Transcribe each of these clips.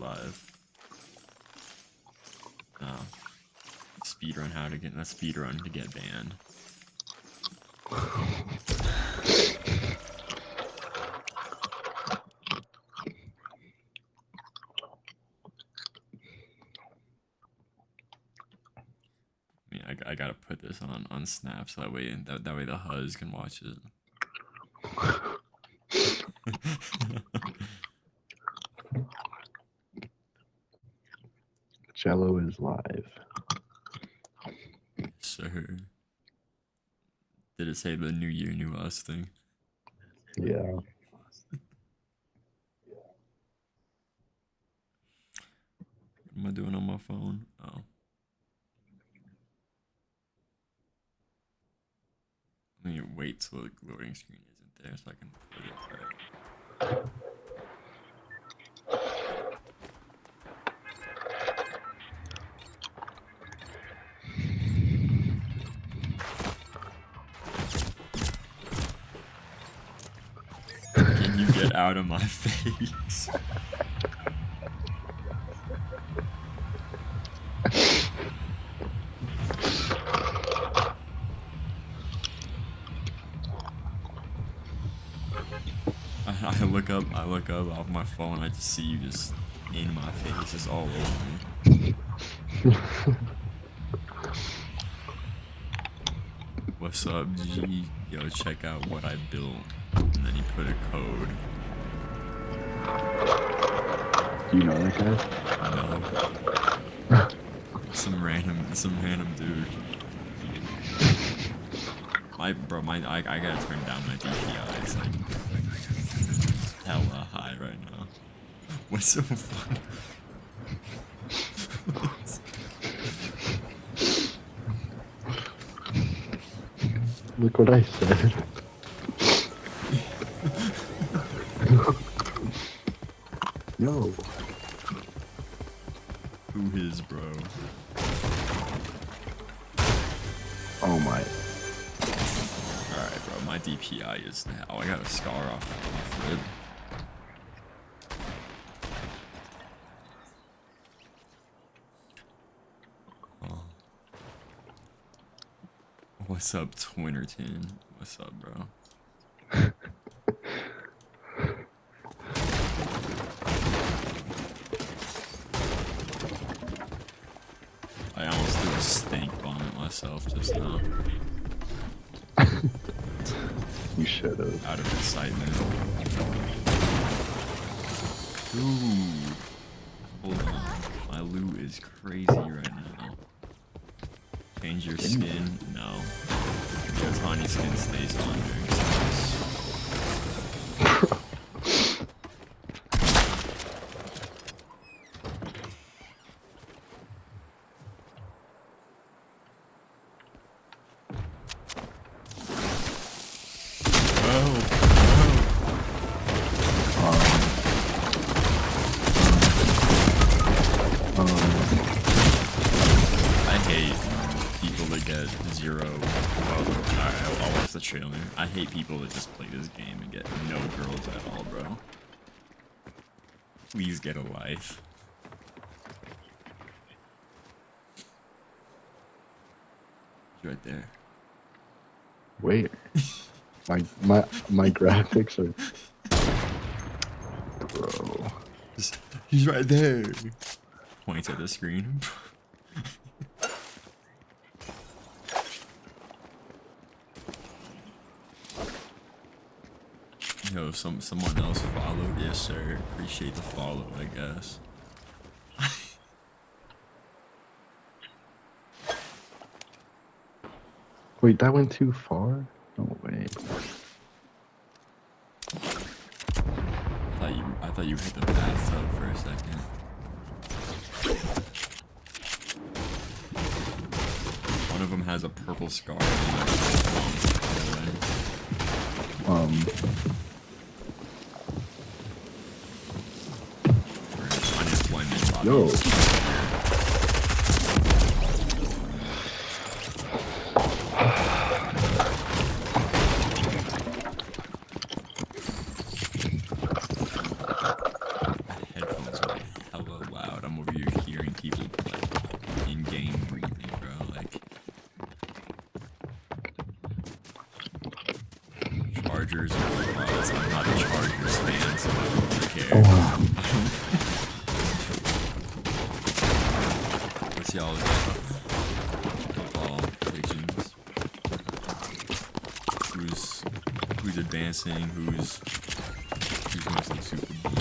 live. Speedrun how to get speedrun to get banned. I mean, I gotta put this on Snap so that way the Huz can watch it. Jello is live. Sure. Did it say the New Year, New Us thing? Yeah. What am I doing on my phone? Oh. Let me wait till the loading screen isn't there so I can put it right. Can you get out of my face? I look up off my phone, I just see you just in my face, just all over me. What's up, G? Yo, check out what I built. And then he put a code. Do you know that guy? No. Some random dude. I gotta turn down my DPI. It's like hella high right now. What's so funny? Look what I said. Yo. Who is, bro? Oh my. Alright, bro, my DPI is now. Oh, I got a scar off rib. Oh. What's up, Twinnerton? What's up, bro? I almost threw a stink bomb at myself just now. You should have. Out of excitement. Ooh. Hold on. My loot is crazy right now. Change your skin? No. Your tiny skin stays on during sex. I hate people that just play this game and get no girls at all, bro. Please get a life. He's right there. Wait. my graphics are. Bro. He's right there. Points at the screen. Yo, someone else followed. Yes, sir. Appreciate the follow, I guess. Wait, that went too far? No way. I thought you hit the bathtub for a second. One of them has a purple scar. Yo. Headphones are hella people like in-game breathing, bro. Like Chargers or I'm not a Chargers fan, so I don't really care. What's y'all's football predictions? Who's advancing? Who's going to the Super Bowl?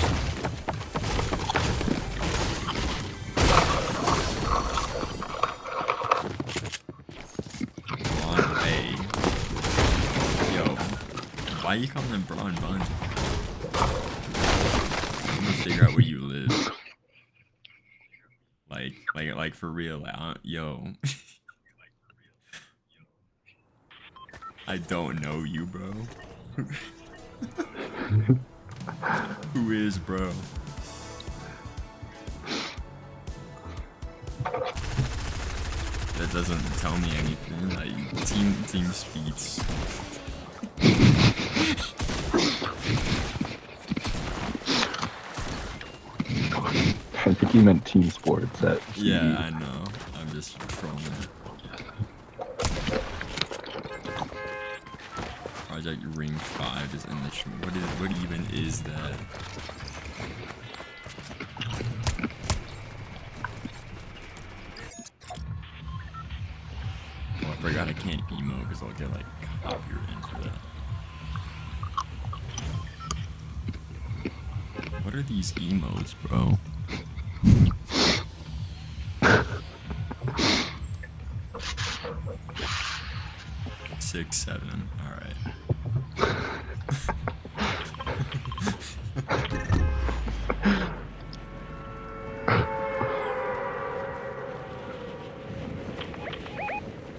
Why you calling him Braun Bunch? I'm gonna figure out where you live. Like for real. Like, yo. I don't know you, bro. Who is, bro? That doesn't tell me anything. Like team speeds. I think you meant team sports. Yeah, I know. I'm just trolling. Project Ring 5 is in the stream. What even is that? Oh, I forgot I can't emo because I'll get like copyrighted for that. What are these emotes, bro? 6, 7. All right.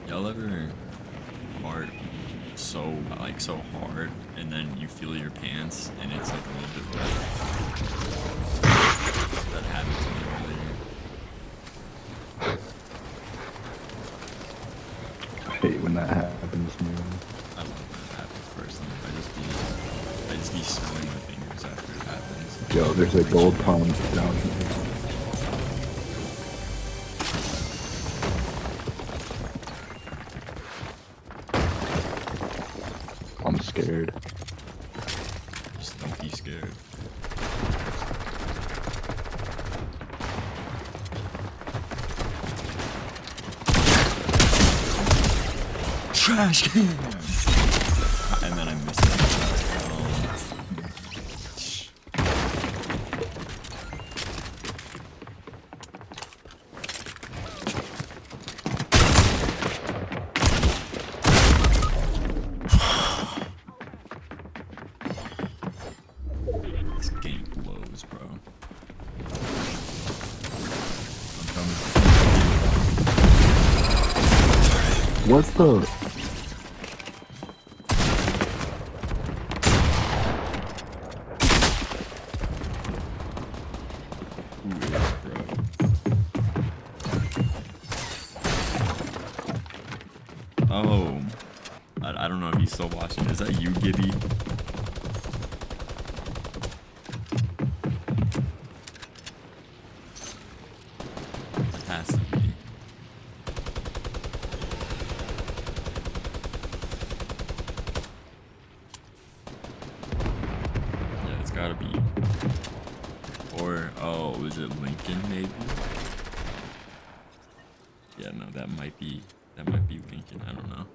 Y'all ever fart so hard and then you feel your pants and it's like a little bit wet? That happened to me earlier. I hate when that happens, man. I love when it happens personally. I just be smelling my fingers after it happens. Yo, there's a gold pond down here. I'm scared. Just don't be scared. Trash can! And then I missed it. This game blows, bro. I'm coming. What's the... Oh, I don't know if he's still watching. Is that you, Gibby? It has to be. Yeah, it's gotta be. Or, oh, was it Lincoln, maybe? Yeah, no, that might be Lincoln. I don't know.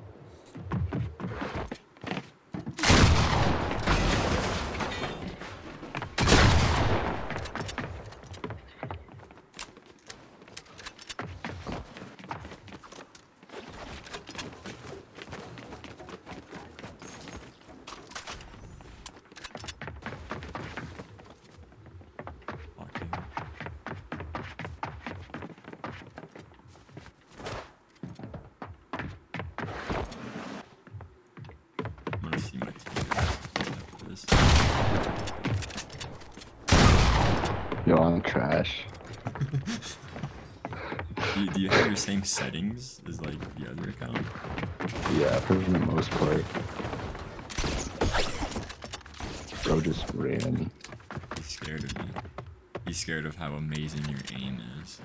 I'm gonna see my team after this. Yo, I'm trash. Do you have your same settings as like the other account? Yeah, for the most part. Bro just ran. He's scared of me. He's scared of how amazing your aim is.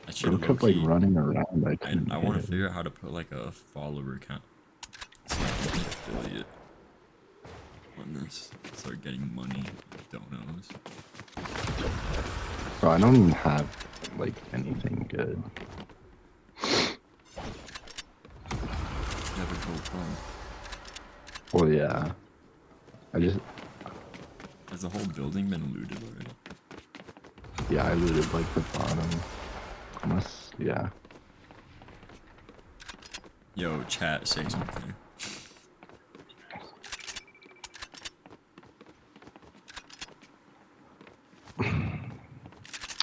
I should Bro have kept like low-key. running around. I couldn't I hit want to him. figure out how to put like a follower count. So I can be an affiliate on this. Start getting money, donos. Bro, I don't even have like anything good. Never go from. Well, yeah. I just, Has the whole building been looted already? yeah, I looted like the bottom. Unless, yeah. Yo, chat, say something.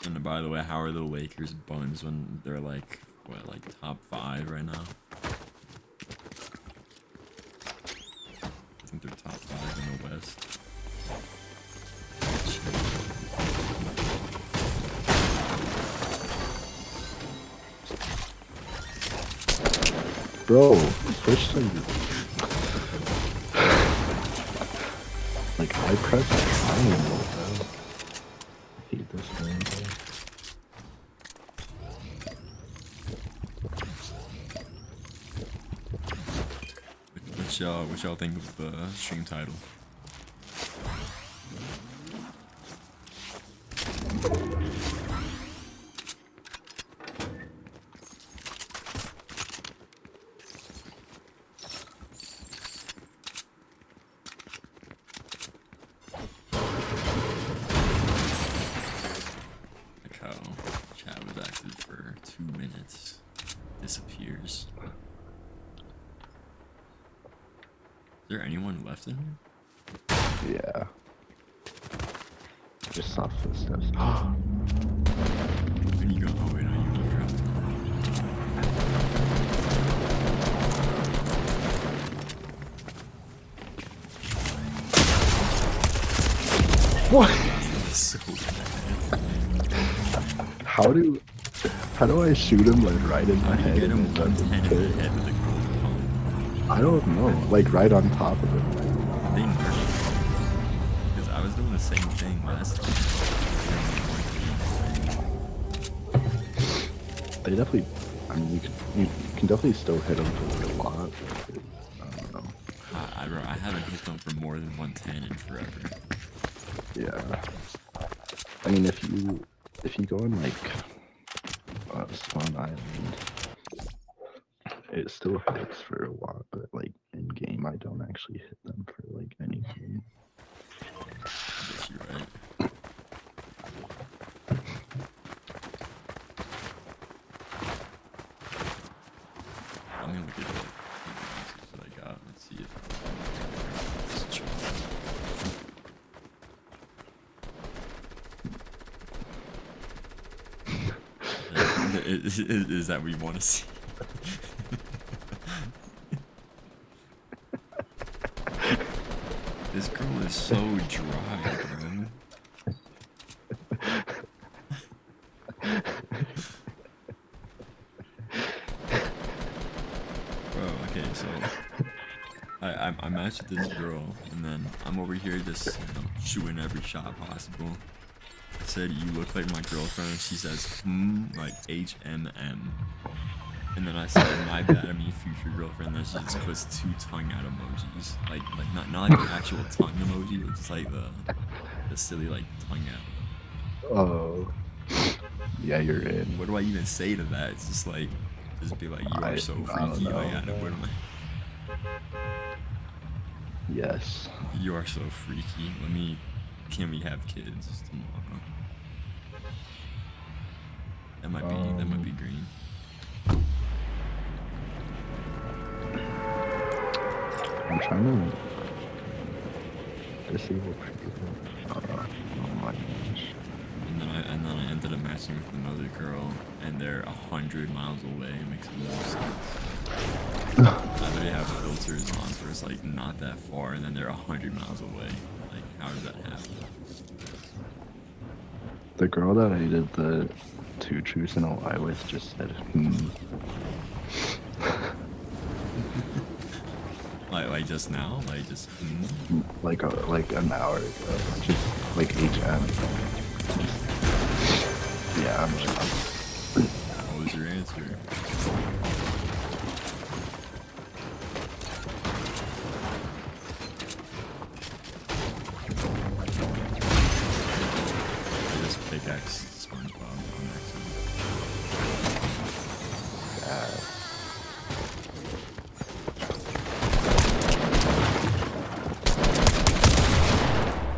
And by the way, how are the Lakers buns when they're like, what, like top 5 right now? I think they're top 5 in the West. Bro, push like, I press triangle, bro. I hate this thing, bro. What y'all think of the stream title? Like how chat was active for 2 minutes, disappears. Is there anyone left in here? Yeah. Just saw footsteps. When you go, oh wait, no, you go around. What? So bad. How do I shoot him like right in the head? Get him and then 110 in kill the him? head with a golden palm. I don't know. Like right on top of him. They nerfed it. Because I was doing the same thing last time. They definitely. I mean, you can definitely still hit him for a lot. I don't know. I haven't hit them for more than 110 in forever. Yeah. I mean, if you go in like Spawn Island, it still hits for a lot, but like in game, I don't actually hit them for like anything. I guess you're right. I'm gonna look at the answers that I got. Let's see if it's true. Is that what you want to see? This girl is so dry, bro. Bro, okay, so I matched with this girl, and then I'm over here just shooting every shot possible. I said, "You look like my girlfriend," and she says, like HMM. And then I said, "My bad, I mean future girlfriend." And then she just puts 2 tongue out emojis, like not like the actual tongue emoji, but just like the silly like tongue out. Oh. Yeah, you're in. What do I even say to that? It's just like, just be like, "You are so freaky." Like, I don't know, what am I? Yes. You are so freaky. Can we have kids tomorrow? That might be green. I'm trying to disable people. Oh my gosh. And then I ended up matching with another girl, and they're 100 miles away. It makes no sense. I literally have filters on, so it's like not that far, and then they're 100 miles away. Like, how does that happen? The girl that I did the 2 truths and a lie with just said, Like just now? Like just like an hour ago. Just like HM. Yeah, What was your answer? I just pickaxe SpongeBob on accident.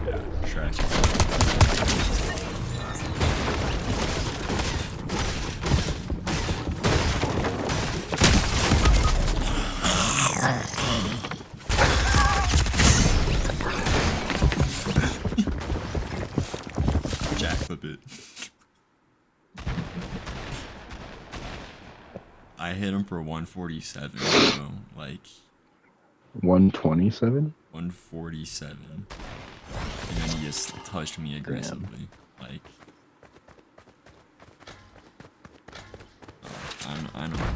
Yeah, trash. Jackflip it. I hit him for 147, bro. Like 127. 147, and then he just touched me aggressively. Like, I know what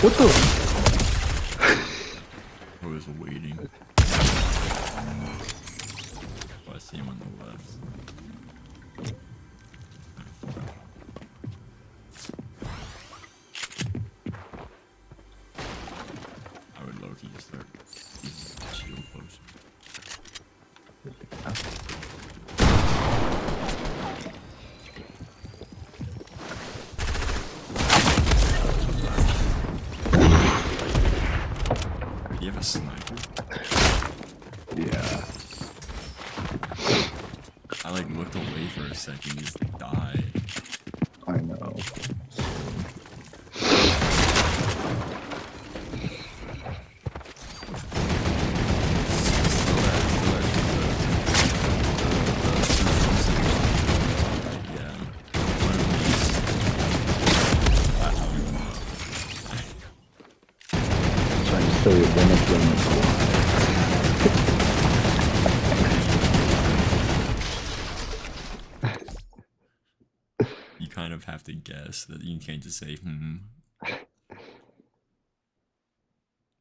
What the? I was waiting. Oh, I see him on the left. I would low-key start using shield potion. Do you have a sniper? Yeah. I like looked away for a second, just died. I know. Trying to show you one of them is You kind of have to guess that you can't just say,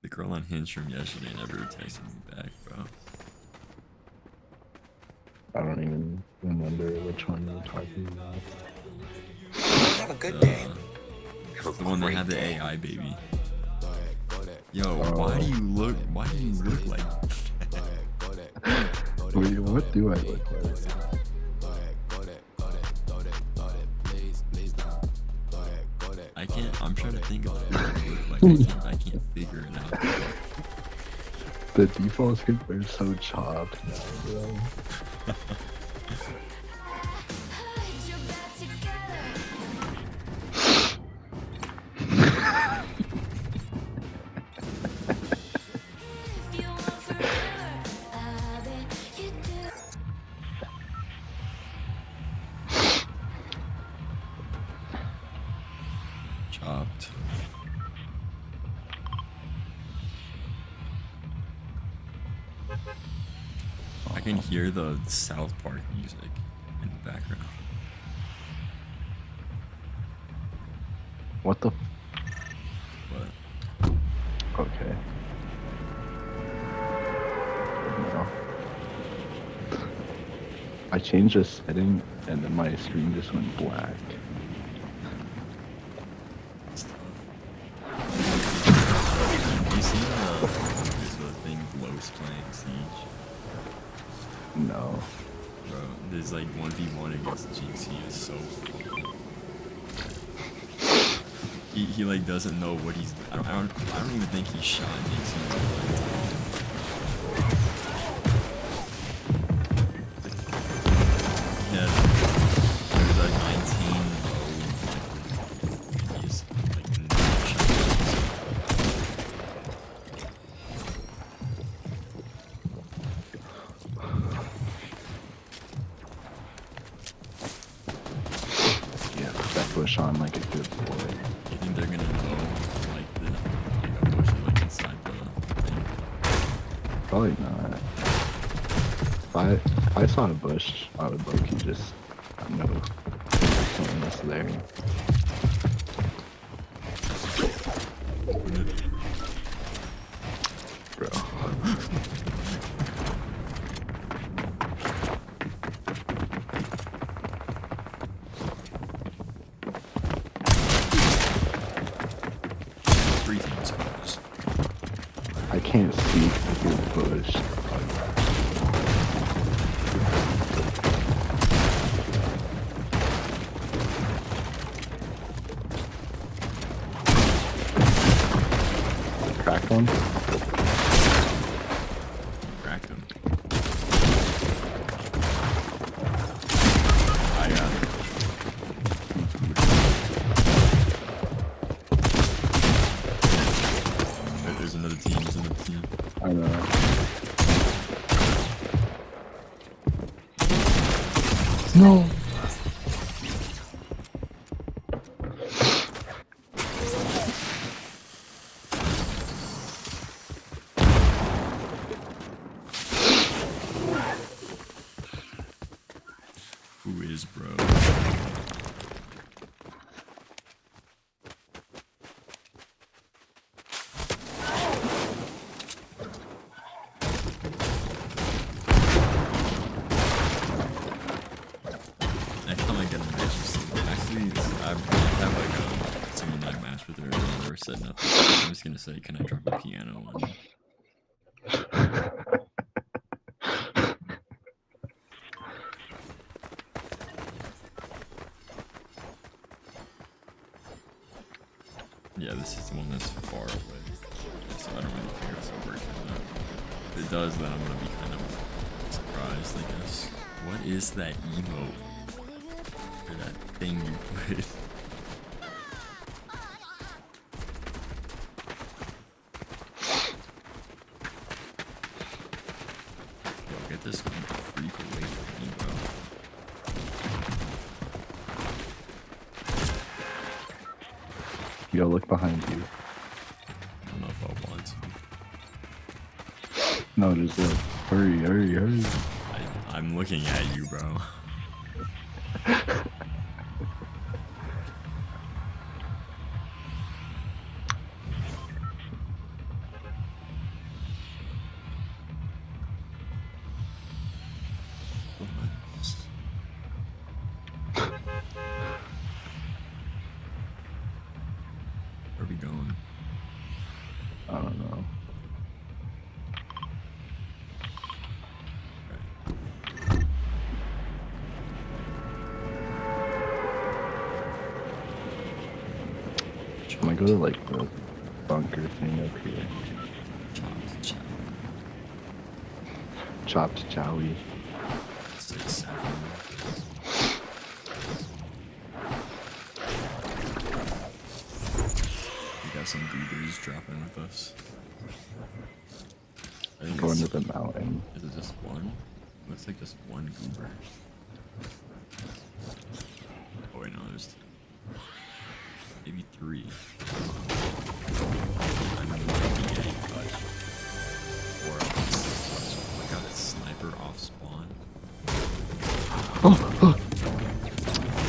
The girl on Hinge from yesterday never texted me back, bro. I don't even remember which one you're talking about. Have a good day. The one that had the AI baby. Yo, why do you look like Wait, what do I look like? I'm trying to think of what I look like. I can't figure it out. The default skin are so chopped now, bro. Chopped. I can hear the South Park music in the background. What the? But Okay. No. I changed the setting and then my screen just went black. it's tough. You see there's a thing Los playing Siege? No. Bro, there's like 1v1 against GC is so funny. He like doesn't know what he's. I don't even think he shot GC. Yeah, there's like 19 low. He's like no shots. Yeah, that push on like a good boy. You think they're gonna know like the push like inside the thing? Probably not. But If I saw a bush, I would low-key just know someone was there. Bro. Three teams close. I can't see through the bush. Cracked one? Cracked him. I got it. There's another team, there's another team. I know. No! Who is bro? Next time I get a match, actually, I have like a someone that I matched with earlier. We're setting up. I'm just gonna say, can I drop a piano on? Yeah, this is the one that's far away, so I don't really care if it works or not. If it does, then I'm gonna be kind of surprised, I guess. What is that emote? Or that thing you put? Yo, get this one freak away from me, bro. Yo, look behind you. I don't know if I want to. No, just look. Hurry, hurry, hurry. I'm looking at you, bro. Where are we going? I don't know. I'm gonna go to like the bunker thing up here. Chopped chow. Chopped chowie. 6-7. We got some goobers dropping with us. I think Going it's, to the mountain. is it just one? Looks like just one goober. Oh wait, no, there's two. Maybe three. I mean, maybe any touch. Or else. Oh my god, it's sniper off spawn.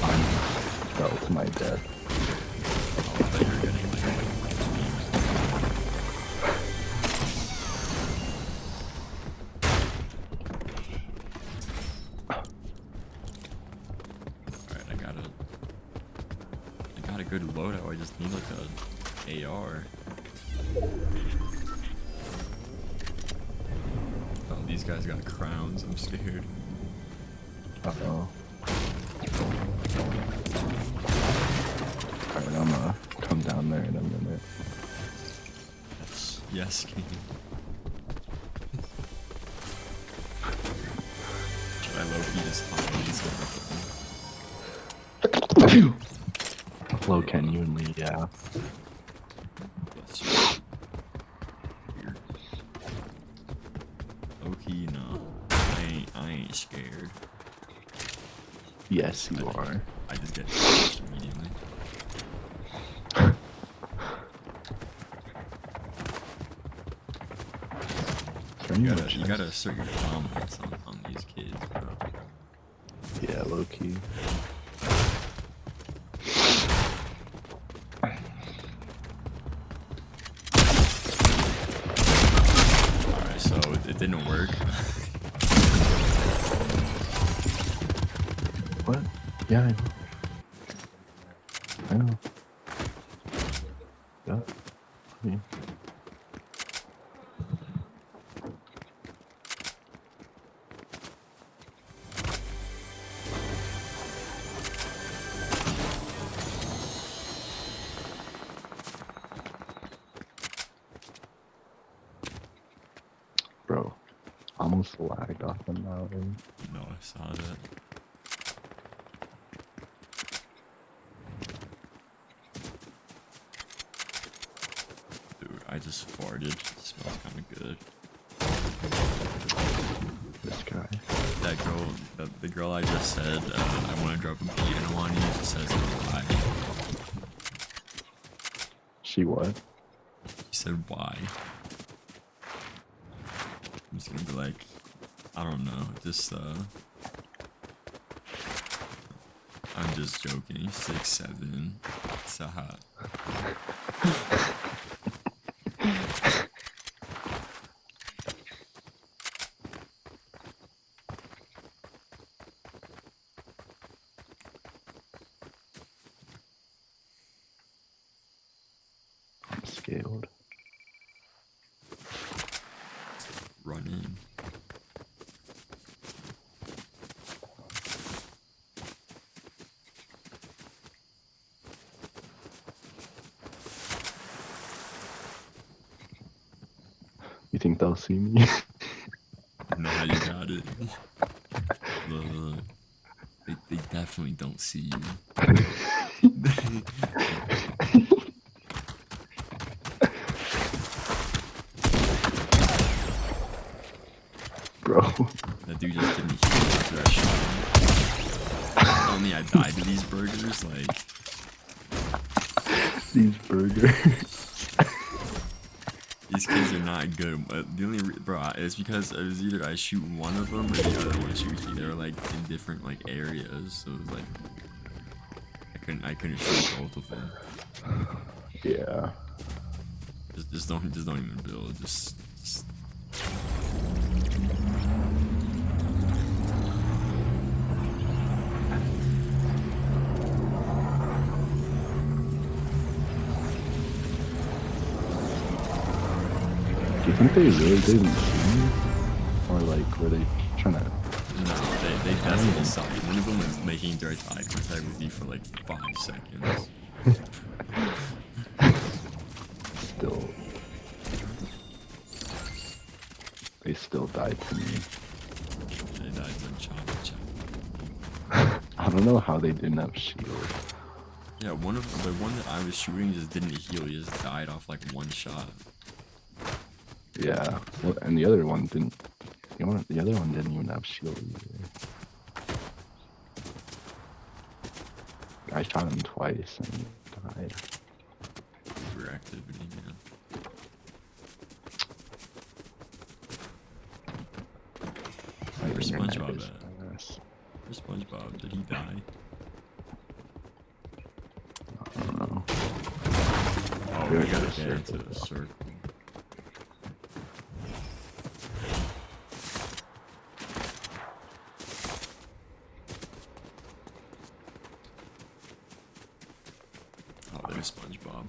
I fell to my death. Oh, I thought you were getting like alright, I got a good loadout, I just need like a AR. Oh, these guys got crowns, I'm scared. Uh-oh. Alright, I'm gonna come down there in a minute. Yes, King. Should I low-key just hide these guys? Low can you and me, yeah. Yes. Weird. Low-key, no. I ain't scared. Yes, you are. I just get touched immediately. You gotta assert your dominance on these kids, bro. Yeah, low key. Alright, so it didn't work. What? Yeah, I know. Yeah. I mean, bro, almost lagged off the mountain. No, I saw that. Dude, I just farted. It smells kind of good. This guy. That girl, the girl I just said, I want to drop a piano on you, she says why. She what? She said why. I'm just gonna be like, I don't know, just I'm just joking. He's 6'7". So hot. I'm scared. Run in. You think they'll see me? Nah, you got it. Look, they definitely don't see you. Bro. That dude just didn't heal after I shot him. Only I died to these burgers, like. These burgers. These kids are not good. But the only bro, it's because it was either I shoot one of them or the other one shoots me. They were like in different like areas, so it was like I couldn't shoot both of them. Yeah. Just don't even build. Just Do you think they really didn't see me? Or like, were they trying to... no, they definitely saw you. One of them was making direct eye contact with you for like 5 seconds. Still... They still died to me. They died to chop chop. I don't know how they didn't have shield. Yeah, the one that I was shooting just didn't heal. He just died off like one shot. Yeah, well, and the other one didn't... The other one didn't even have shield either. I shot him twice and he died. Overactivity, man. Where's SpongeBob at? Where's SpongeBob? Did he die? I don't know. Oh, we gotta get into the circle. Oh, there's SpongeBob.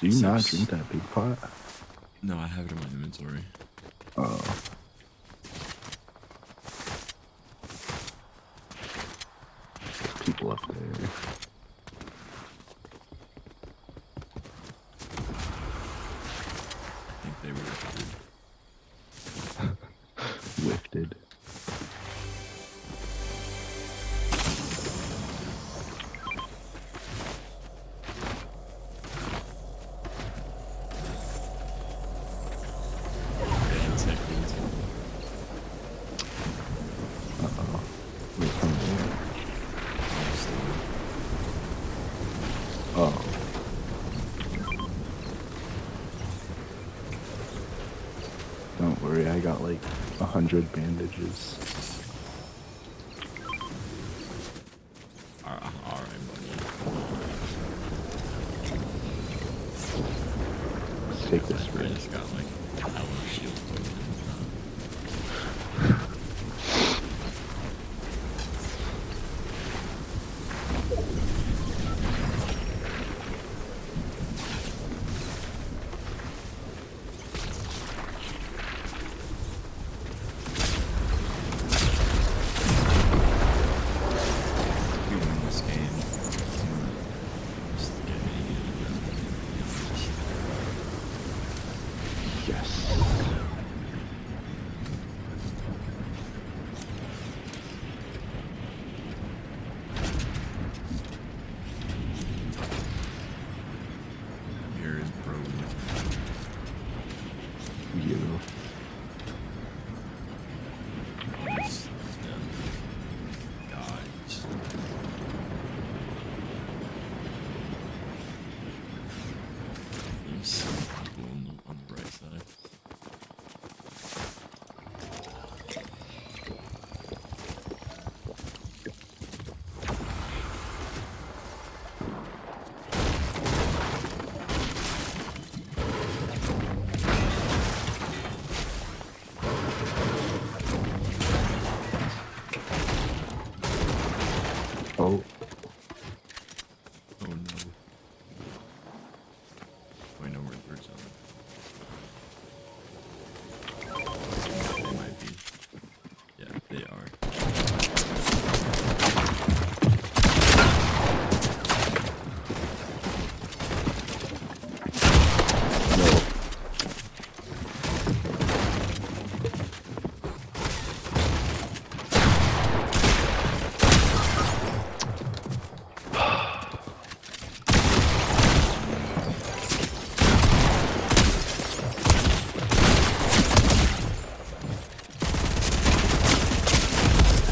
Do you not drink that big pot? No, I have it in my inventory. Oh. There's people up there. I think they were Lifted. getting tickled. Uh-oh. Wait, come here. got like 100 bandages. Alright, buddy. Let's take this I ring. just got like hella shield tokens. We win this game. Just get me. Yes. Here is bro. You. Just them guys. There's some people on the right side. Oh, Oh no. Oh, I know where birds are. They might be. Yeah, they are. no.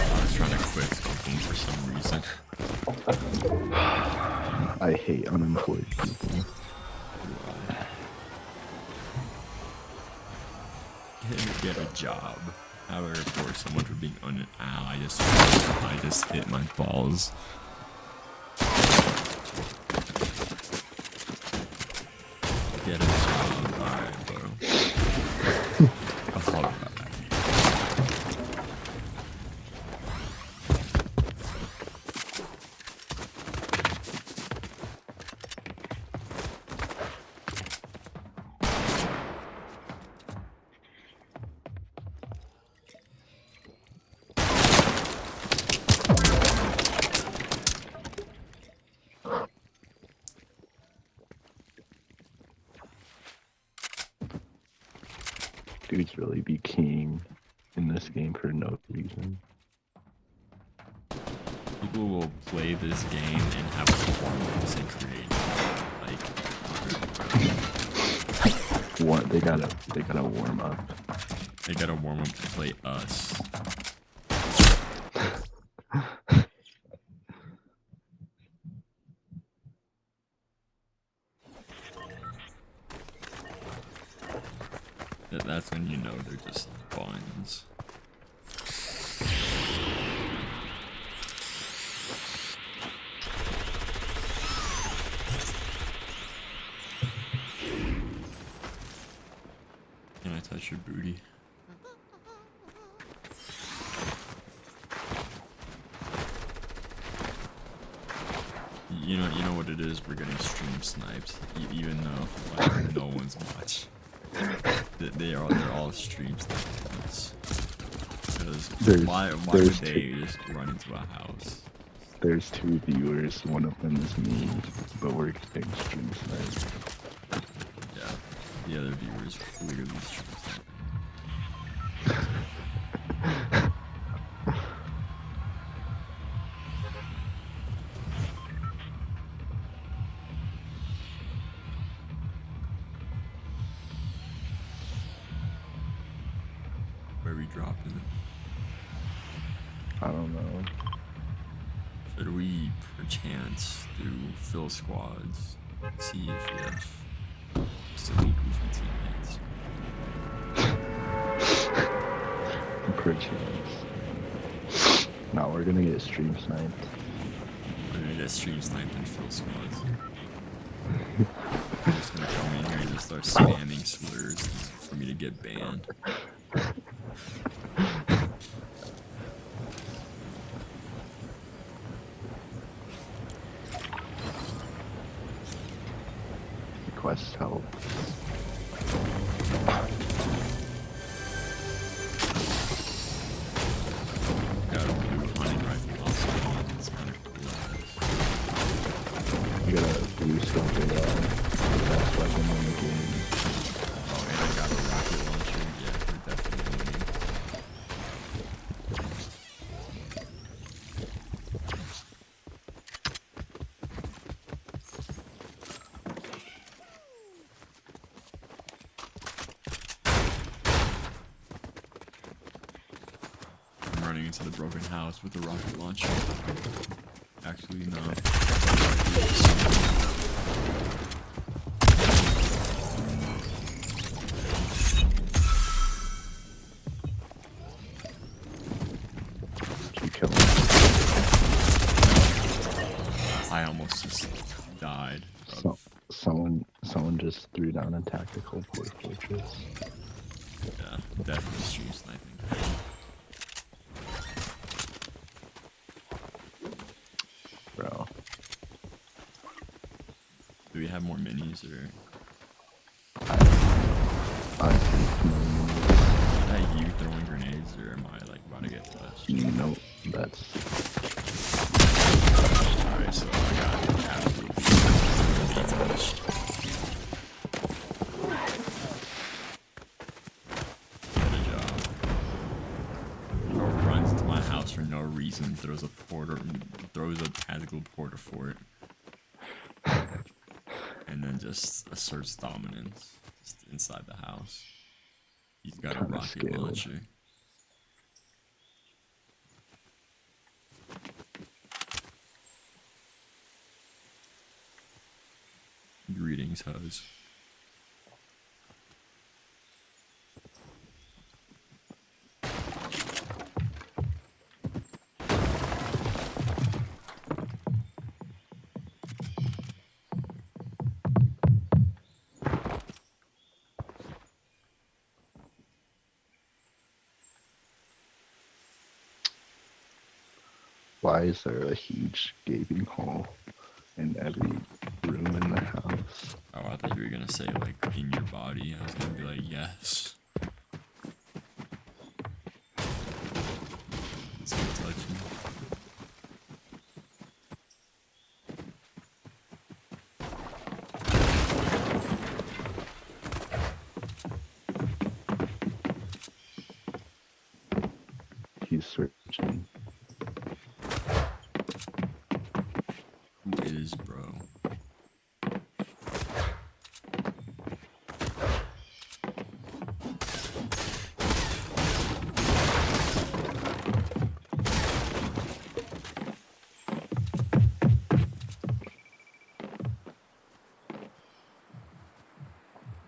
I was trying to quit scoping for some reason. I hate unemployed people. Get a job. How do I report someone for being Ow, I just hit my balls. Get a job. Alright, bro. Alright. Dudes really be king in this game for no reason. People will play this game and have performance and create like They gotta warm up. they gotta warm up to play us. That's when you know they're just buns. Can I touch your booty? You know what it is. We're getting stream sniped, even though like no one's watching. They're all stream snipers. Because why would they just run into a house? There's 2 viewers, one of them is me, but we're getting stream sniped. Yeah, the other viewers literally stream sniping. Where we dropping it? I don't know. Should we perchance do fill squads? See if we have just elite goofy teammates. Perchance. No, we're gonna get stream sniped. We're gonna get stream sniped and fill squads. I'm just gonna come in here and just start spamming slurs for me to get banned. Request help. Got a blue hunting rifle also. It's kind of cool. You got a blue scope the best weapon in the game. Oh, and I got a rocket launcher. Yeah, we're definitely winning. I'm running into the broken house with the rocket launcher. Actually, no. Keep killing. I almost just died. Someone just threw down a tactical port fortress. Yeah, definitely stream sniping. Bro. Do we have more minis or? I think Is that you throwing grenades or am I like about to get touched? no, that's Alright, so I got absolutely touched. Good job. Bro runs into my house for no reason, throws a tactical porter fort, and then just asserts dominance just inside the house. He's got a Kinda rocket scaled. launcher. Greetings, hoes. why is there a huge gaping hole in every room in the house? Oh, I thought you were gonna say like in your body. I was gonna be like, yes. It's gonna touch you. He's searching. Who is bro?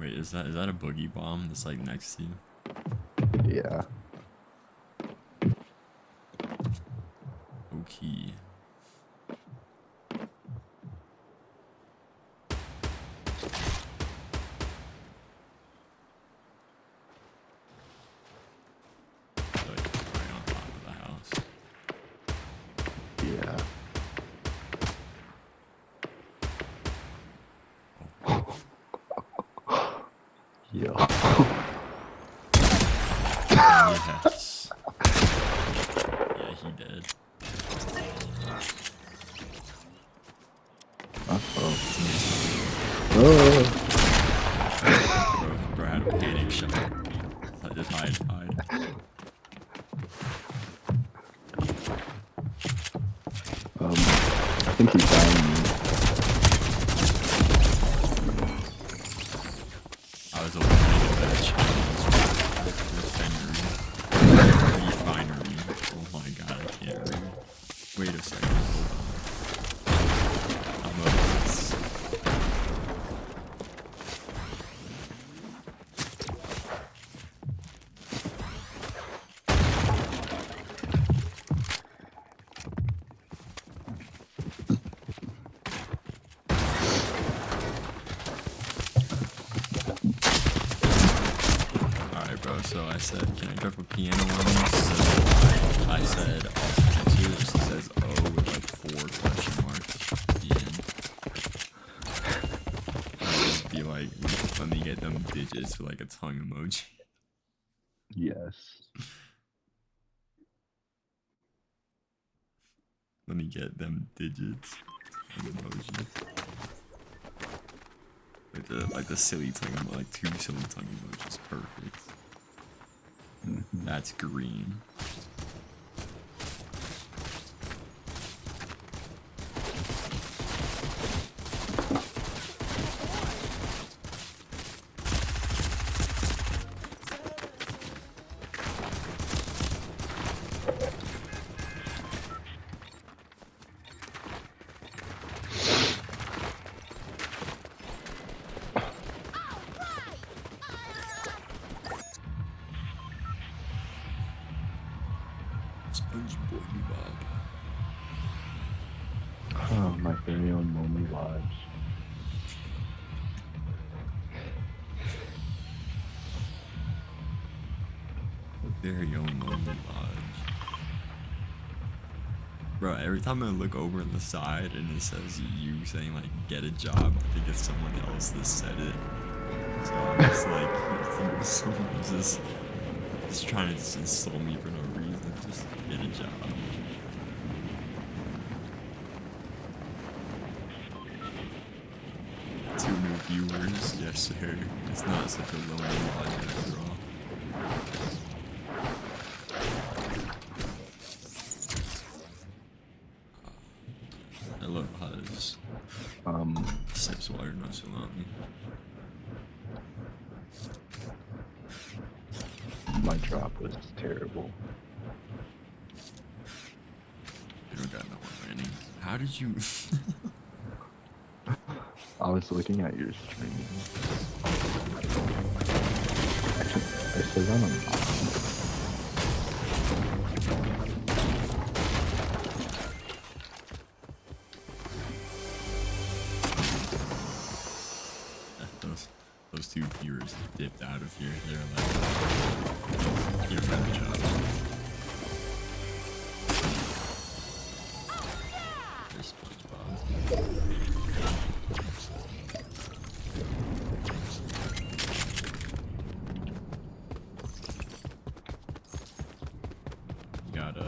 Wait, is that a boogie bomb that's like next to you? Yeah. Okay. Like right on top of the house. Yeah. Yo. Yes. Yeah, he did. Uh-oh. Oh. Bro had a panic shot. So just hide. I think he's dying. I was opening that shot. Refinery. Oh my god, I can't read. Wait a second. Hold on. I'm over this. I said, can I drop a piano on this? So I said, I'll catch it. She says, oh, with like 4 question marks at the end. I'll just be like, let me get them digits with like a tongue emoji. Yes. Let me get them digits. Tongue emoji. Like the silly tongue, like 2 silly tongue emojis. Perfect. That's green. Oh, my very own lonely lives. Very own lonely lodge. Bro, every time I look over on the side and it says you saying like get a job, I think it's someone else that said it. So I'm just like, someone's just trying to just insult me for no reason. Just get a job. Two new viewers, yes sir. It's not such a lonely lodge after all. Hello, Huz. Sips water nonchalantly. My drop was terrible. You don't got no one landing. How did you? I was looking at your stream. Actually, it says I'm on. Those 2 viewers dipped out of here. They're like, you don't got a job. There's SpongeBob. Got a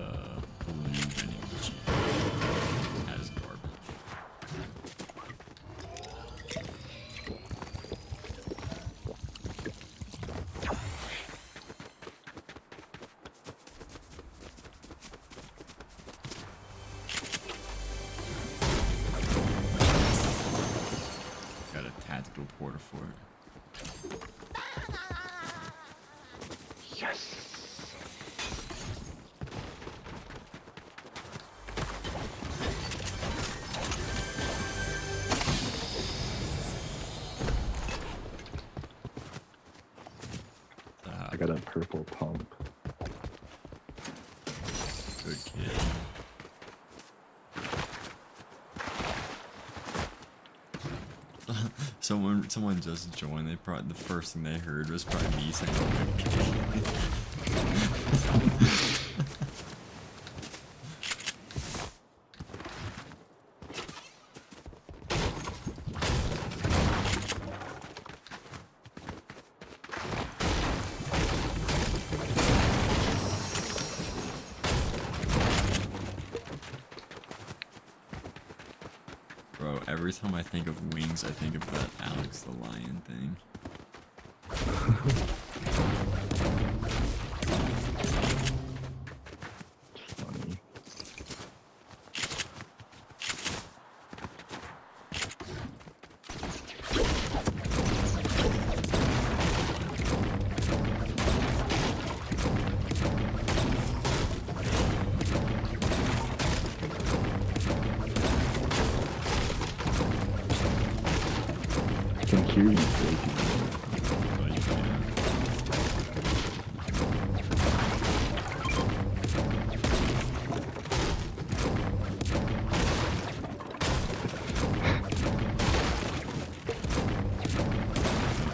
blue vending machine. Has garbage. Got a tactical porta fort. Yes. I got a purple pump. Good kid. Someone just joined. They probably the first thing they heard was probably me saying good kid. Bro, every time I think of wings, I think of that Alex the Lion thing. Funny. I can hear you breaking. But yeah.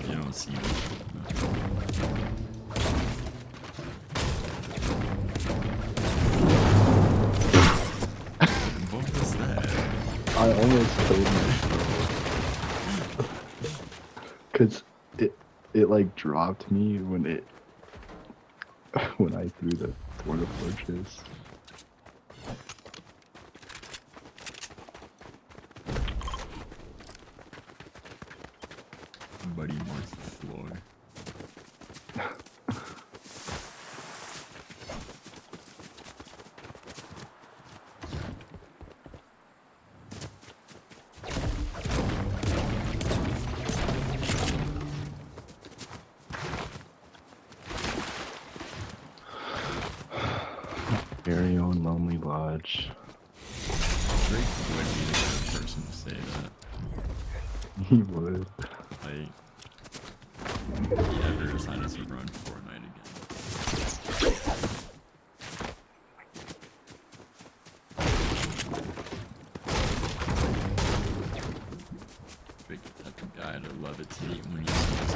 You don't see me. I almost killed myself. Cause it like dropped me when when I threw the porta fortress. Buddy marks the floor. Very own lonely lodge. Drake would be the kind of person to say that. He would. Like, if he ever decided to run Fortnite again. Drake the type of guy to levitate when he sees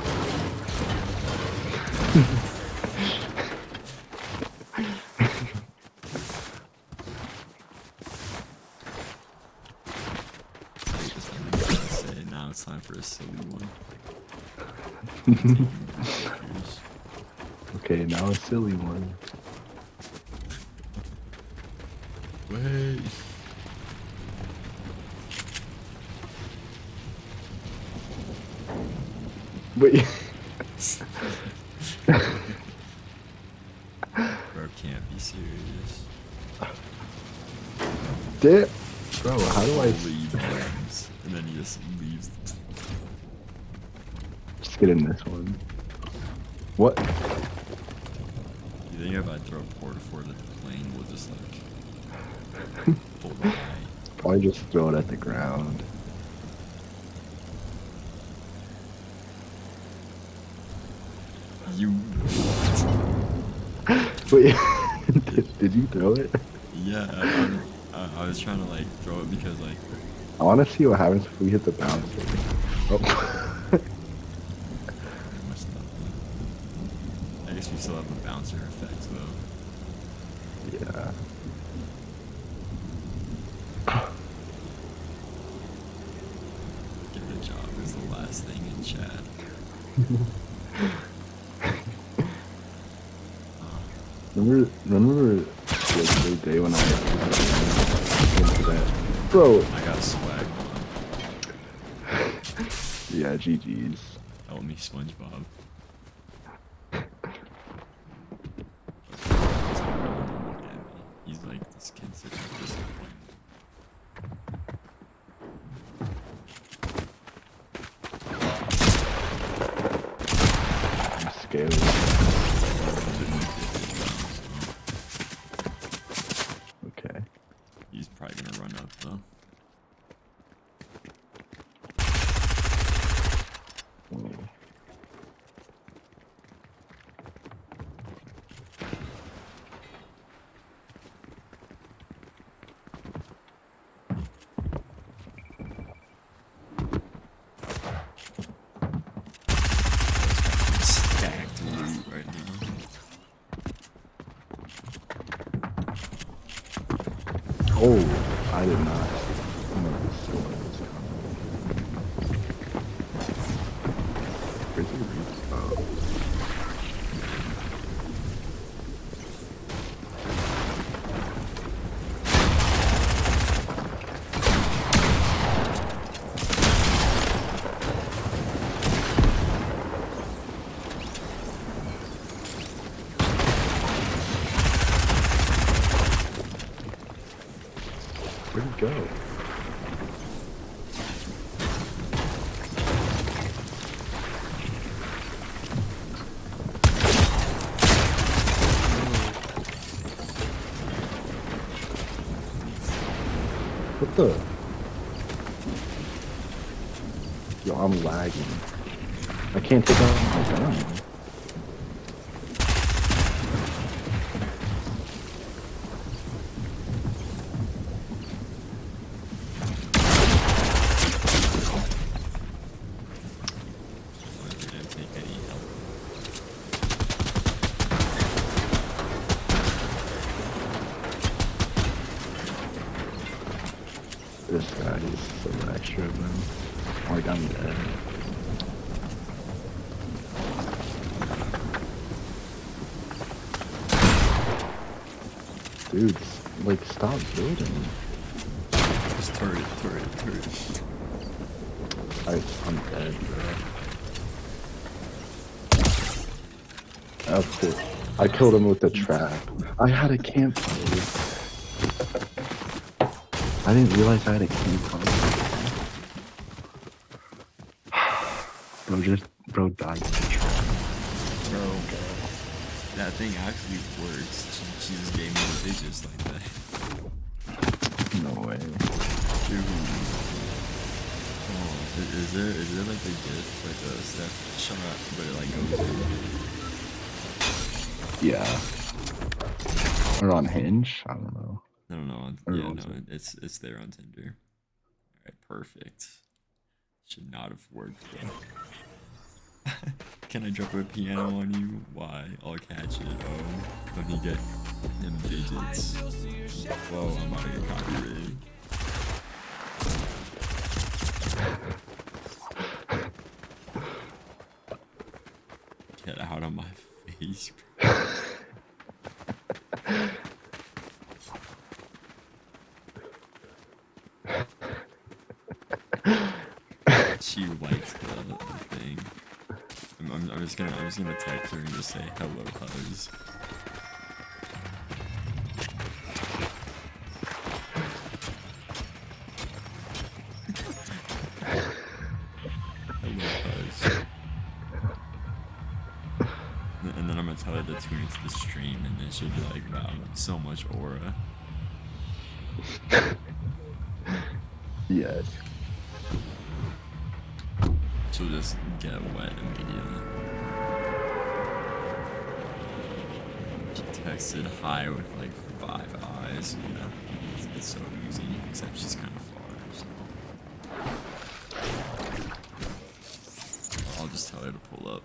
say, now it's time for a silly one. Taking pictures. Okay, now a silly one. Wait. Wait. Bro can't be serious. Dip. Bro, how do I Holy buttons. And then he just leaves. just get in this one? What? You think if I throw a porta fort at the plane, we'll just like pull the guy? Probably just throw it at the ground. You. Wait, did you throw it? Yeah, I was trying to like throw it because like. I want to see what happens if we hit the bouncer. Oh. Much nothing. I guess we still have the bouncer effect though. Yeah. Get the job is the last thing in chat. Remember the other day when I went to that? Bro. I got swag on. Yeah, GG's. Help me, SpongeBob. He's like, this kid's such a disappointment. I'm scared. Okay. He's probably gonna run up though. Whoa. Stacked loot right now. Oh, I did not. I'm gonna be so Where's the roof? Oh. Where'd it go? What the? Yo, I'm lagging. I can't take out my gun. Didn't take any help. This guy is so extra, man. Like, I'm dead. Dude, like, stop building. Just turret. I'm dead, bro. That's it. I killed him with the trap. I had a campfire. I didn't realize I had a campfire. Bro died with the trap. Bro, that thing actually works. She just gave me the digits like that. No way. Dude. Oh, is there like a gift, like a step shot, but it like goes in? Yeah. Or on Hinge? I don't know. I don't know. Or Yeah, was no, it? it's there on Tinder. Alright, perfect. Should not have worked though. Can I drop a piano on you? Why? I'll catch it. Oh, let me get them digits. Whoa, I'm about to get copyrighted. Get out of my face, bro. She likes the thing. I'm just gonna text her and just say hello, cuz. Hello, cuz. And then I'm gonna tell her to tune into the stream, and then she'll be like, "Wow, so much aura." Yes. She'll just get wet immediately. She texted hi with like 5 eyes. Yeah, it's so easy, except she's kind of far. So I'll just tell her to pull up.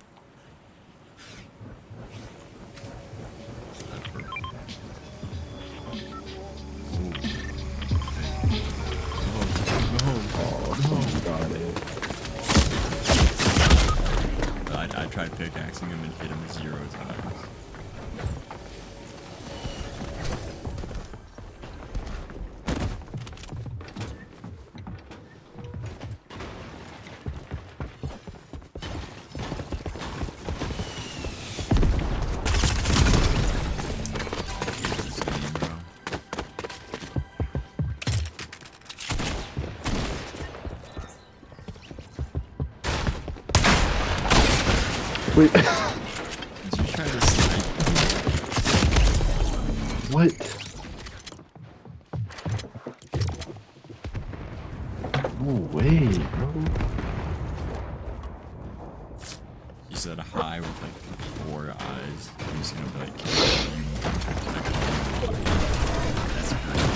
Got it. I tried pickaxing him and hit him 0 times. This game, bro. Wait. Did you try to snipe me? What? No way, bro. She said hi with like 4 eyes. I'm just gonna be like, that's great.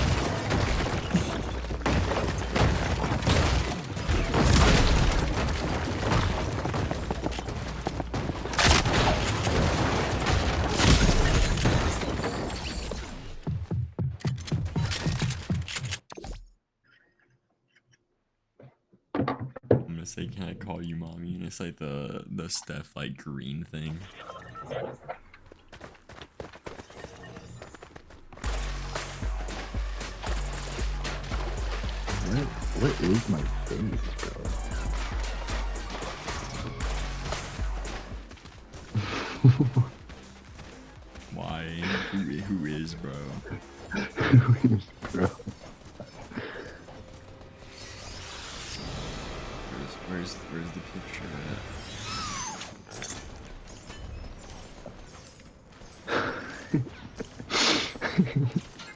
I'm gonna say, can I call you mommy? And it's like the Steph like green thing. What is my face, bro? Why? Who is, bro? Who is, bro? Where's the picture at?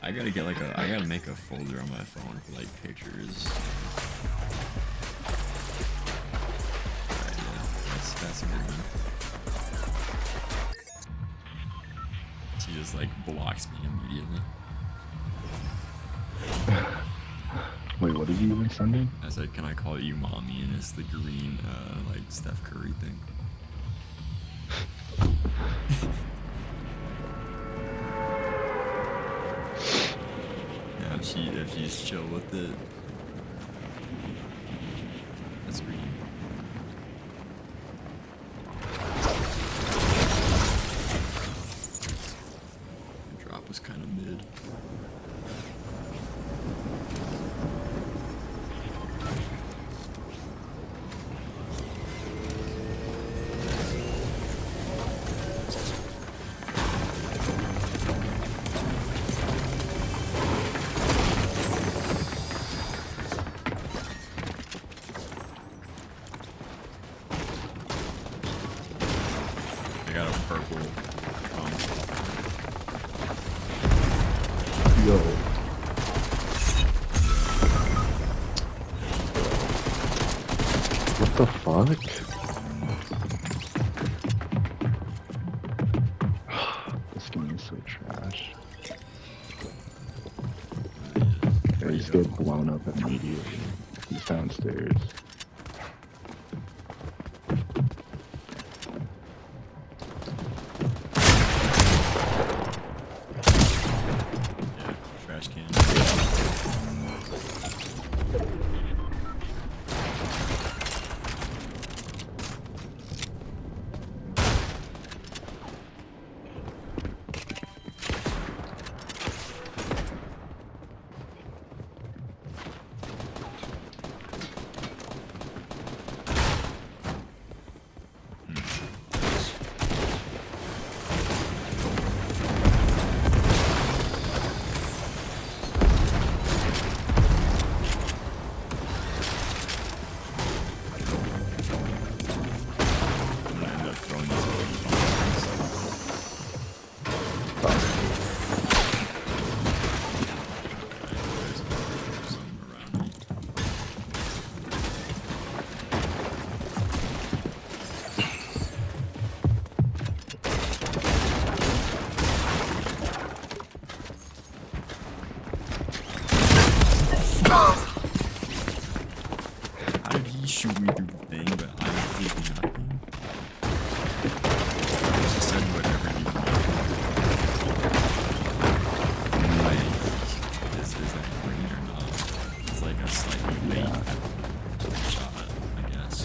I gotta get like I gotta make a folder on my phone for like pictures. Alright, yeah, that's a good one. She just like blocks me immediately. Wait, what did you even send in? I said, can I call you mommy? And it's the green, like Steph Curry thing. Yeah, if she's chill with it, That's green. The drop was kind of mid. They got a purple. Yo. What the fuck? This game is so trash. They just get blown up immediately. He's downstairs. Yeah, trash can. I'm gonna end up throwing these there's some around me. How did he shoot me through the thing, but I did nothing? He said whatever he wanted. Like, is that green or not? It's like a slightly late shot, I guess.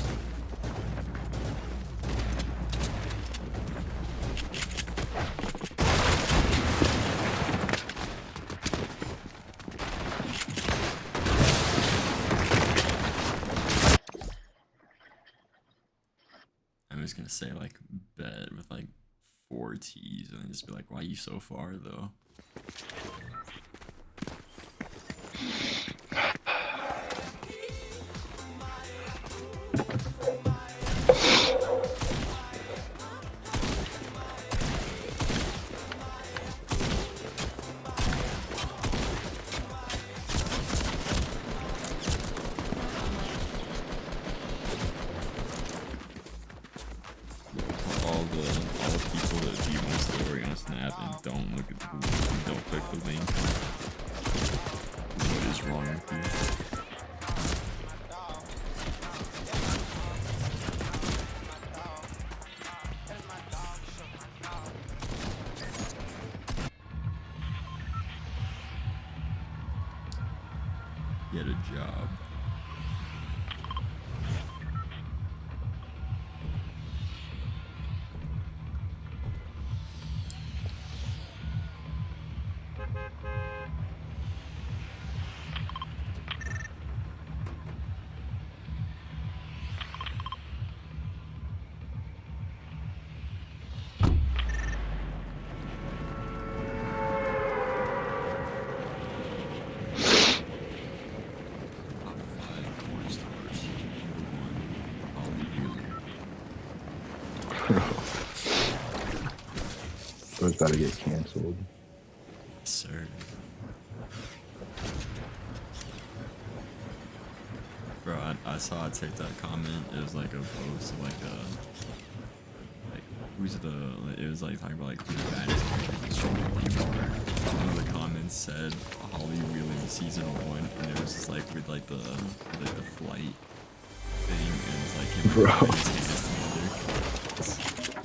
I'm just gonna say like bet with like 4 T's and then just be like, why you so far though? All the people that view my story on Snap and don't look at don't click the link. What is wrong with you? Get a job. Top 5 porn stars. Number 1, Holly. So it's gotta get canceled. Yes, sir. Bro, I saw a TikTok comment. It was like a post of like who's the, it was like talking about like who's the baddest YouTuber. One of the comments said Holly Wheeling season 1, and it was just like with like the flight thing, and it's like him Bro. and his hands together.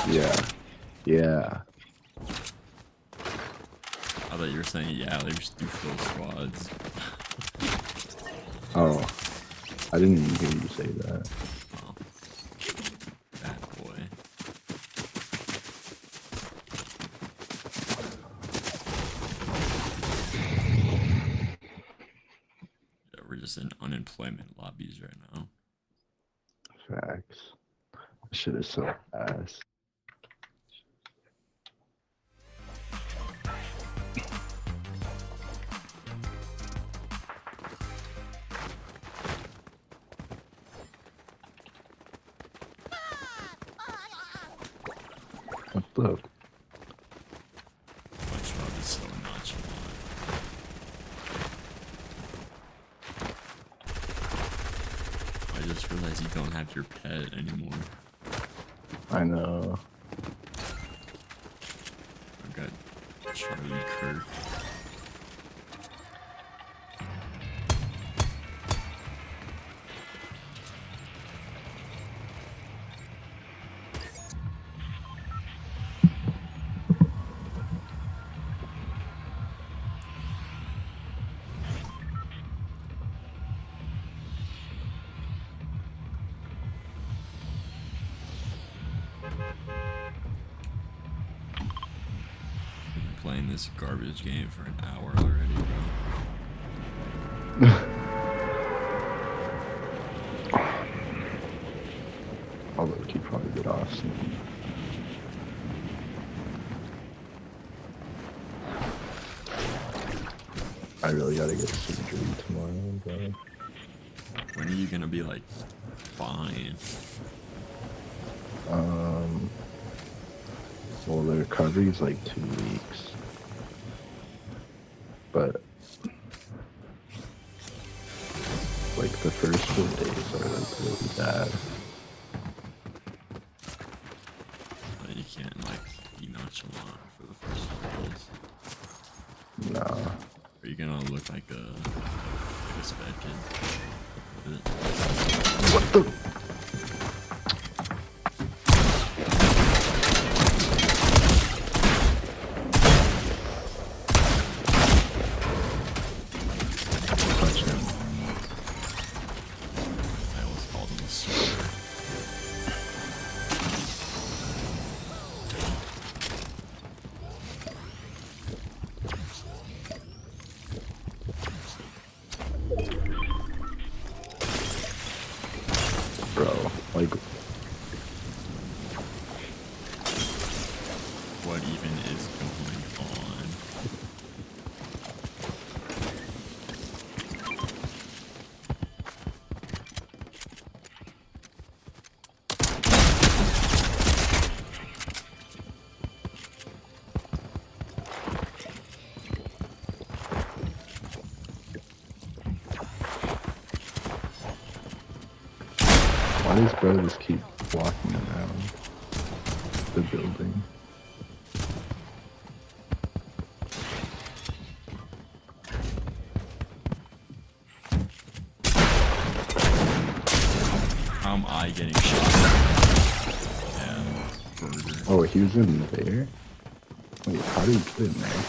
Yeah. Yeah. I thought you were saying, yeah, there's two full squads. Oh. I didn't even hear you say that. Oh. Bad boy. Yeah, we're just in unemployment lobbies right now. Facts. Shit is so ass. What the? Which Rob is so nonchalant. I just realized you don't have your pet anymore. I know. I've got Charlie Kirk. Playing this garbage game for an hour already, bro. Although he probably get off soon. I really gotta get surgery tomorrow, bro. When are you gonna be like fine? Well, the recovery is like 2 weeks, but like the first 4 days are like really bad. But you can't like be nonchalant for the first 4 days. Nah. Are you gonna look like a sped kid? What the? Touch him. I always called him a sweater. Bro, like, What even is going on? why does bro just keep walking around the building? How am I getting shot? Yeah, burger. Oh, he was in there? Wait, how did he get in there?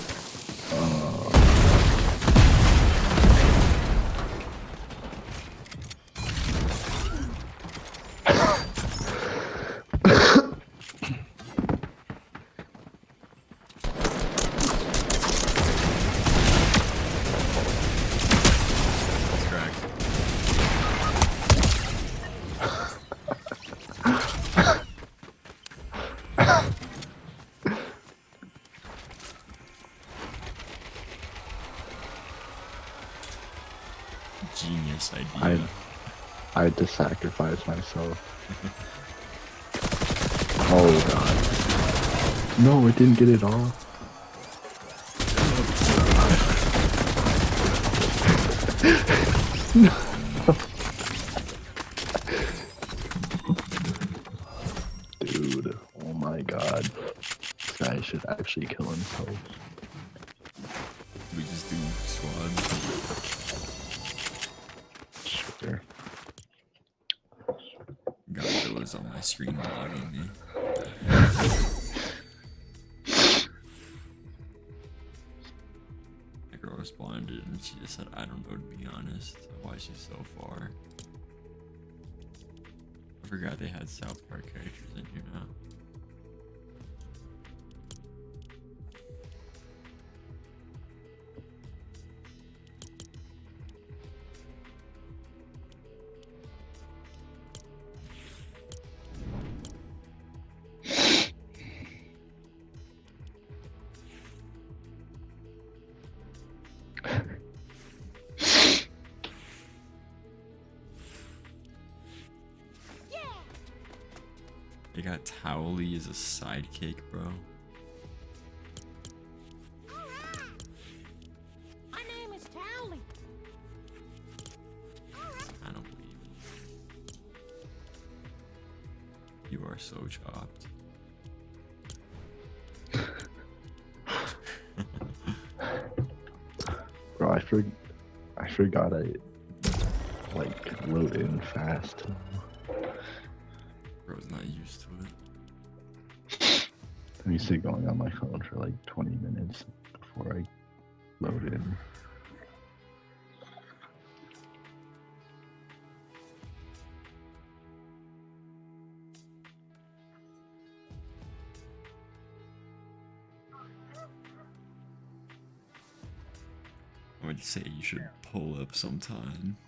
That's cracked. Genius idea. I had to sacrifice myself. Oh god. No, it didn't get it off. No. Dude, oh my god. This guy should actually kill himself. We just do squads. Sure. Godzilla was on my screen logging me. found it, and she just said, I don't know, to be honest. Why she's so far. I forgot they had South Park characters in here now. They got Towley as a sidekick, bro. My name is Towley. I don't believe it. You are so chopped. Bro, I forgot I like load in fast. Bro's not used to it. I'm used to going on my phone for like 20 minutes before I load in. I would say you should pull up sometime.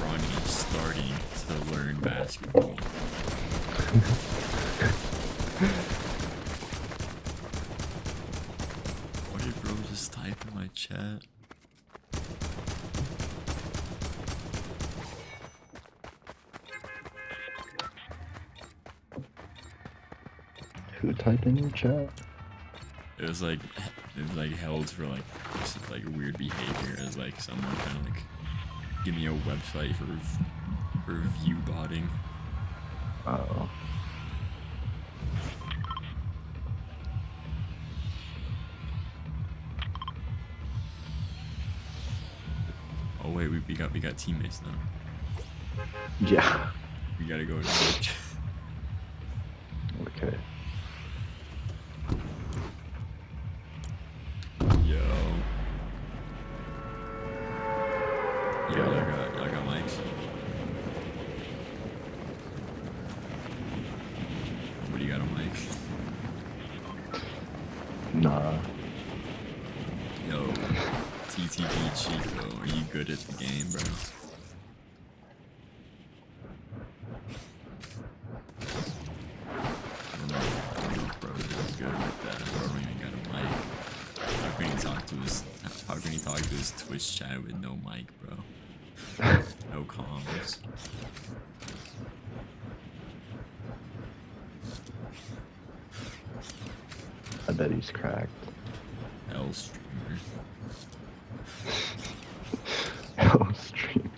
Ronnie's starting to learn basketball. What did bro just type in my chat? Who typed in your chat? It was like held for like just like weird behavior as like someone kind of like give me a website for view botting. Oh. Oh wait, we got teammates now. Yeah. We gotta go to Twitch. Okay. Yo, y'all got mics. Nobody got a mic. Nah. Yo, TTV Chico, are you good at the game, bro? I don't know if bro is good with that. Bro don't even got a mic. How can he talk to his Twitch chat with no mic, bro? No comms. I bet he's cracked. L streamer. Oh, stream.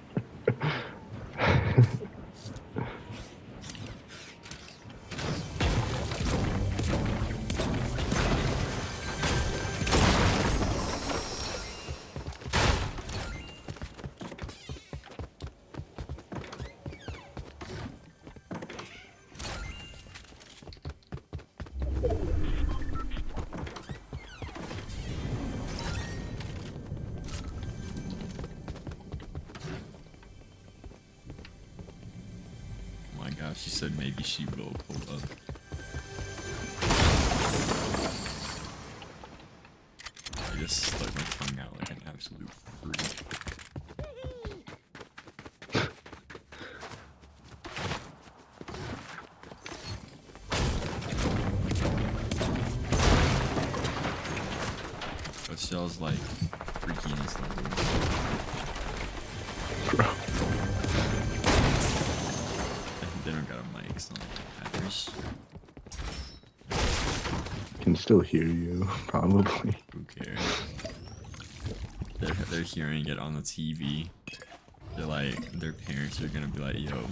Oh my gosh, she said maybe she will pull up. I just stuck my tongue out like an absolute freak. But Shell's like freakiness level. Bro. They don't got a mic, so like matters. Can still hear you, probably. Who cares? They're hearing it on the TV. They're like, their parents are gonna be like, yo,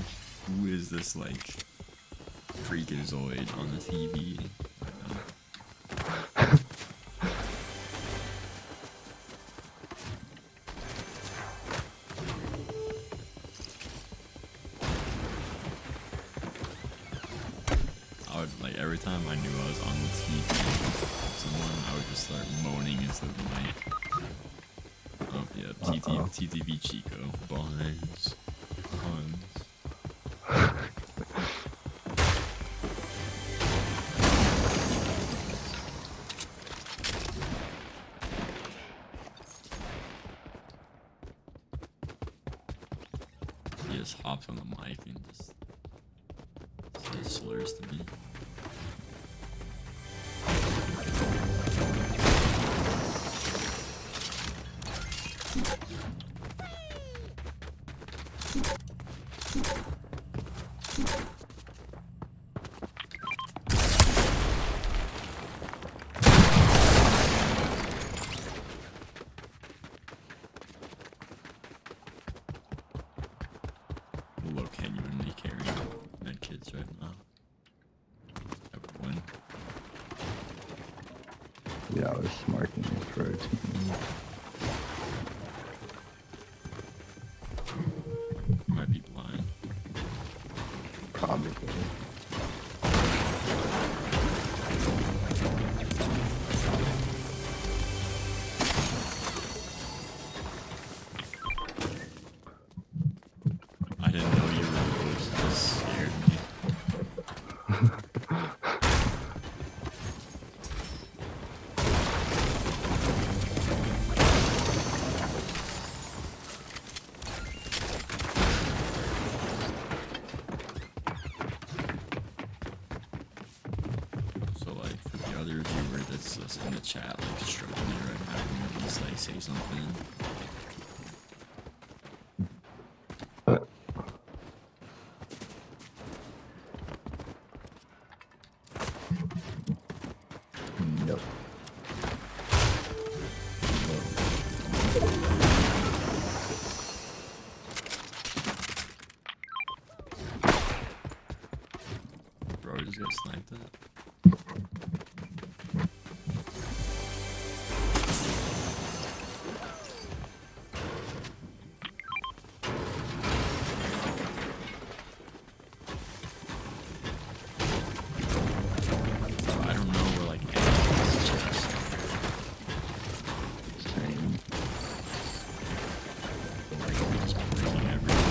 who is this like freakazoid on the TV? like every time I knew I was on the TV with someone, I would just start moaning into the mic. Oh yeah, TTV Chico. Buns. He just hops on the mic and just says slurs to me. Low genuinely carrying medkits right now. Everyone. Yeah, I was marking it for a team. Might be blind. Probably. I didn't know you were close. It just scared me. So like for the other viewer that's just in the chat like struggling right now, can you at least like say something? Yep. Bro, I just got sniped at. Bro, I don't know where like any of this chest. Same. Like we're just breaking everything.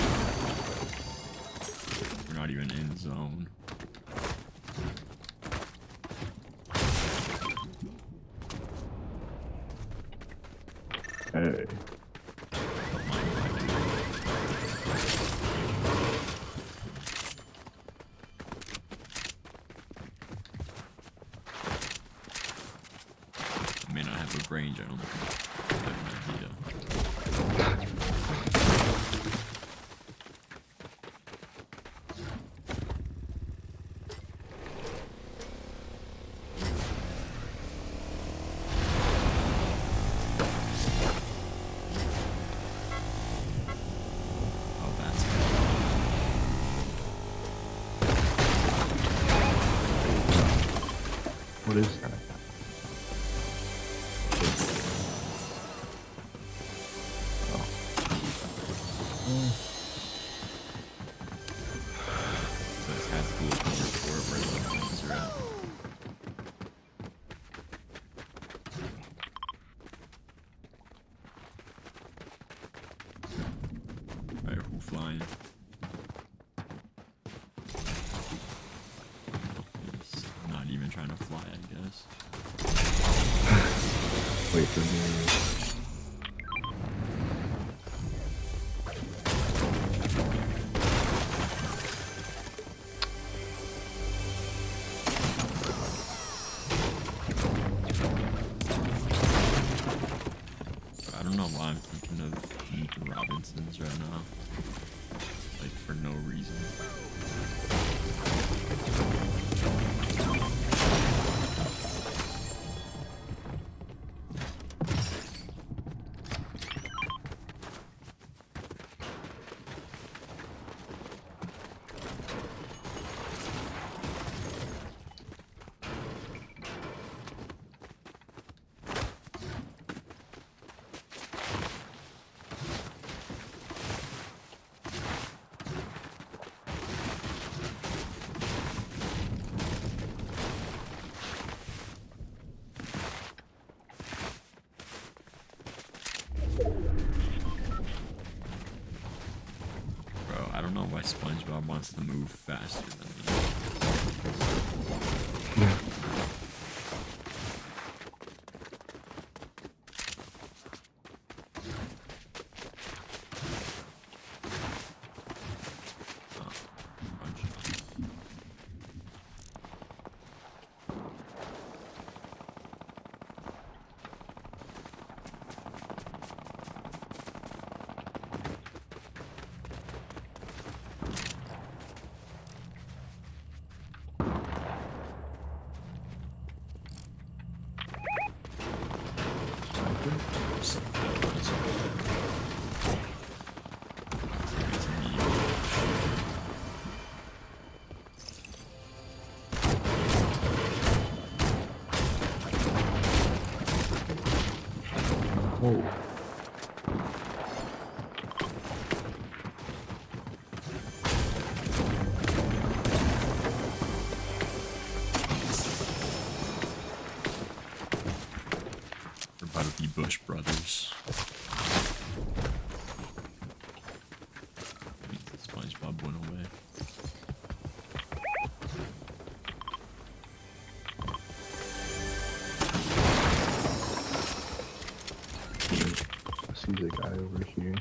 We're not even in zone. Hey. I may not have a brain, gentlemen. I have an idea. Oh, that's it. What is that? So this has to be a report where the things are at. Alright, who flying? He's not even trying to fly, I guess. Wait for me. I don't know why I'm thinking of Meek Robinsons right now. Like, for no reason. SpongeBob wants to move faster than me. Oh, bunch. Whoa. We're about to be Bush Brothers. SpongeBob went away. I see the guy over here.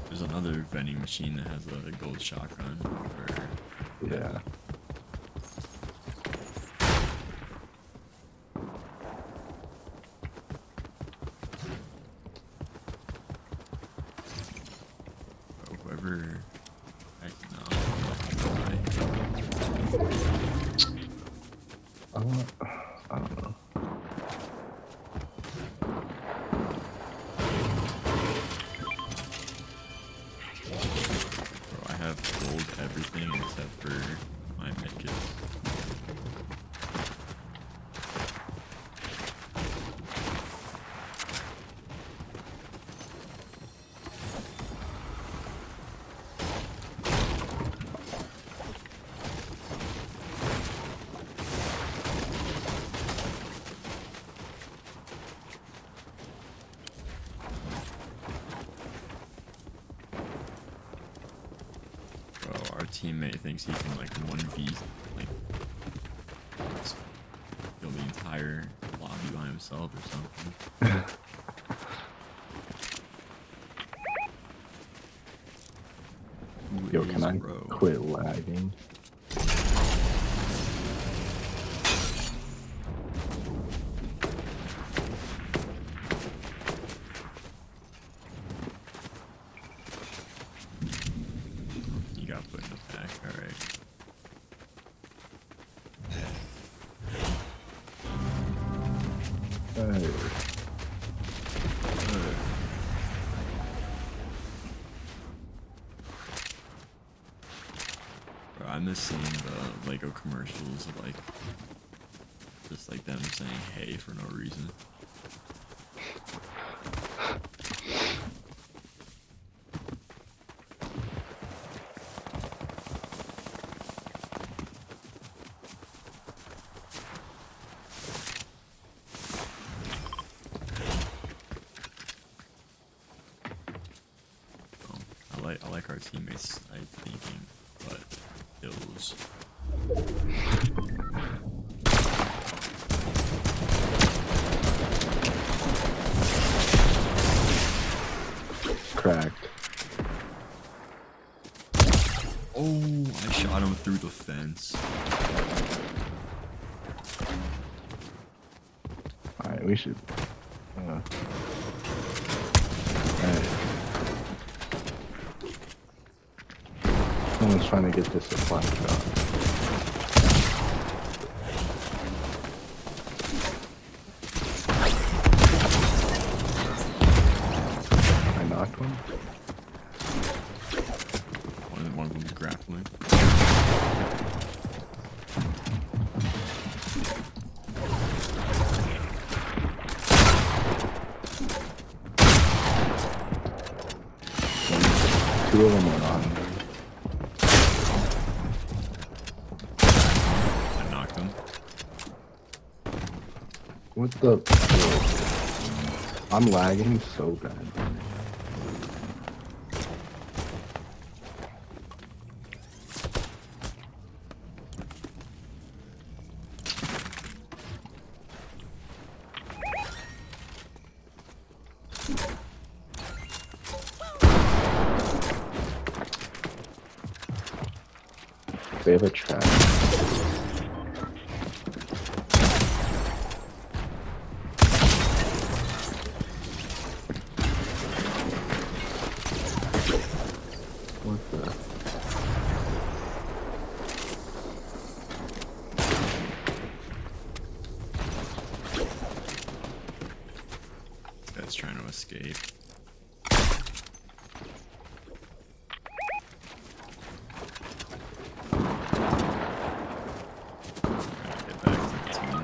There's another vending machine that has a gold shotgun. Yeah. Whoever. Heck no. I don't know. Bro, I have gold everything except for my medkits. Our teammate thinks he can like 1v like kill the entire lobby by himself or something. Yo, can I Bro? quit lagging? You got put in the back, alright. Hey. Bro, I miss seeing the Lego commercials of like just like them saying hey for no reason. I like our teammates thinking, but kills. Cracked. Oh, I shot him through the fence. Alright, we should. Alright. Someone's trying to get this supply shot. I knocked one. One of them's grappling. Two of them are on. What the? I'm lagging so bad. They have a trap. What the? This guy's trying to escape. Get back to the team.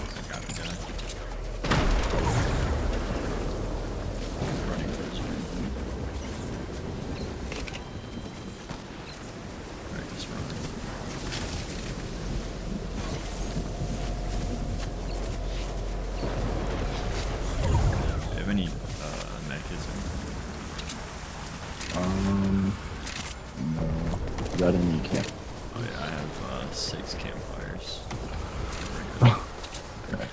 I got the guy. Running towards me. Alright, just run. Do you have any medkits No. You got any camp? Oh yeah, I have 6 campfires. Okay.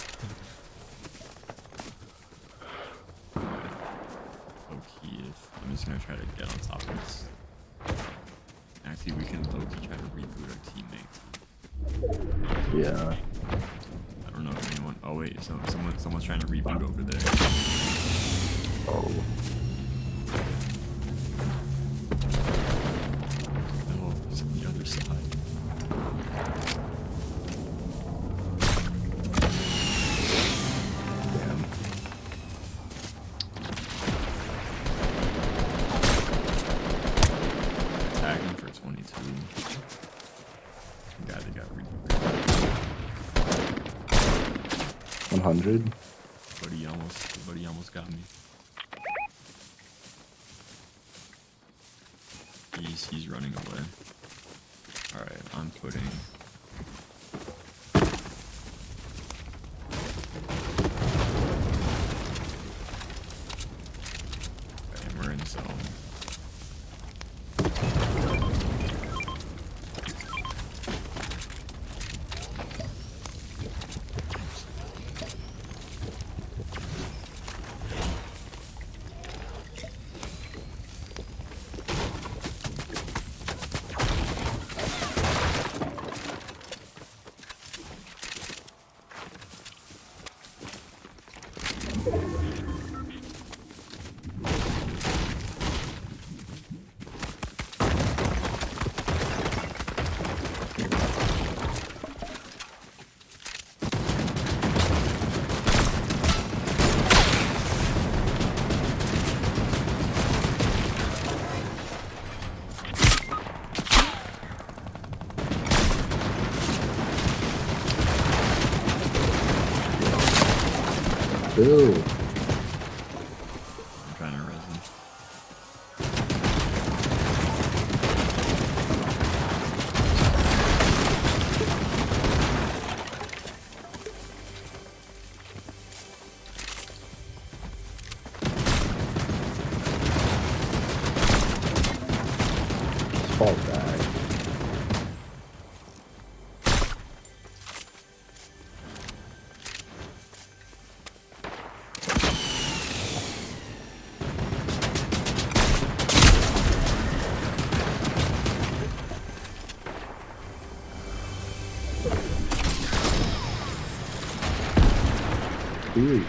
Low-key, if I'm just gonna try to get on top of this. Actually, we can low-key try to reboot our teammates. Yeah. I don't know if anyone. Oh wait, so someone's trying to reboot over there. Oh. No, it's on the other side. Damn. Attacking for 22. The guy that got rebooted. 100. Buddy almost got me. He's running away. Alright, I'm putting. Okay, we're in zone. Ew. I'm trying to res him. Fall back. Dude.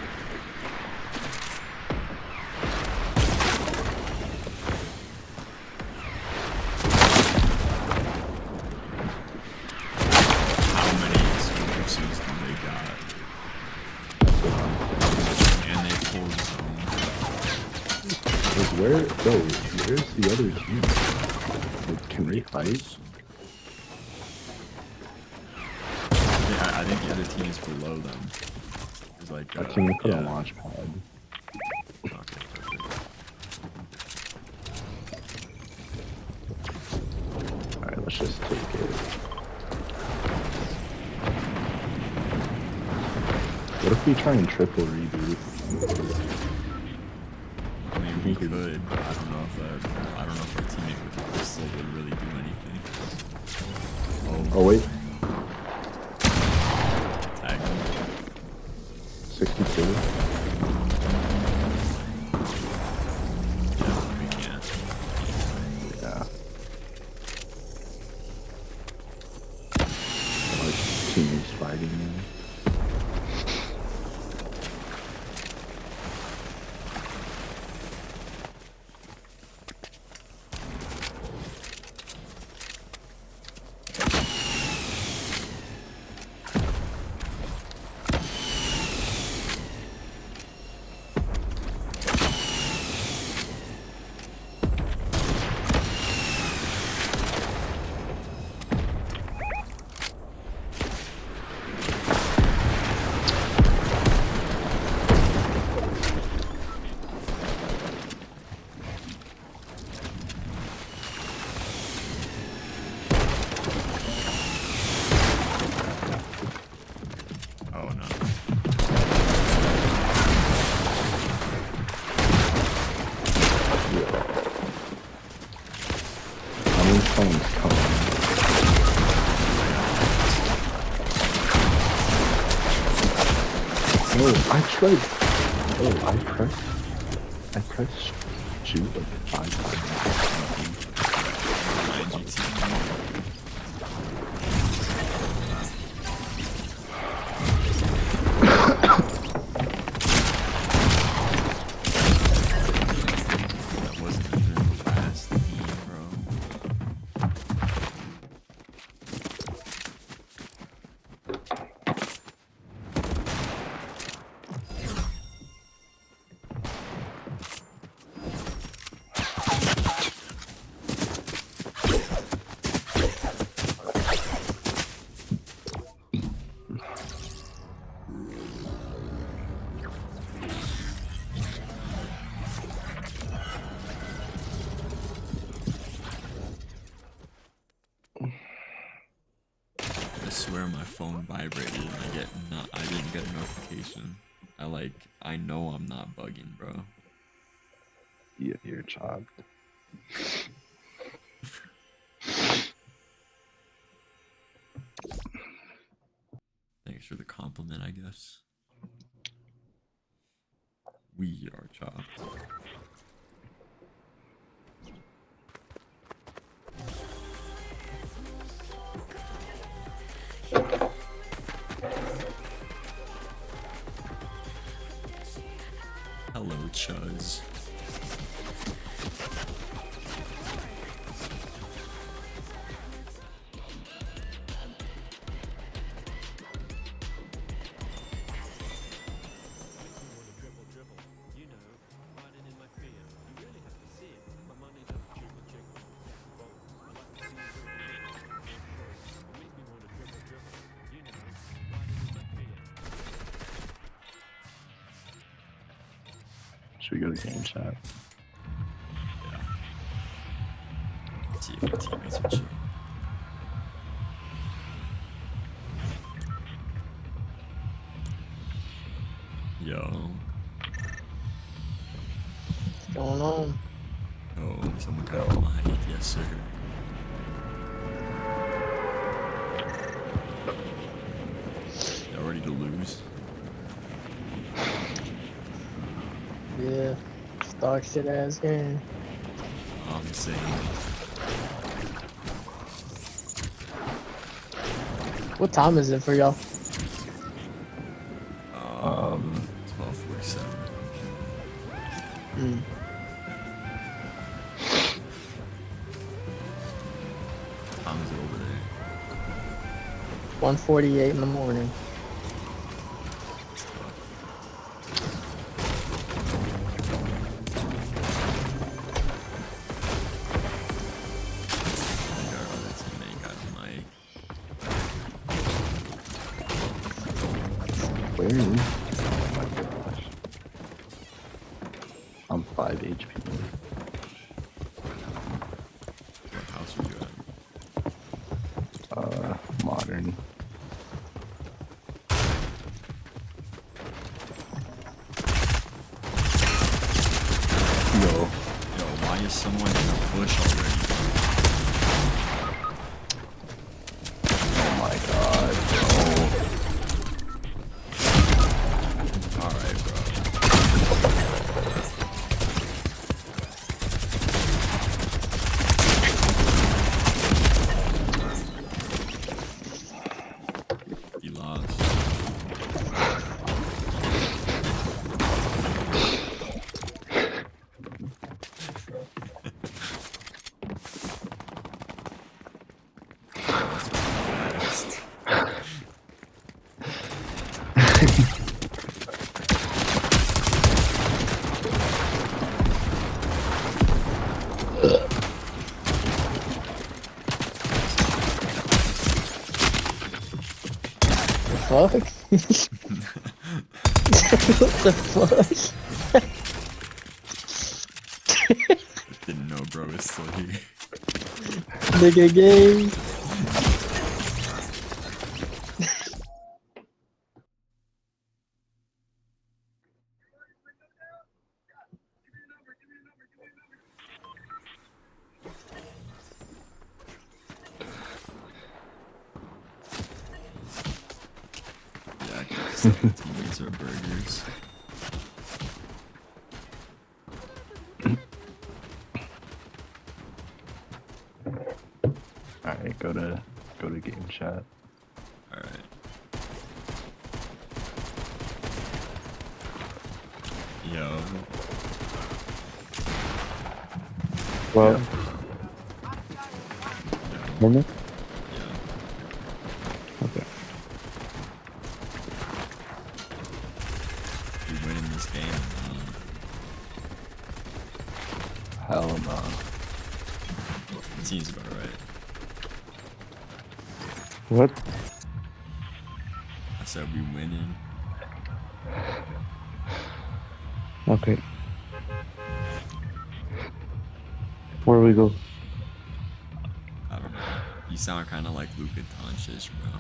How many exclusives do they got? And they pulled zone. Like, where's the other team? Like, can we fight? I think the other team is below them. Because There's like My team put on yeah. launch pad. Okay, perfect. Alright, let's just take it. What if we try and triple reboot? I mean, we could. But I don't know if our teammate with the pistol would really do anything. Oh wait, Tag him. 62. Yeah, we can't. Yeah. Our teammates fighting now. Oh no. Yeah. How many phones coming? Oh, I tried. Oh, I pressed shoot like 5 times. Behind you, team. That wasn't even fast, bro. I swear my phone vibrated and I didn't get a notification. I know I'm not bugging, bro. Yeah, you're chopped. Thanks for the compliment, I guess. We are chopped. Hello, Chuz. Should we go to game chat? Yeah. Let's see if my teammates are chill. Yo. What's going on? Oh, someone got a mic. Yes, sir. Y'all ready to lose? Yeah, it's dog shit ass game. I'm saying. What time is it for y'all? 12:47. Hmm. Time is it over there? 1:48 in the morning. It's tough. Our other teammate got a mic. Where? 5 HP. What house are you at? Modern. Yo. Yo, why is someone in the bush already? Oh my god, bro. Alright, bro. You lost. Fuck? What the fuck? Didn't know bro was still here. Nigga game. Yeah, I guess the teammates are burgers. Alright, go to game chat. Alright. Yo. Well, moment. Yeah. Okay. We winning this game. Hell no. Seems about right. What? I said we winning. Okay. Where we go? I don't know. You sound kind of like Luka Doncic, bro.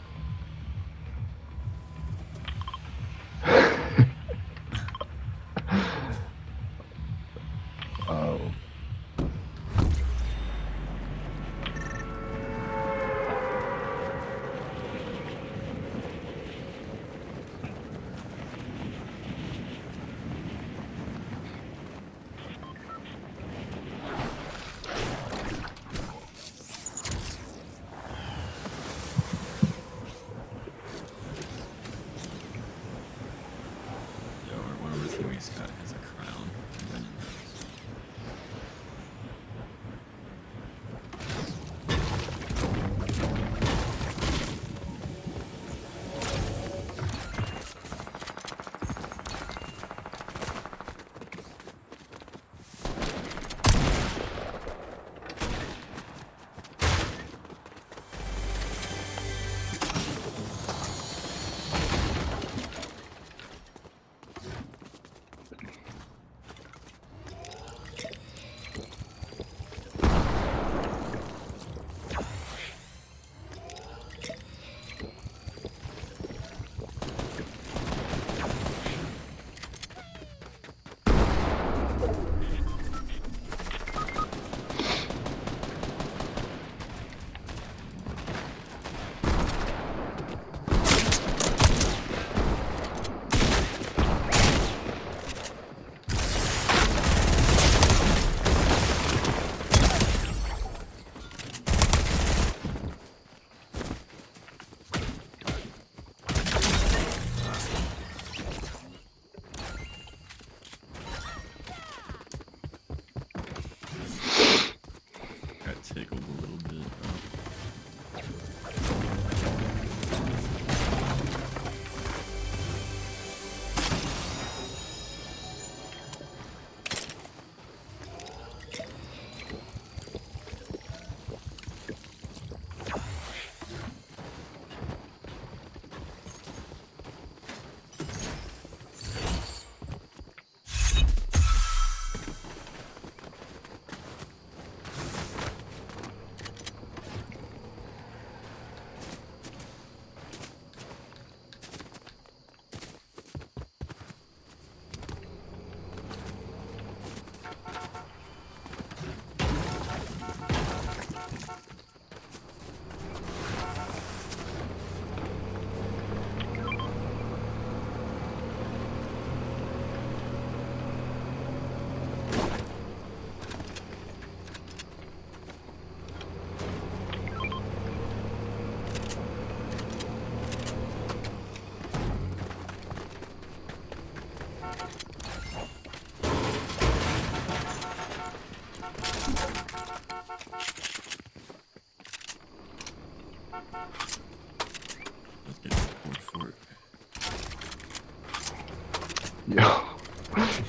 Oh. Yo, one of our teammates got has a crown. Winning this.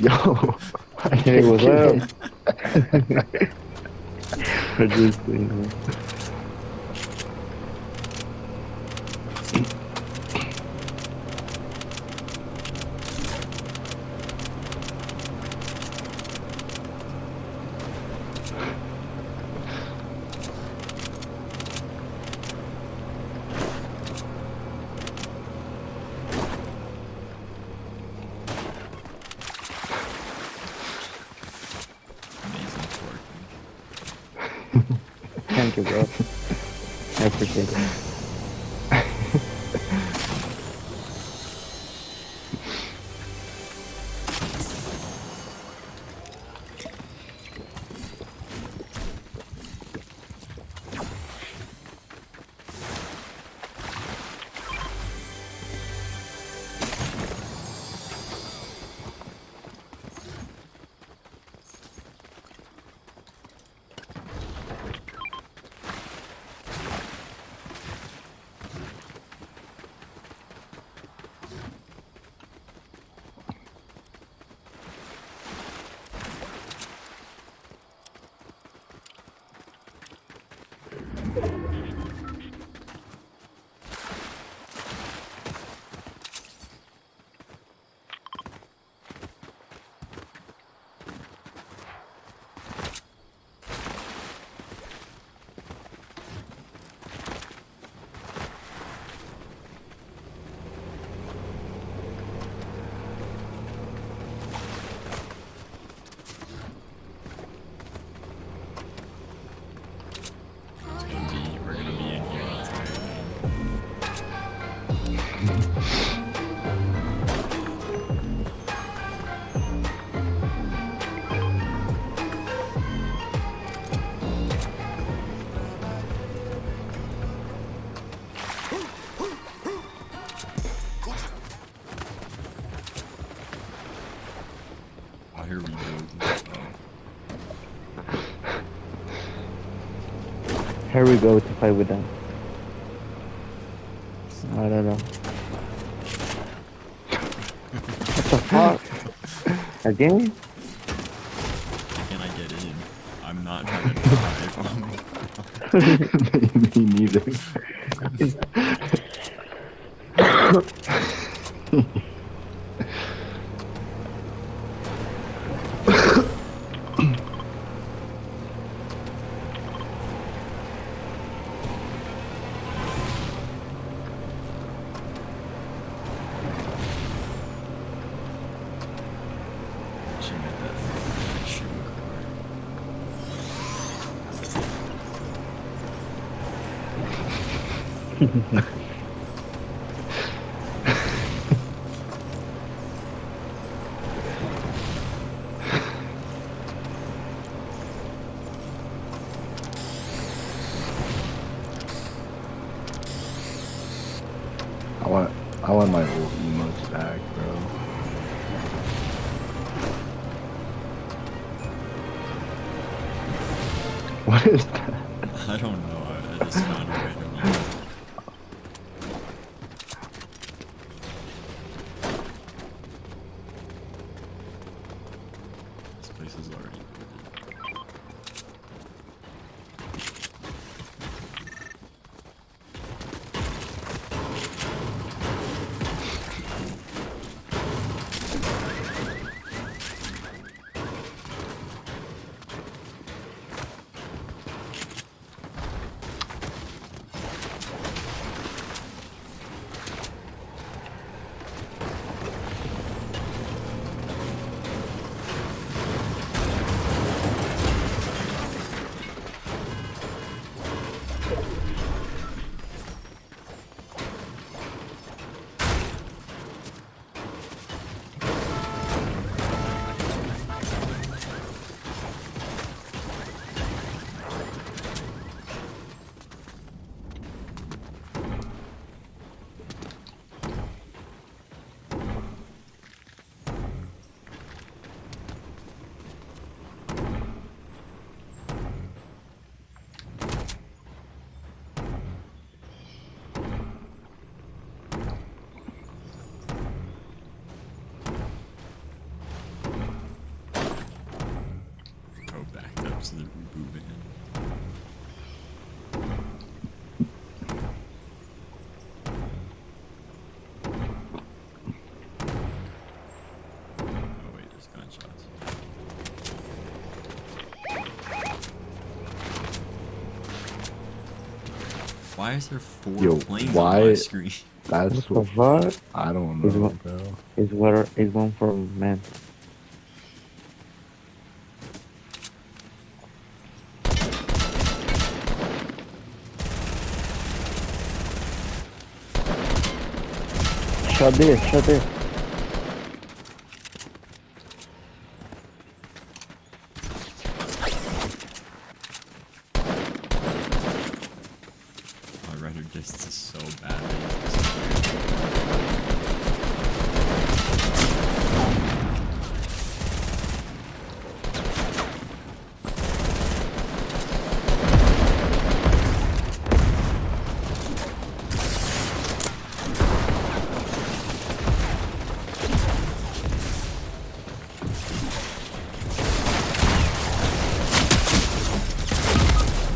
Yo, I Hey, can't what's get up? in. I just saying. Amazing twerking. Thank you, bro. I appreciate it. We're gonna be in here the entire day. Oh, here we go. Here we go to fight with them. I don't know. What the fuck? Again? Can I get in? I'm not trying to drive. Me neither. Should get that shooting card. I want my old emotes back, bro. What is that? I don't know. I just found a random one. This place is already loaded. props to the reboot band. Oh wait, there's gunshots. Why is there 4 Yo, planes on why- my screen? That's What the what fuck? I don't Is know, what- bro. Is one for men. Shut this, shut this. My render distance is so bad.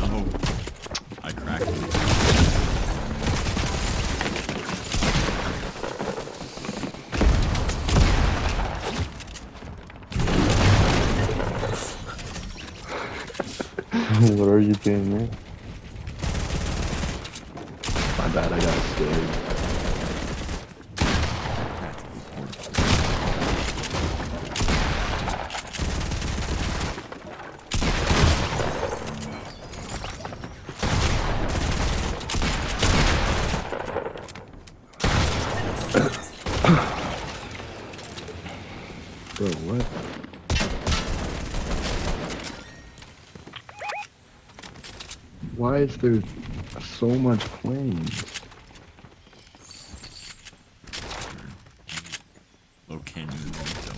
Oh, I cracked it. What are you doing, man? My bad, I got scared. Bro, what? Why is there so much planes? Oh, can you really don't know?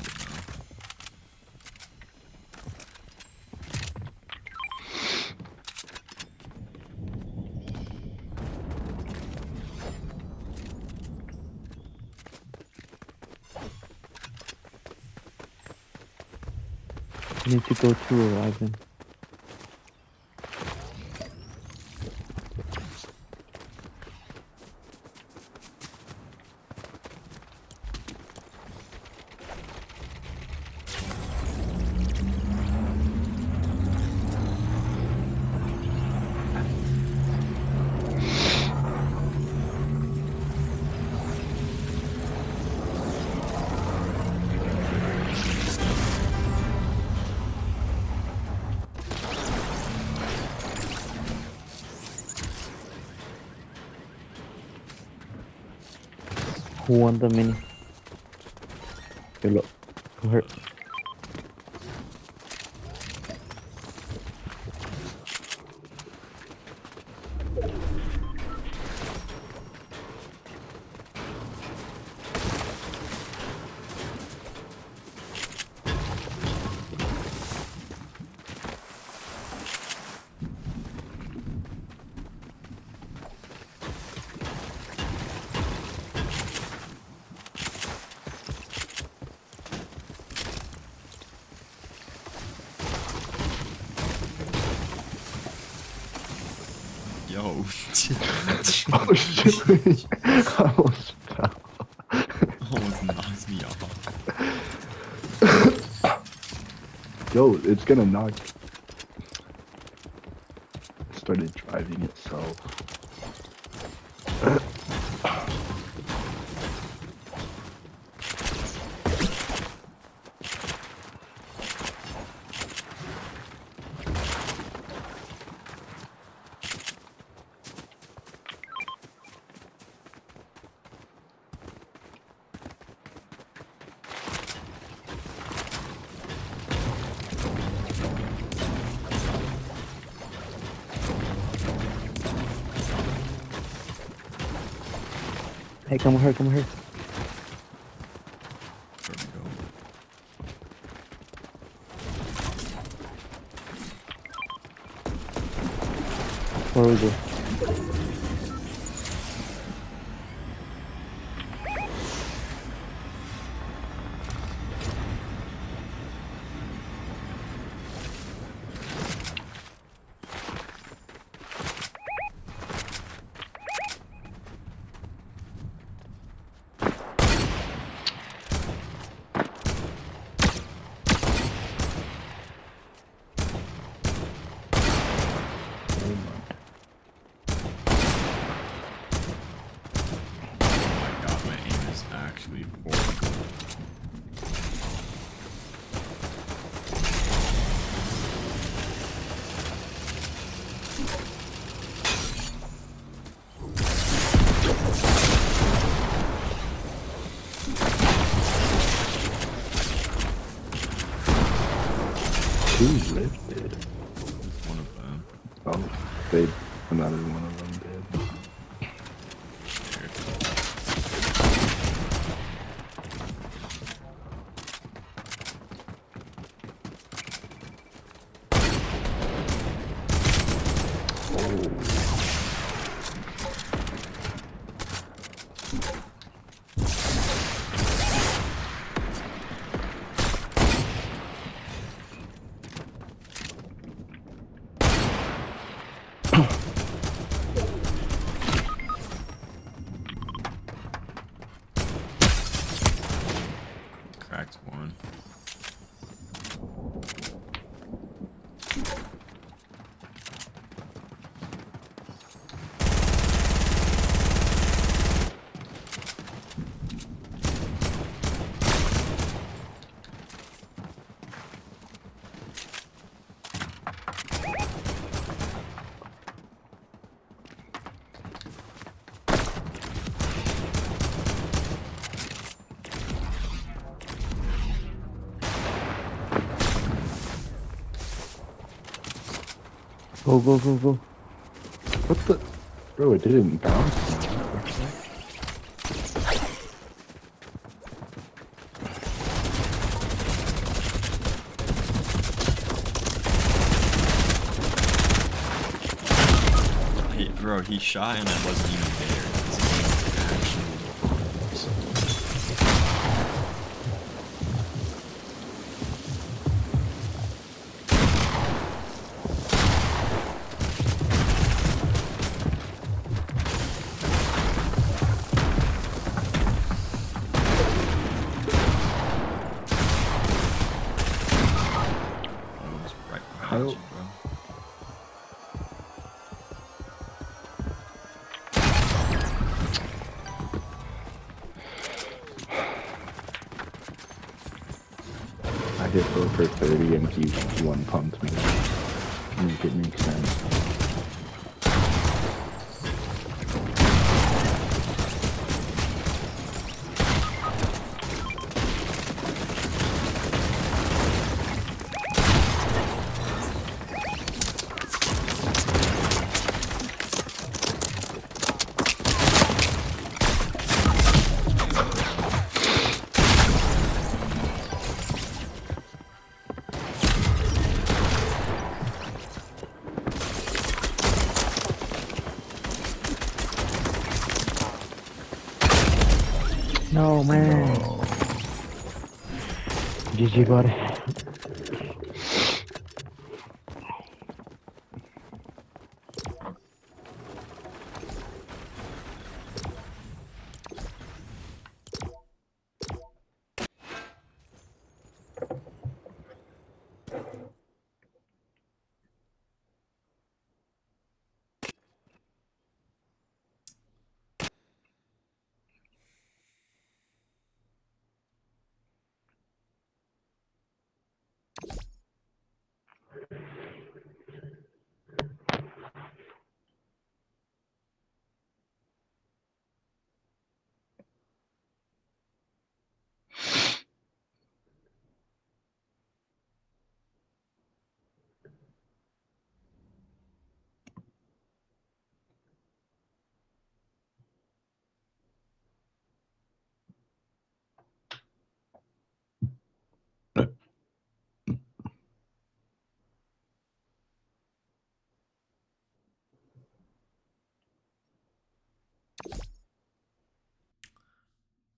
I need to go to revive him. Who won the mini? Hey, look. Who hurt? Yo. Oh shit! I almost fell. Almost knocks me off. Yo, it's gonna knock. It started driving itself. Hey, come here, come here. Where we go? Where we go? Who's lifted? One of them. Oh, they, another one of them did. Cracked one. Go, go, go, go. What the? Bro, it didn't bounce. Hey, bro, he shot and I wasn't even there. This is actually right behind you, bro. I hit Bo for 30 and he one pumped me. Make it make sense. No, man. GG, buddy.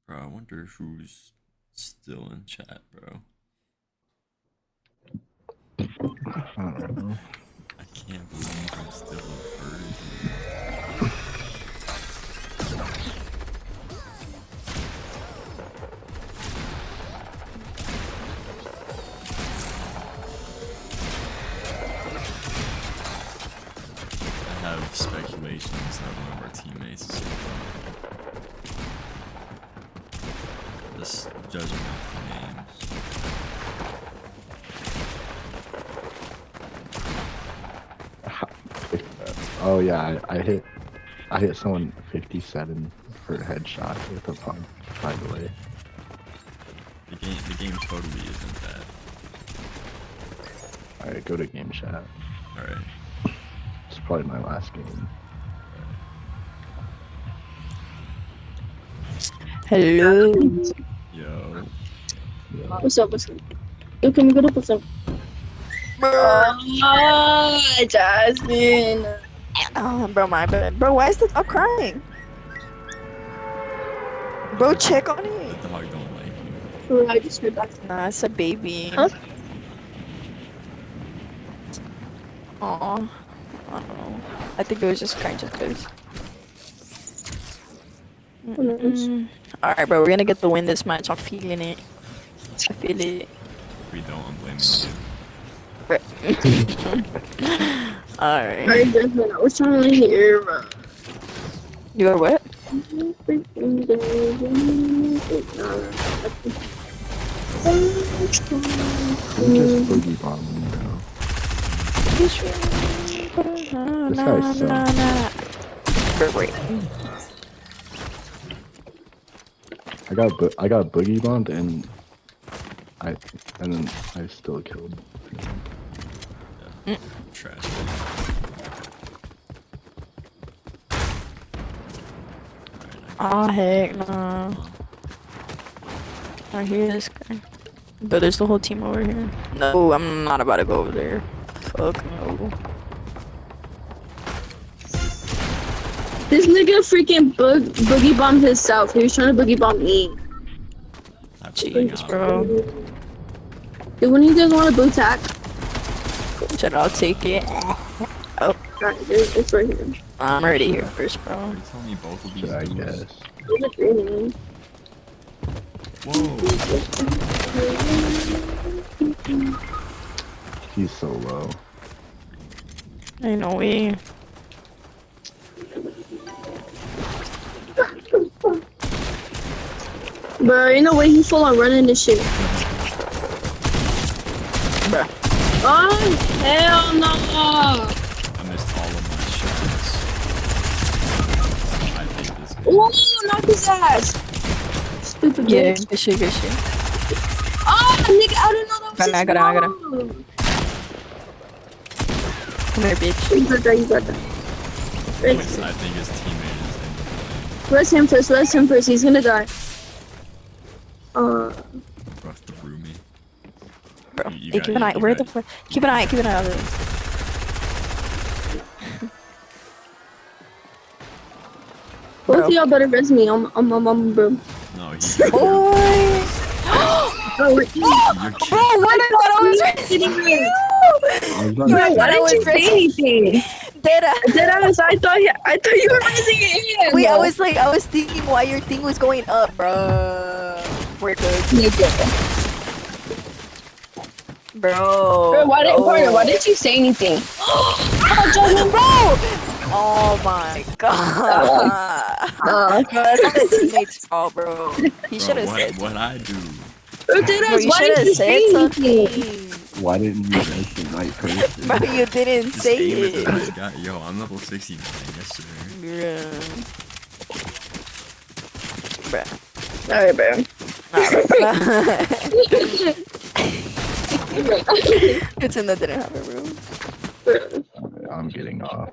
Bro, I wonder who's still in chat, bro. I don't know. I can't believe I'm still a virgin. I have speculations that one of our teammates is just judging off the names. Oh yeah, I hit someone 57 for a headshot with a pump, by the way. The game totally isn't that. Alright, go to game chat. Alright. It's probably my last game. Hello. Yo. What's up? What's up? Yo, can we go to what's up? Oh, Jasmine. Oh, bro, my bad. Bro, why is the dog crying? Bro, check on The it. dog don't like you. Bro, I just heard that. Nah, it's a baby. Huh? Aw. I don't know. I think it was just crying just because. Alright, bro, we're gonna get the win this match. I'm feeling it. I feel it. If we don't, I'm blaming you. Alright. Alright, Jasmine, I was trying to hear. You are what? I'm just boogie bombing, bro. This guy sucks. Wait. I got boogie bombed and then I still killed. Trash. Oh heck no. I hear this guy. But there's the whole team over here. No, I'm not about to go over there. Fuck no. This nigga freaking boogie bombed himself. He was trying to boogie bomb me. Jeez, bro. Dude, when you guys want a boot tack? Shit, I'll take it. Oh, right, it's right here. I'm already here first, bro. You tell me both of these I dudes. guess. Whoa. He's so low. Ain't no way. Bro, ain't no way he full on running this shit. Bruh. Oh, hell no! I missed all of my shots. I think this game. Ooh, knock his ass! Stupid bitch. Good shit, good shit. Oh, nigga, I didn't know that was I got him. Come here, bitch. You got that, you got that. I think his teammate is in the play. Rest him first, he's gonna die. Rough through me. Bro, You hey, got keep it, an eye. you Where got the fuck? Keep an eye on this. Both of y'all better res me. I'm bro. No, he's Boy! You're Bro, what I thought I was resing you! Bro, why didn't you say anything? Deadass, I thought you were raising it in. Wait, I was thinking why your thing was going up, bro. We're good. Bro, why didn't you say anything? Bro! Oh my god. Bro, that's not his teammate's fault, bro. He should have said. What I do? Bro, you should have said something. Why didn't you guys the right person? Bro, you didn't This say game is it. a nice guy. Yo, I'm level 69. Yes, sir. Yeah. Bruh. Alright, bro. It's in that didn't happen, bro. I'm getting off.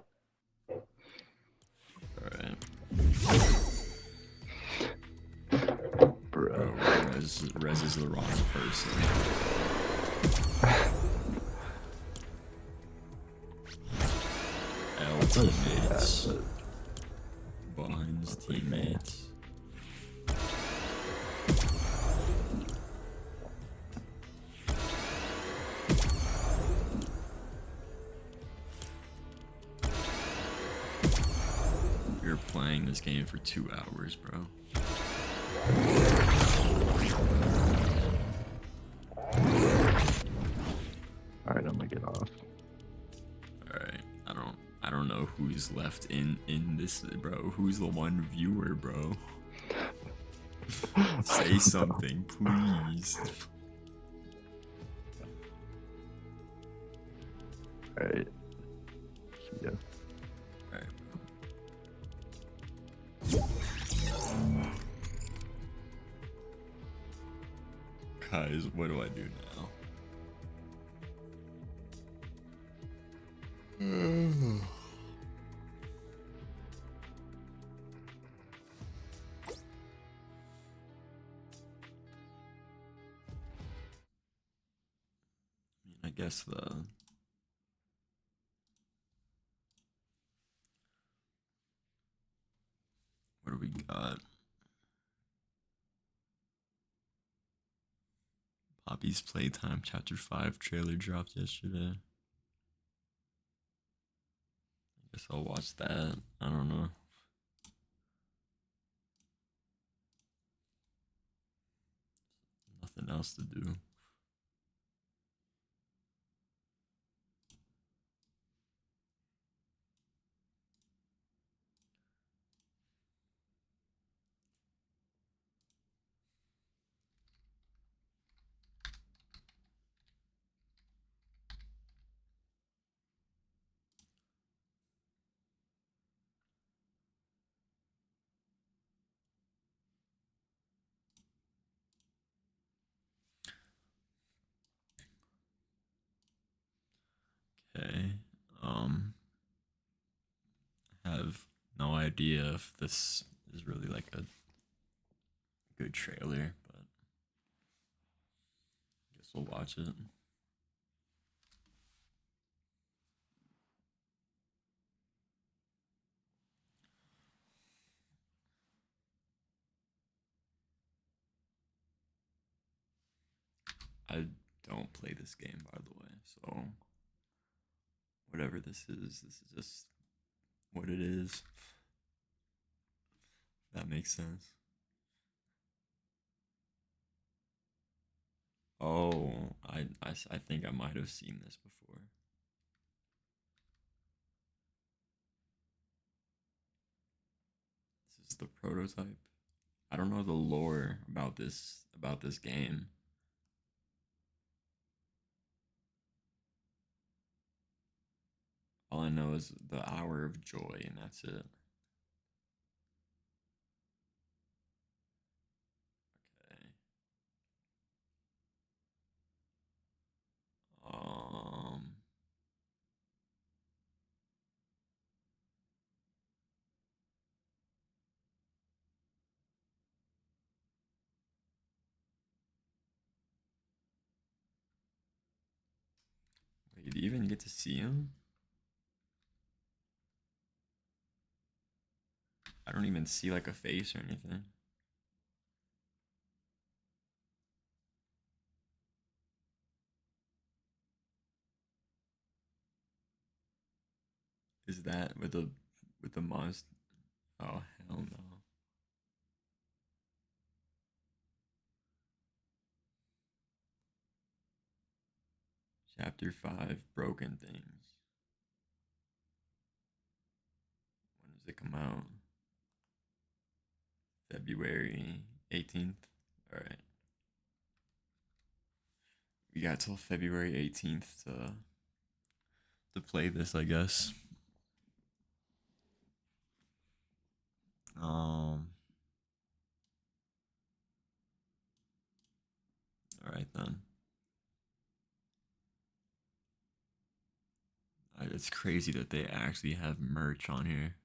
Alright. Bro. Rez is the wrong person. L teammates. Buns teammates. We were playing this game for 2 hours, bro. Alright, I'm gonna get off. Alright, I don't know who's left in this, bro. Who's the one viewer, bro? Say something, please. Alright. Yeah. Alright, bro. Guys, what do I do now? guess what do we got? Poppy's Playtime Chapter 5 trailer dropped yesterday. I guess I'll watch that. I don't know. Nothing else to do. Okay. I have no idea if this is really like a good trailer, but I guess we'll watch it. I don't play this game, by the way, so whatever this is just what it is. That makes sense. Oh, I think I might have seen this before. This is the prototype. I don't know the lore about this game. All I know is the hour of joy, and that's it. Okay. Um. Wait, do you even get to see him? I don't even see like a face or anything. Is that with the monster? Oh hell no. Chapter 5 Broken Things. When does it come out? February 18th. All right. We got till February 18th to play this, I guess. All right then. It's crazy that they actually have merch on here.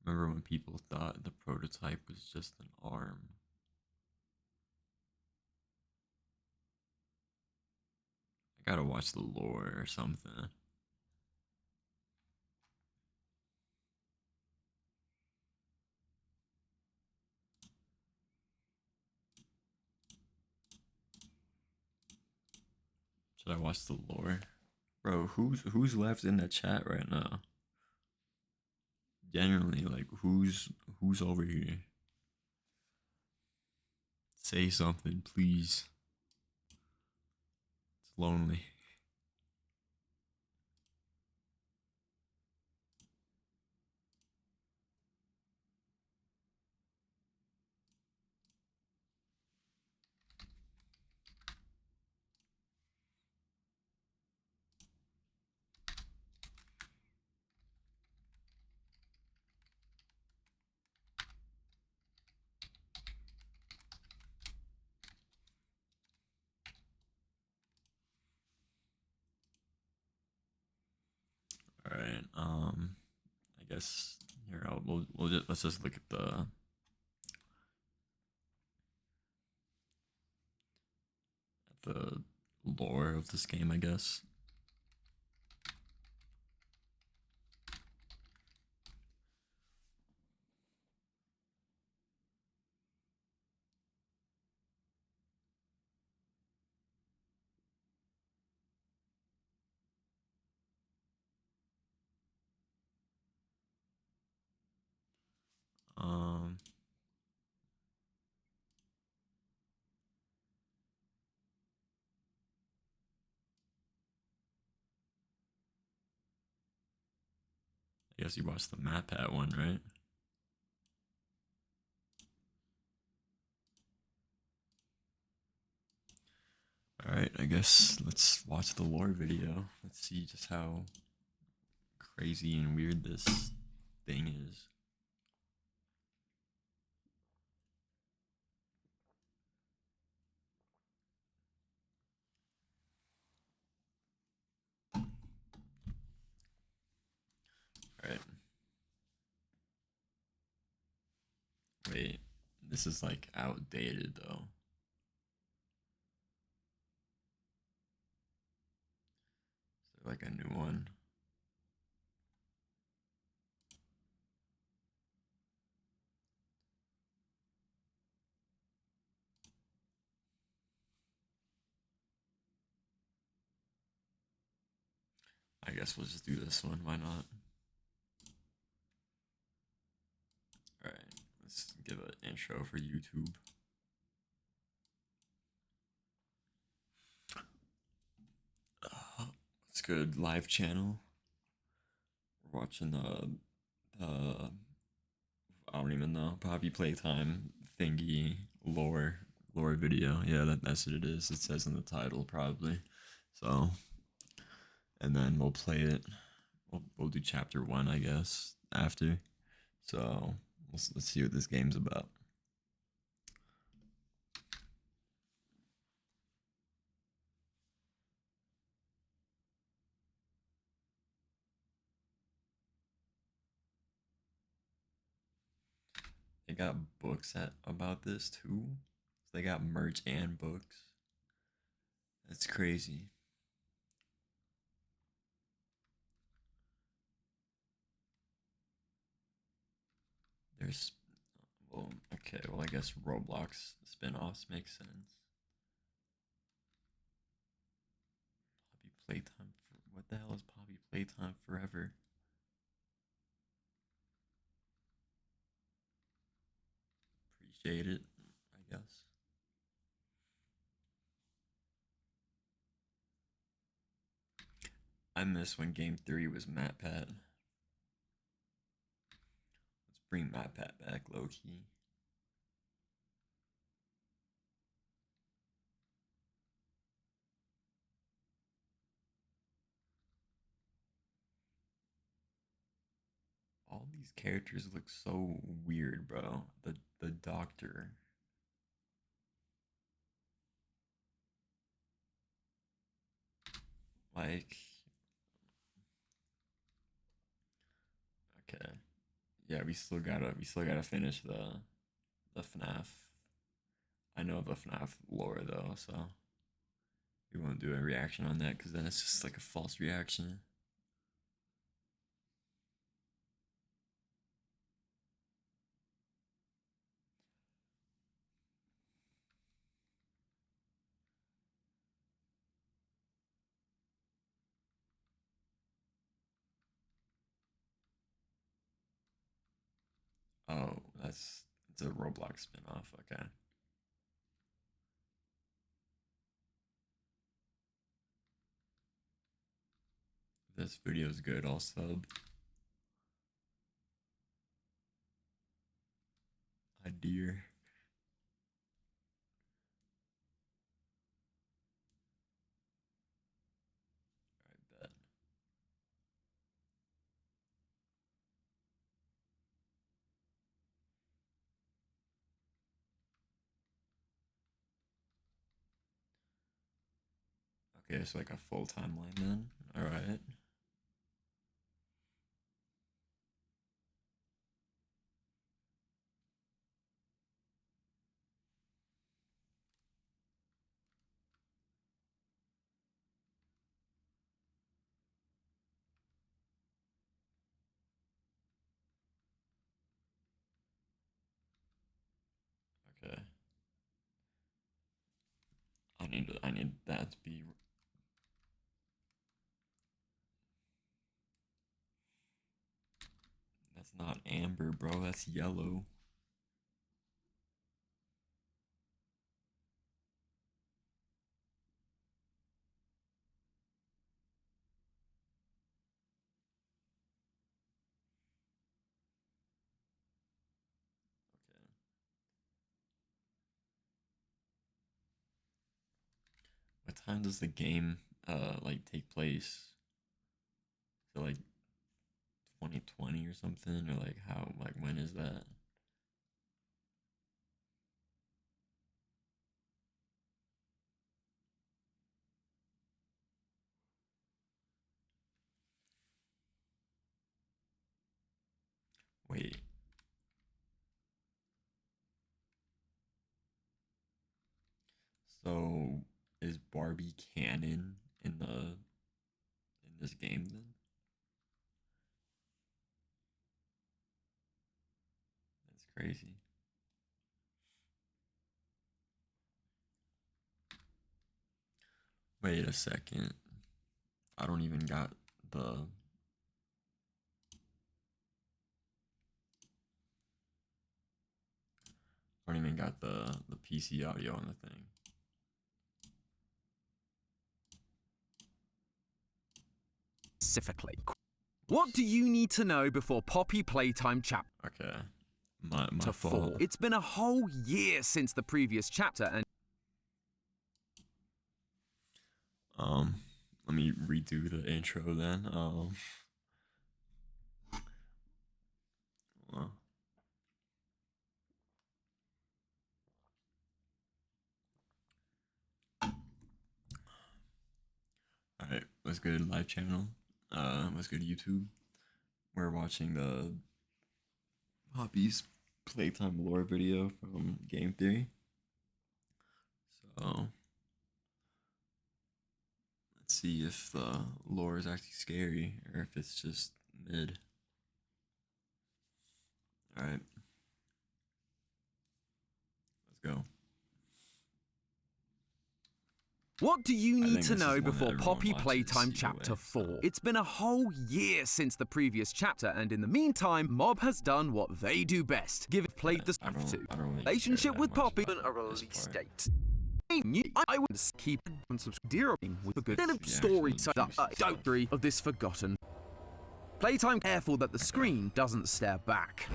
Remember when people thought the prototype was just an arm? I gotta watch the lore or something. Should I watch the lore? Bro, who's left in the chat right now? Generally, like who's over here? Say something, please. It's lonely. All right. I guess here let's just look at the lore of this game, I guess. Um, I guess you watched the map at one, right? Alright, I guess let's watch the lore video. Let's see just how crazy and weird this thing is. Alright. Wait, this is like outdated though. Is there like a new one? I guess we'll just do this one, why not? Alright, let's give an intro for YouTube. It's good live channel. We're watching the I don't even know, probably Playtime thingy lore video. Yeah, that's what it is. It says in the title probably. So, and then we'll play it. We'll do chapter 1, I guess, after. So let's see what this game's about. They got books about this too. They got merch and books. That's crazy. There's, well, okay, well, I guess Roblox spin-offs make sense. Poppy Playtime for, what the hell is Poppy Playtime Forever? Appreciate it, I guess. I miss when Game 3 was MatPat. Let's bring MatPat back, low-key. All these characters look so weird, bro. The doctor. Like, okay. Yeah, we still gotta finish the FNAF. I know the FNAF lore though, so we won't do a reaction on that because then it's just like a false reaction. Oh, it's a Roblox spinoff. Okay. If this video is good, I'll sub. I dear. Alright, bet. Okay, it's like a full timeline then. Alright. I need that to be. That's not amber, bro. That's yellow. Okay. What time does the game like take place? So like 2020 or something, or like how, like when is that? Wait. So is Barbie canon in this game then? That's crazy. Wait a second. I don't even got the I don't even got the PC audio on the thing. Specifically. What do you need to know before Poppy Playtime Chapter Okay. My 4? fault. It's been a whole year since the previous chapter, and Let me redo the intro then. Well, alright, let's go to live channel. Let's go to YouTube. We're watching the Poppy's Playtime lore video from Game Theory. So let's see if the lore is actually scary or if it's just mid. Alright. Let's go. what do you need think to this is know one that Before everyone Poppy watches Playtime either Chapter way. 4? It's been a whole year since the previous chapter, and in the meantime, Mob has done what they do best. Played the I don't really relationship care with that much Poppy in about a this release part. date. I would keep on subscribing with a good bit of The story actual juicy stuff. story of this forgotten Playtime. Careful that the screen doesn't stare back.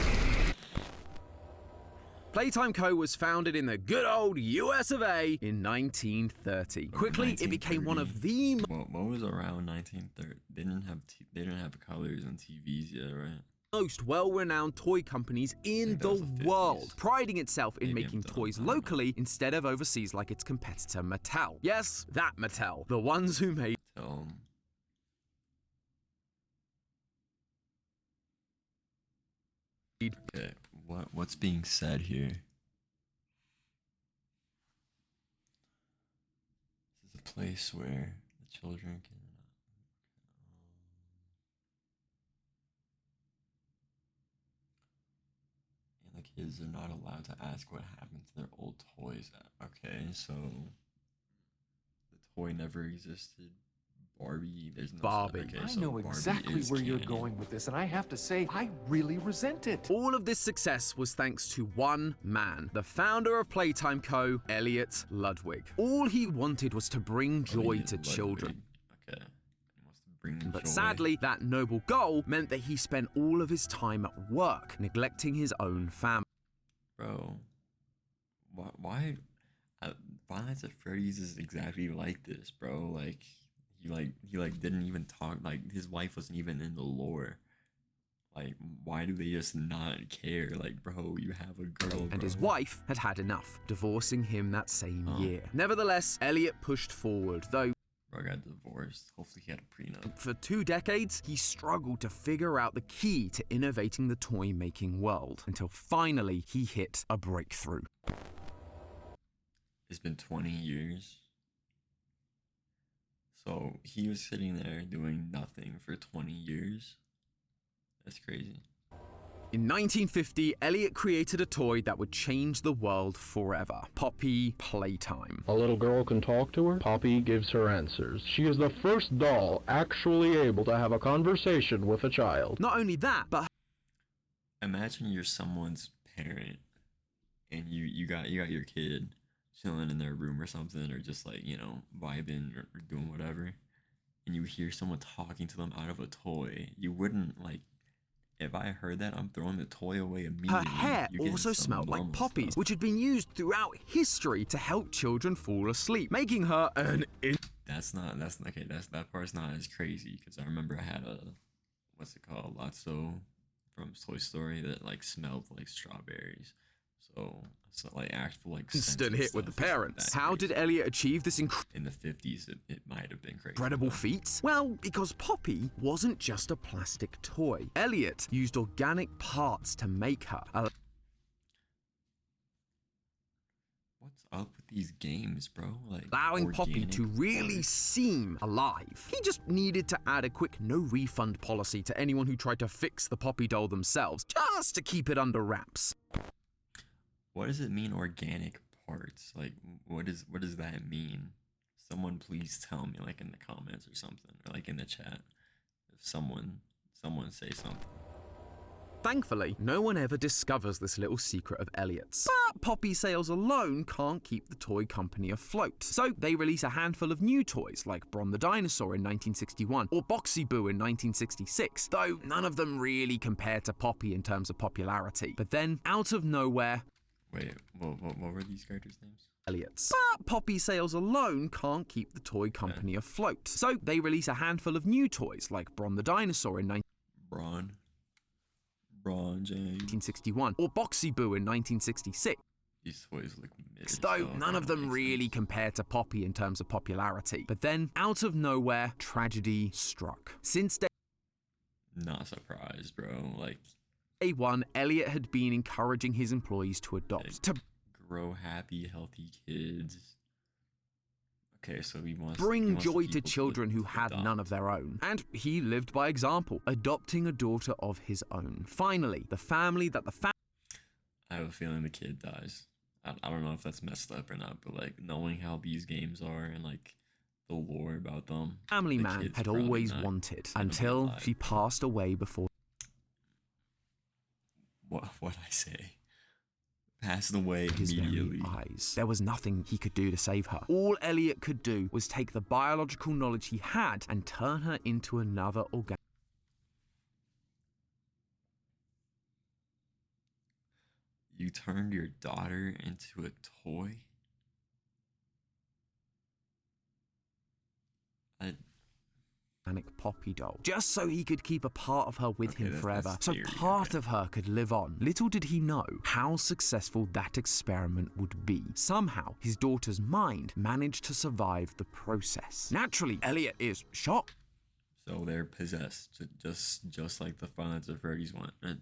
Playtime Co. was founded in the good old US of A in 1930. Quickly, it became one of the What was around 1930? They didn't have colors on TVs yet, right? most well-renowned toy companies in think that the was the 50s. world, priding itself in Maybe I'm making dumb, toys I don't know. locally instead of overseas like its competitor Mattel. Yes, that Mattel, the ones who made Tell 'em. Okay, what's being said here? This is a place where the children can. And the kids are not allowed to ask what happened to their old toys. Okay, so the toy never existed. Barbie, there's no Barbie. Okay, I so know Barbie exactly is where you're canon. going with this, and I have to say, I really resent it. All of this success was thanks to one man, the founder of Playtime Co., Elliot Ludwig. All he wanted was to bring joy Elliot to Ludwig. children. Okay. He wants to bring But joy. sadly, that noble goal meant that he spent all of his time at work, neglecting his own family. Bro, why Five Nights at Freddy's is exactly like this, bro. Like he didn't even talk, like his wife wasn't even in the lore. Like, why do they just not care? Like, bro, you have a girl, And his bro. wife had had enough, divorcing him that same year. Nevertheless, Elliot pushed forward, though Bro got divorced. Hopefully he had a prenup. for 2 decades, he struggled to figure out the key to innovating the toy-making world, until finally he hit a breakthrough. It's been 20 years. So he was sitting there doing nothing for 20 years. That's crazy. In 1950, Elliot created a toy that would change the world forever. Poppy Playtime. A little girl can talk to her. Poppy gives her answers. She is the first doll actually able to have a conversation with a child. Not only that, but Imagine you're someone's parent, and you got your kid chilling in their room or something, or just like, you know, vibing or doing whatever, and you hear someone talking to them out of a toy. You wouldn't like. If I heard that, I'm throwing the toy away immediately. her hair You're getting also some smelled like normal poppies, stuff. which had been used throughout history to help children fall asleep, making her an That part's not as crazy, because I remember I had a, what's it called, Lotso from Toy Story that like smelled like strawberries. So like actual like instant hit with the stuff isn't parents. that How crazy. did Elliot achieve this In the 50s, it might have been crazy. incredible though. feat? Well, because Poppy wasn't just a plastic toy. Elliot used organic parts to make her, What's up with these games, bro? Like allowing Poppy to organic really parts. seem alive. He just needed to add a quick no refund policy to anyone who tried to fix the Poppy doll themselves, just to keep it under wraps. What does it mean, organic parts? Like, what does that mean? Someone please tell me, like in the comments or something, or like in the chat. If someone say something. Thankfully, no one ever discovers this little secret of Elliot's. But Poppy sales alone can't keep the toy company afloat. So they release a handful of new toys, like Bron the Dinosaur in 1961 or Boxy Boo in 1966, though none of them really compare to Poppy in terms of popularity. But then, out of nowhere, Wait, what were these characters' names? Elliot's. But Poppy sales alone can't keep the toy company afloat. So they release a handful of new toys, like Bron the Dinosaur in Braun James. 1961 or Boxy Boo in 1966. These toys look mid. Though none of them really compare to Poppy in terms of popularity. But then, out of nowhere, tragedy struck. Since Not surprised, bro. Like, day one, Elliot had been encouraging his employees to adopt, to grow happy, healthy kids. Okay, so he wants bring the joy to people children who had adopt. none of their own. And he lived by example, adopting a daughter of his own. Finally, the family that the I have a feeling the kid dies. I don't know if that's messed up or not, but like knowing how these games are and like the lore about them, family the man kid's had probably always not wanted, gonna be until alive. she passed away before What I say? Passed away his immediately. very eyes. There was nothing he could do to save her. All Elliot could do was take the biological knowledge he had and turn her into another organic. You turned your daughter into a toy? Poppy doll, just so he could keep a part of her with him that's forever, so scary, part okay. of her could live on. Little did he know how successful that experiment would be. Somehow, his daughter's mind managed to survive the process. Naturally, Elliot is shocked. So they're possessed, just like the Five Nights at Freddy's one. And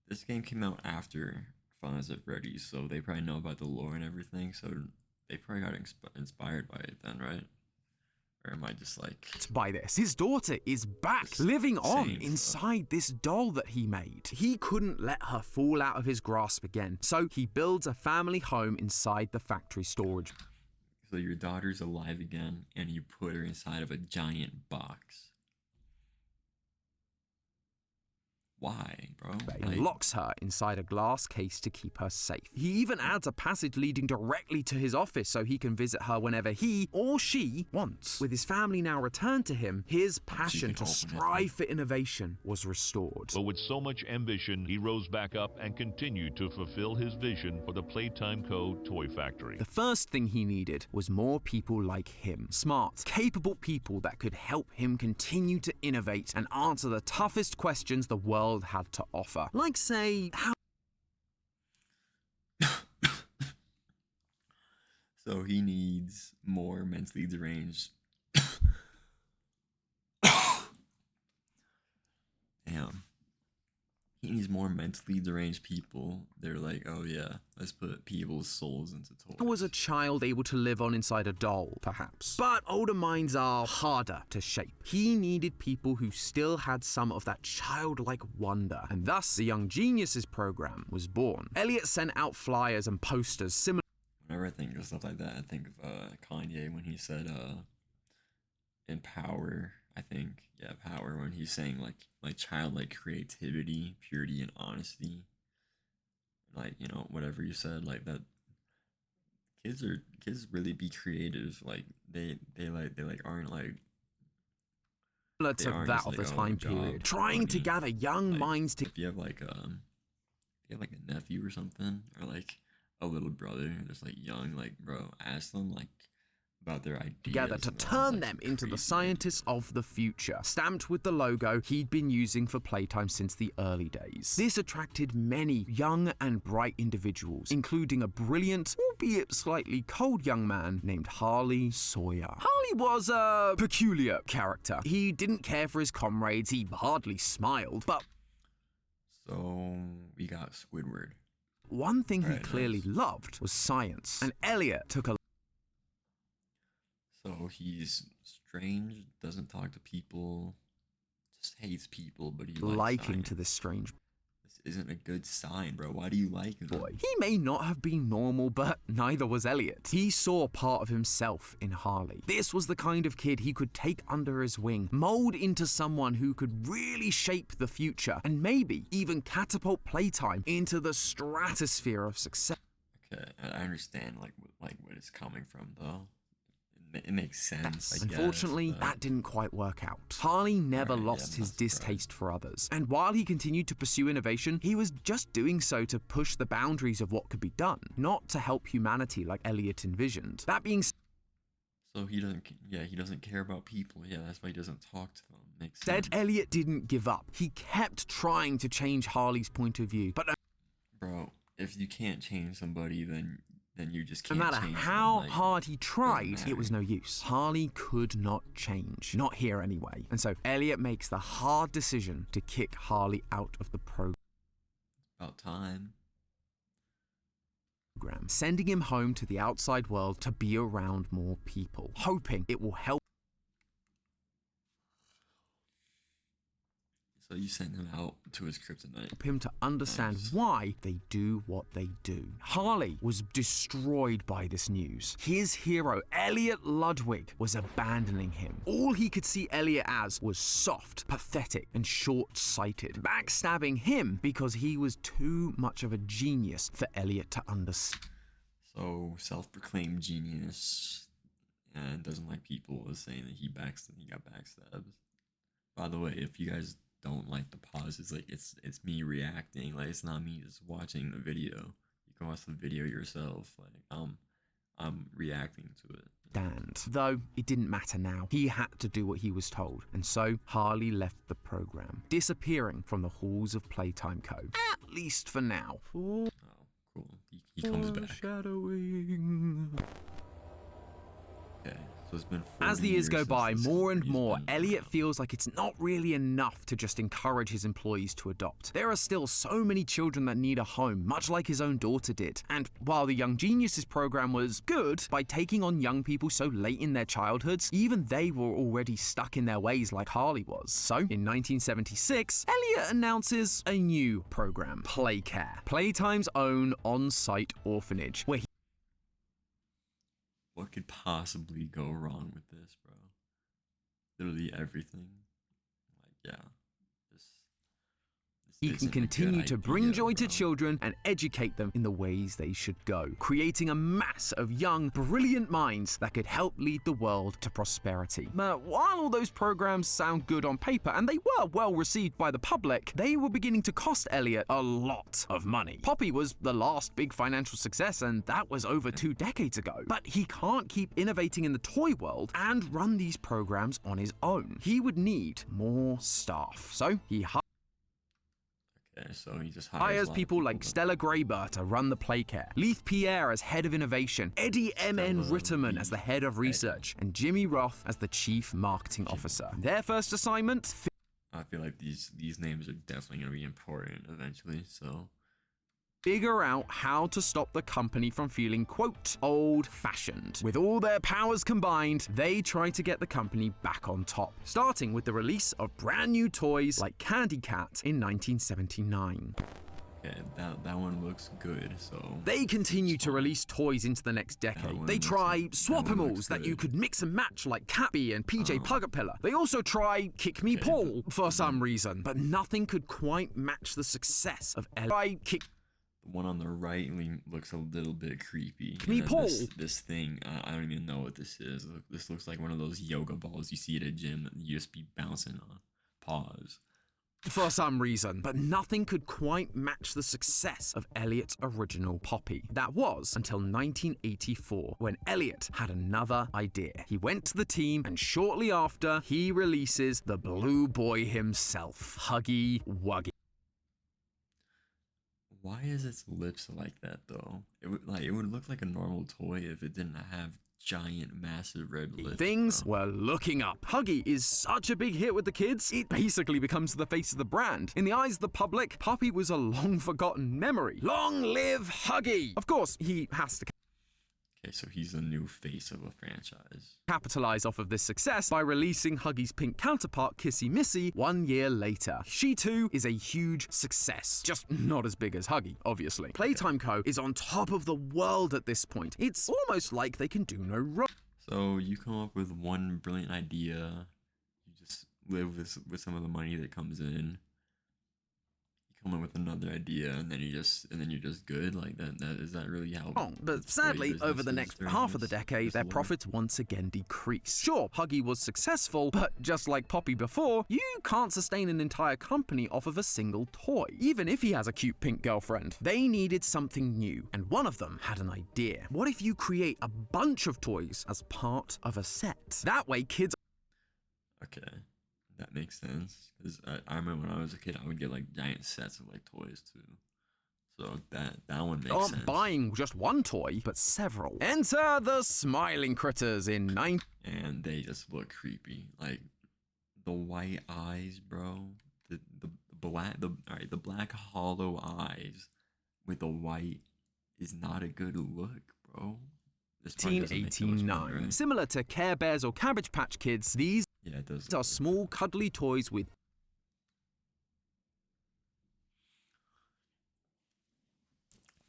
this game came out after Five Nights at Freddy's, so they probably know about the lore and everything. So they probably got inspired by it then, right? Or am I just like... By this, his daughter is back, Just living on saying stuff. inside this doll that he made. He couldn't let her fall out of his grasp again, so he builds a family home inside the factory storage. So your daughter's alive again, and you put her inside of a giant box. Why, bro? And locks her inside a glass case to keep her safe. He even adds a passage leading directly to his office so he can visit her whenever he or she wants. With his family now returned to him, his passion to open it. strive for innovation was restored. But with so much ambition, he rose back up and continued to fulfill his vision for the Playtime Co. toy factory. The first thing he needed was more people like him. Smart, capable people that could help him continue to innovate and answer the toughest questions the world had to offer. Like, say, how So he needs more mentally deranged. Damn. He these more mentally deranged people, they're like, oh yeah, let's put people's souls into toys. Was a child able to live on inside a doll, perhaps? But older minds are harder to shape. He needed people who still had some of that childlike wonder, and thus the Young Geniuses program was born. Elliot sent out flyers and posters similar. Whenever I think of stuff like that, I think of Kanye when he said in Power, I think, yeah, Power, when he's saying like childlike creativity, purity, and honesty. Like, you know, whatever you said, like that. Kids really be creative. Like they aren't like. To that of the time period, trying to gather young minds to. If you have like a nephew or something, or like a little brother that's like young, like, bro, ask them like about their ideas together to turn them into the scientists of the future, stamped with the logo he'd been using for Playtime since the early days. This attracted many young and bright individuals, including a brilliant, albeit slightly cold young man named Harley Sawyer. Harley was a peculiar character. He didn't care for his comrades, he hardly smiled, but so we got Squidward. One thing he clearly loved was science, and Elliot took a. So he's strange, doesn't talk to people, just hates people, but he likes liking science. To this strange. This isn't a good sign, bro. Why do you like him? Boy, he may not have been normal, but neither was Elliot. He saw part of himself in Harley. This was the kind of kid he could take under his wing, mold into someone who could really shape the future, and maybe even catapult Playtime into the stratosphere of success. Okay, I understand like where it's coming from, though. It makes sense. Unfortunately, that didn't quite work out. Harley never lost his distaste for others, and while he continued to pursue innovation, he was just doing so to push the boundaries of what could be done, not to help humanity like Elliot envisioned. That being said, so he doesn't care about people. Yeah, that's why he doesn't talk to them. Makes sense. Elliot didn't give up. He kept trying to change Harley's point of view, but bro, if you can't change somebody, then you just can't. No matter change how them. Like, hard he tried, it was no use. Harley could not change. Not here anyway. And so Elliot makes the hard decision to kick Harley out of the program. About time. Sending him home to the outside world to be around more people, hoping it will help. So you send him out to his kryptonite. Him to understand why they do what they do. Harley was destroyed by this news. His hero, Elliot Ludwig, was abandoning him. All he could see Elliot as was soft, pathetic, and short-sighted, backstabbing him because he was too much of a genius for Elliot to understand. So self-proclaimed genius and doesn't like people is saying that he got backstabbed. By the way, if you guys don't like the pauses, like it's me reacting, like it's not me just watching the video. You can watch the video yourself. Like I'm reacting to it. Though it didn't matter now. He had to do what he was told, and so Harley left the program, disappearing from the halls of Playtime Co. At least for now. Oh, cool. He comes back. Foreshadowing. Okay, so it's been 40 As the years go by, more and he's more, been Elliot feels like it's not really enough to just encourage his employees to adopt. There are still so many children that need a home, much like his own daughter did. And while the Young Geniuses program was good, by taking on young people so late in their childhoods, even they were already stuck in their ways like Harley was. So, in 1976, Elliot announces a new program, Playcare, Playtime's own on-site orphanage, where What could possibly go wrong with this, bro? Literally everything. Like, yeah. he can continue to bring joy to children and educate them in the ways they should go, creating a mass of young, brilliant minds that could help lead the world to prosperity. But while all those programs sound good on paper, and they were well received by the public, they were beginning to cost Elliot a lot of money. Poppy was the last big financial success, and that was over 2 decades ago. But he can't keep innovating in the toy world and run these programs on his own. He would need more staff. So he so he just hires people like Stella Grayber to run the Playcare, Leith Pierre as head of innovation, Eddie M.N. Ritterman as the head of research, and Jimmy Roth as the chief marketing officer. Their first assignment? I feel like these names are definitely gonna be important eventually. So figure out how to stop the company from feeling, quote, old-fashioned. With all their powers combined, they try to get the company back on top, starting with the release of brand new toys like Candy Cat in 1979. yeah, that one looks good. So They continue to release toys into the next decade. They try Swap-A-Mals that you could mix and match like Catbee and PJ Pugapilla. They also try Kick Me Paul for some reason, but nothing could quite match the success of Kick The one on the right looks a little bit creepy. Me And Paul. This thing, I don't even know what this is. Look, this looks like one of those yoga balls you see at a gym that you just be bouncing on. Pause. for some reason, but nothing could quite match the success of Elliot's original Poppy. That was until 1984, when Elliot had another idea. He went to the team, and shortly after, he releases the Blue Boy himself, Huggy Wuggy. Why is its lips like that though? It would look like a normal toy if it didn't have giant, massive red lips. Things bro. were looking up. Huggy is such a big hit with the kids, it basically becomes the face of the brand. In the eyes of the public, Poppy was a long-forgotten memory. Long live Huggy! Of course, he has to Okay, so he's the new face of a franchise. capitalize off of this success by releasing Huggy's pink counterpart, Kissy Missy, 1 year later. She too is a huge success, just not as big as Huggy, obviously. Playtime Co. is on top of the world at this point. It's almost like they can do no wrong. So you come up with one brilliant idea, you just live with some of the money that comes in. Come up with another idea, and then you're just good like that. Is that really how? But sadly, over the next half of the decade, their profits once again decreased. Sure, Huggy was successful, but just like Poppy before, you can't sustain an entire company off of a single toy, even if he has a cute pink girlfriend. They needed something new, and one of them had an idea. What if you create a bunch of toys as part of a set? That way, kids. Okay. That makes sense, because I remember when I was a kid, I would get like giant sets of like toys too. So that one makes Aren't sense. buying just one toy, but several. Enter the Smiling Critters in 9. And they just look creepy, like the white eyes, bro. The black hollow eyes with the white is not a good look, bro. This part doesn't make so much fun, 1989. right? Similar to Care Bears or Cabbage Patch Kids, these Yeah, it does. are small, cuddly toys with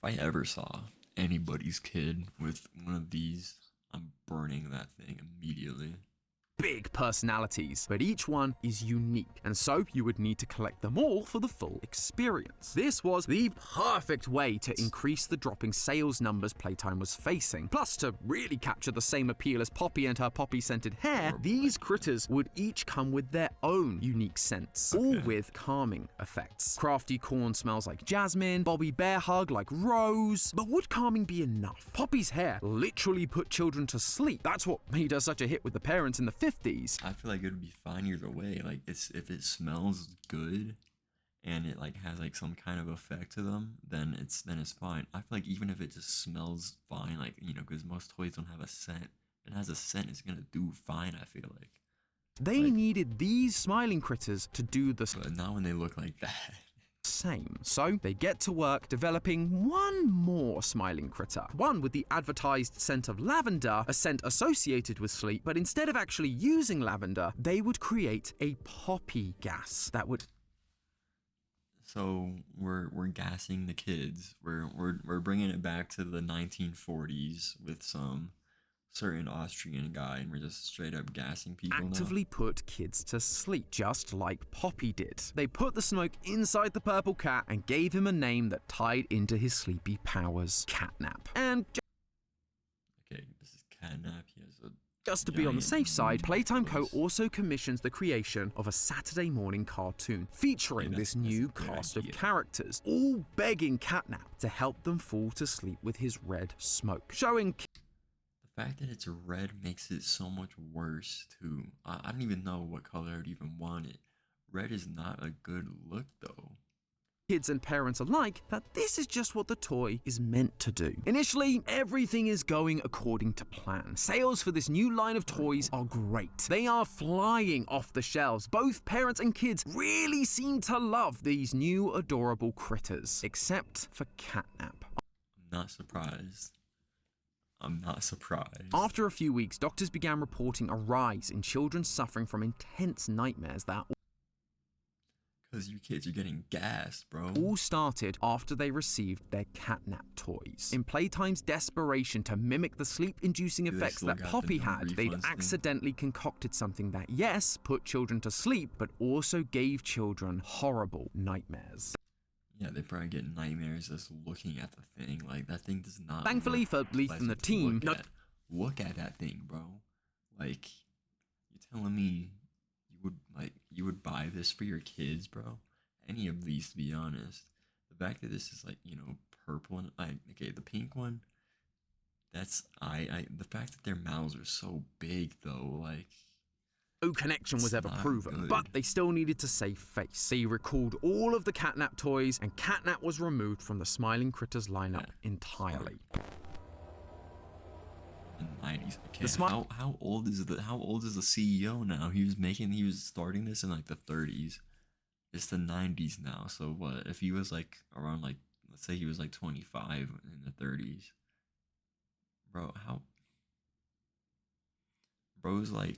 If I ever saw anybody's kid with one of these, I'm burning that thing immediately. big personalities, but each one is unique, and so you would need to collect them all for the full experience. This was the perfect way to increase the dropping sales numbers Playtime was facing. Plus, to really capture the same appeal as Poppy and her poppy-scented hair, these critters would each come with their own unique scents, all with calming effects. Crafty Corn smells like jasmine, Bobby Bear Hug like rose. But would calming be enough? Poppy's hair literally put children to sleep. That's what made her such a hit with the parents in the 50s. I feel like it would be fine either way. Like, if it smells good and it like has like some kind of effect to them, then it's fine. I feel like even if it just smells fine, like, you know, because most toys don't have a scent. If it has a scent, it's gonna do fine, I feel like. They needed these smiling critters to do the But not when they look like that. same. So they get to work developing one more smiling critter. One with the advertised scent of lavender, a scent associated with sleep, but instead of actually using lavender, they would create a poppy gas that would... So we're gassing the kids. We're bringing it back to the 1940s with some certain Austrian guy, and we're just straight up gassing people actively put kids to sleep, just like Poppy did. They put the smoke inside the purple cat and gave him a name that tied into his sleepy powers, Catnap. And okay, this is Catnap. He has a just to be on the safe side, Playtime Co. also commissions the creation of a Saturday morning cartoon featuring this new cast of characters, all begging Catnap to help them fall to sleep with his red smoke, showing... The fact that it's red makes it so much worse too. I don't even know what color I'd even want it. Red is not a good look though. kids and parents alike that this is just what the toy is meant to do. Initially, everything is going according to plan. Sales for this new line of toys are great. They are flying off the shelves. Both parents and kids really seem to love these new adorable critters, except for Catnap. I'm not surprised. I'm not surprised. After a few weeks, doctors began reporting a rise in children suffering from intense nightmares that Because you kids are getting gassed, bro. all started after they received their Catnap toys. In Playtime's desperation to mimic the sleep-inducing Do they effects still that got the Poppy no had, they'd refunds thing? accidentally concocted something that, yes, put children to sleep, but also gave children horrible nightmares. Yeah, they probably get nightmares just looking at the thing. Like, that thing does not Thankfully look for Leith and the pleasant to team, look at that thing, bro. Like, you're telling me you would buy this for your kids, bro? Any of these, to be honest. The fact that this is like, you know, purple and like, okay, the pink one, that's the fact that their mouths are so big though, like, no connection was it's ever not proven, good. but they still needed to save face. They recalled all of the Catnap toys, and Catnap was removed from the Smiling Critters lineup entirely. in the 90s. Okay, The how old is the CEO now? He was starting this in like the 30s. It's the 90s now. So what if he was like around, like, let's say he was like 25 in the 30s? Bro, bro's like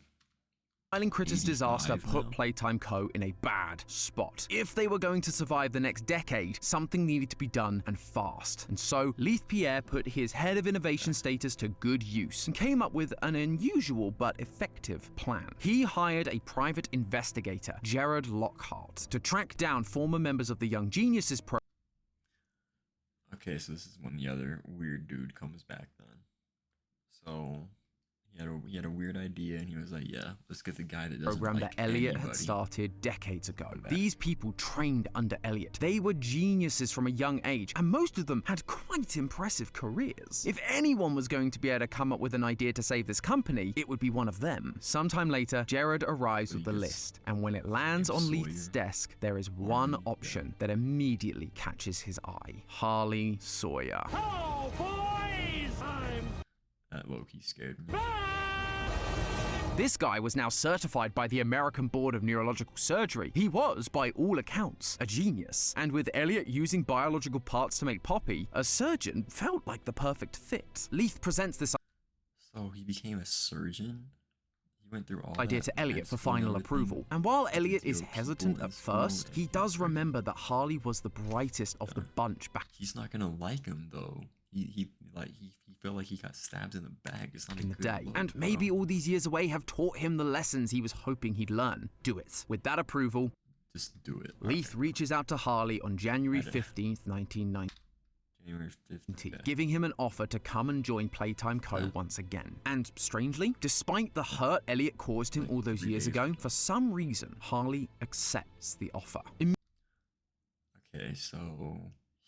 Smiling Critters disaster 85 put now. Playtime Co. in a bad spot. If they were going to survive the next decade, something needed to be done, and fast. And so, Leith Pierre put his head of innovation status to good use and came up with an unusual but effective plan. He hired a private investigator, Jared Lockhart, to track down former members of the Young Geniuses program. Okay, so this is when the other weird dude comes back then. So he had a weird idea, and he was like, yeah, let's get the guy that doesn't Program like that Elliot had anybody. started decades ago. Come back. These people trained under Elliot. They were geniuses from a young age, and most of them had quite impressive careers. If anyone was going to be able to come up with an idea to save this company, it would be one of them. Sometime later, Jared arrives with the list, and when it lands on Leith's desk, there is one option that immediately catches his eye. Harley Sawyer. Oh, boys! That low-key scared me. This guy was now certified by the American Board of Neurological Surgery. He was, by all accounts, a genius. And with Elliot using biological parts to make Poppy, a surgeon felt like the perfect fit. Leith presents this So he became a surgeon? He went through all idea that to Elliot med for school and final everything approval. And while Elliot is deal with hesitant people at in school first, he and does everything. remember that Harley was the brightest of the bunch back He's not gonna like him though. He felt like he got stabbed in the back. It's not in a the good day. look, And bro. maybe all these years away have taught him the lessons he was hoping he'd learn. Do it. With that approval, Just do it. Leith reaches out to Harley on January 15th, 1990. January 15th. Okay. Giving him an offer to come and join Playtime Co. once again. And strangely, despite the hurt Elliot caused him Like all those 3 years days. ago, for some reason, Harley accepts the offer. Okay, so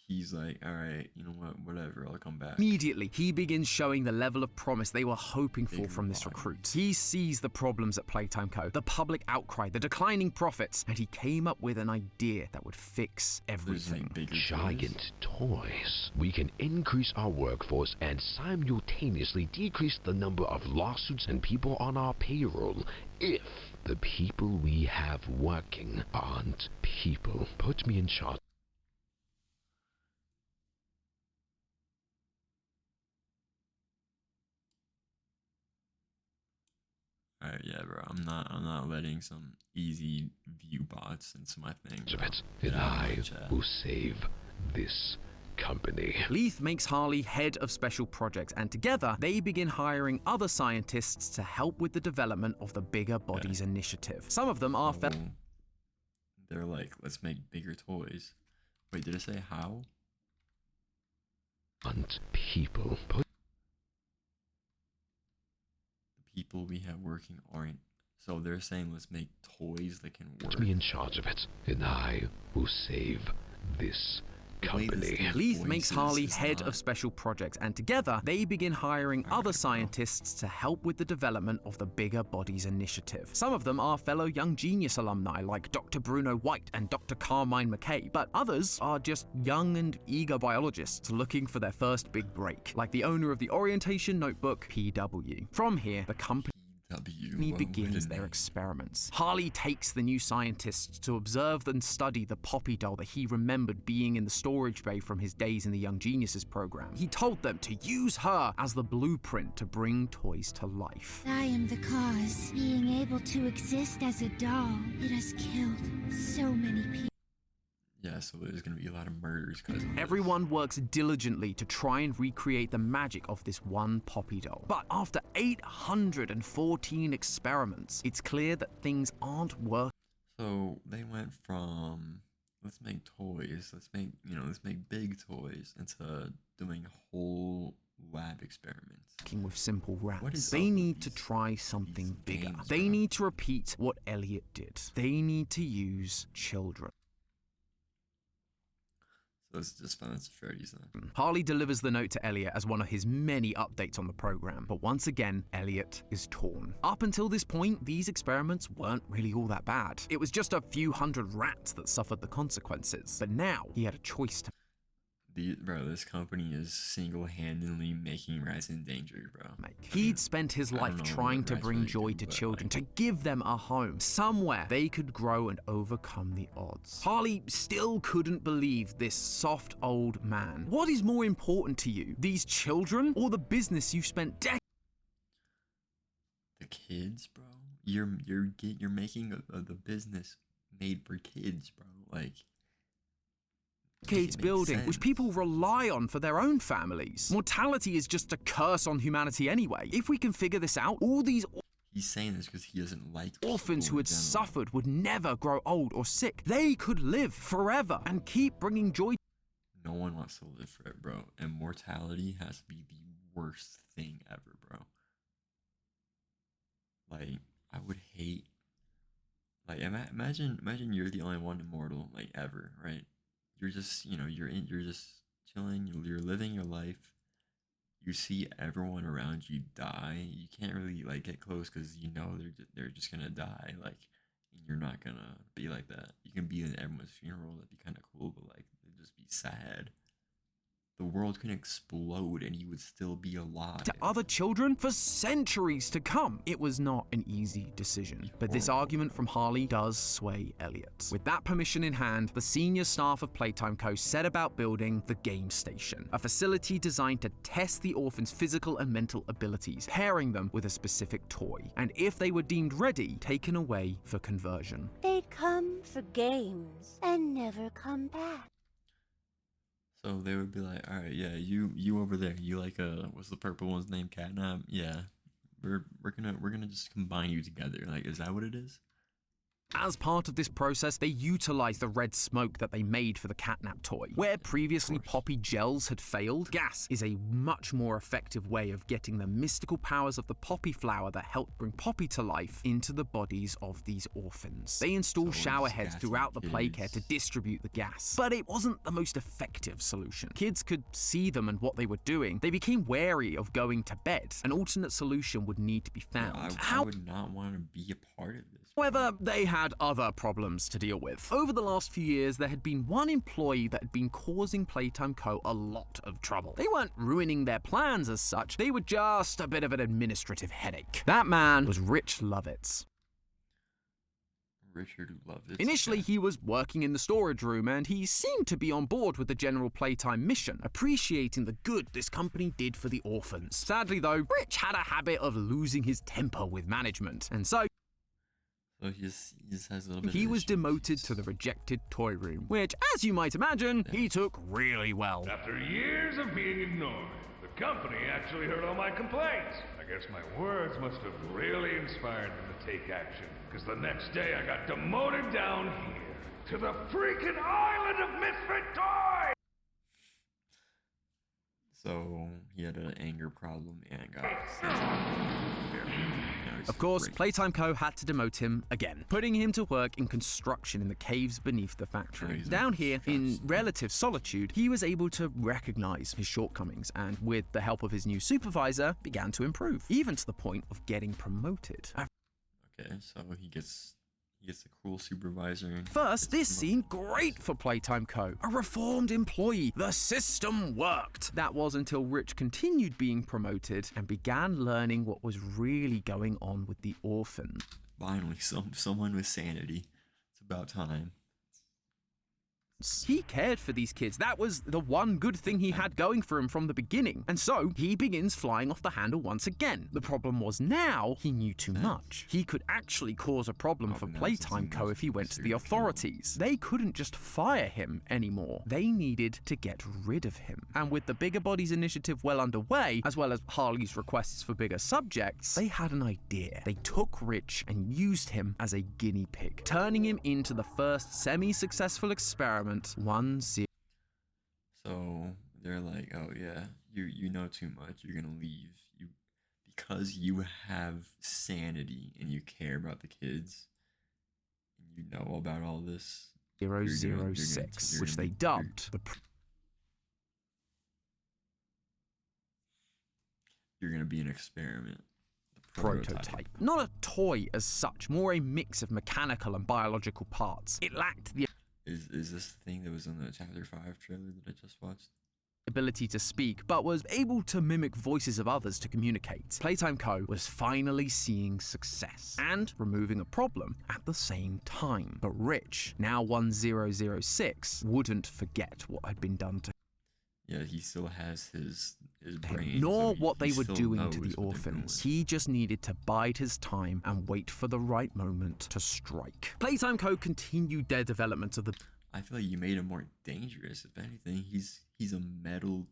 he's like, all right, you know what, whatever, I'll come back. Immediately, he begins showing the level of promise they were hoping for Bigger from this bodies. recruit. He sees the problems at Playtime Co., the public outcry, the declining profits, and he came up with an idea that would fix There's everything. like bigger Giant toys. We can increase our workforce and simultaneously decrease the number of lawsuits and people on our payroll if the people we have working aren't people. Put me in charge. Alright, yeah, bro. I'm not letting some easy view bots into my thing. of bro. it, Get and out of my I chat. will save this company. Leith makes Harley head of special projects, and together they begin hiring other scientists to help with the development of the Bigger Bodies Initiative. Some of them are So, they're like, let's make bigger toys. Wait, did it say how? And people. Put The people we have working aren't. So they're saying let's make toys that can work. me in charge of it, and I will save this company. Leith makes Harley head of special projects, and together they begin hiring other scientists to help with the development of the Bigger Bodies Initiative. Some of them are fellow Young Genius alumni like Dr. Bruno White and Dr. Carmine McKay, but others are just young and eager biologists looking for their first big break, like the owner of the orientation notebook, PW. From here, the company begins their experiments. Harley takes the new scientists to observe and study the Poppy doll that he remembered being in the storage bay from his days in the Young Geniuses program. He told them to use her as the blueprint to bring toys to life. I am the cause. Being able to exist as a doll, it has killed so many people. Yeah, so there's gonna be a lot of murders because everyone works diligently to try and recreate the magic of this one Poppy doll. But after 814 experiments, it's clear that things aren't working. So they went from let's make toys, let's make big toys, into doing whole lab experiments. With simple rats. They need to try something bigger. They need to repeat what Elliot did. They need to use children. It's just Five Nights at Freddy's then. Harley delivers the note to Elliot as one of his many updates on the program, but once again, Elliot is torn. Up until this point, these experiments weren't really all that bad. It was just a few hundred rats that suffered the consequences, but now he had a choice to Bro, this company is single-handedly making rats in danger, bro. He'd spent his life trying to bring joy to children, to give them a home, somewhere they could grow and overcome the odds. Harley still couldn't believe this soft old man. What is more important to you, these children or the business you've spent decades? The kids, bro. You're making the business made for kids, bro. Like. Decades building, which people rely on for their own families. Mortality is just a curse on humanity anyway. If we can figure this out, all these He's saying this because he doesn't like orphans who had suffered would never grow old or sick. They could live forever and keep bringing joy. No one wants to live forever, bro. And mortality has to be the worst thing ever, bro. Like, I would hate. Like, imagine you're the only one immortal, like, ever, right? You're just, you're just chilling, you're living your life. You see everyone around you die. You can't really, like, get close because you know they're just gonna die. Like, and you're not gonna be like that. You can be in everyone's funeral. That'd be kind of cool, but, like, it'd just be sad. The world can explode and you would still be alive. To other children for centuries to come. It was not an easy decision, but this argument from Harley does sway Elliot. With that permission in hand, the senior staff of Playtime Co. set about building the Game Station, a facility designed to test the orphans' physical and mental abilities, pairing them with a specific toy, and if they were deemed ready, taken away for conversion. They'd come for games and never come back. So they would be like, all right, yeah, you over there, you like what's the purple one's name? Catnap? Yeah, we're gonna just combine you together. Like, is that what it is? As part of this process, they utilized the red smoke that they made for the catnap toy. Where previously Poppy gels had failed, gas is a much more effective way of getting the mystical powers of the Poppy flower that helped bring Poppy to life into the bodies of these orphans. They installed shower heads throughout the playcare to distribute the gas, but it wasn't the most effective solution. Kids could see them and what they were doing. They became wary of going to bed. An alternate solution would need to be found. I would not want to be a part of this. However, they had other problems to deal with. Over the last few years, there had been one employee that had been causing Playtime Co. a lot of trouble. They weren't ruining their plans as such, they were just a bit of an administrative headache. That man was Rich Lovitz. Richard Lovitz. Initially, he was working in the storage room, and he seemed to be on board with the general Playtime mission, appreciating the good this company did for the orphans. Sadly, though, Rich had a habit of losing his temper with management, and so he just has a little bit he was demoted to the rejected toy room, which, as you might imagine, he took really well. After years of being ignored, the company actually heard all my complaints. I guess my words must have really inspired them to take action, because the next day I got demoted down here to the freaking island of misfit toys! So he had an anger problem and got Of course, Playtime Co. had to demote him again, putting him to work in construction in the caves beneath the factory. Down here, in relative solitude, he was able to recognize his shortcomings and, with the help of his new supervisor, began to improve, even to the point of getting promoted. Okay, so he gets a cool supervisor. First, this seemed great for Playtime Co. A reformed employee. The system worked. That was until Rich continued being promoted and began learning what was really going on with the orphan. Finally, someone with sanity. It's about time. He cared for these kids. That was the one good thing he had going for him from the beginning. And so he begins flying off the handle once again. The problem was now he knew too much. He could actually cause a problem for Playtime Co. if he went to the authorities. They couldn't just fire him anymore. They needed to get rid of him. And with the Bigger Bodies initiative well underway, as well as Harley's requests for bigger subjects, they had an idea. They took Rich and used him as a guinea pig, turning him into the first semi-successful experiment. 1-0. So they're like, oh yeah, you know too much, you're gonna leave. Because you have sanity and you care about the kids, and you know about all this. 006, which they dubbed the you're gonna be an experiment. Prototype. Not a toy as such, more a mix of mechanical and biological parts. It lacked the Is this the thing that was in the Chapter 5 trailer that I just watched? ability to speak, but was able to mimic voices of others to communicate. Playtime Co. was finally seeing success and removing a problem at the same time. But Rich, now 1006, wouldn't forget what had been done to him. Yeah, he still has his brain. Nor so what they were still doing to knows the what they're doing. orphans. He just needed to bide his time and wait for the right moment to strike. Playtime Co. continued their development of the... I feel like you made him more dangerous. If anything, he's a metal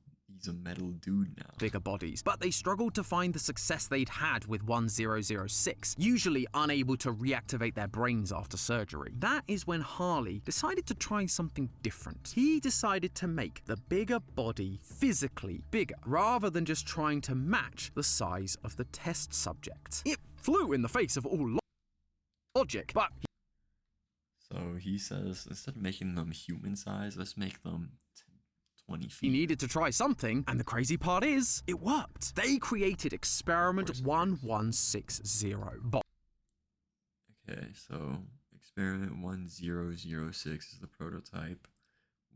dude now. Bigger Bodies, but they struggled to find the success they'd had with 1006, usually unable to reactivate their brains after surgery. That is when Harley decided to try something different. He decided to make the Bigger Body physically bigger, rather than just trying to match the size of the test subject. It flew in the face of all logic, but... So he says, instead of making them human size, let's make them 20 feet. He needed to try something, and the crazy part is, it worked. They created Experiment 1160. Okay, so Experiment 1006 is the prototype.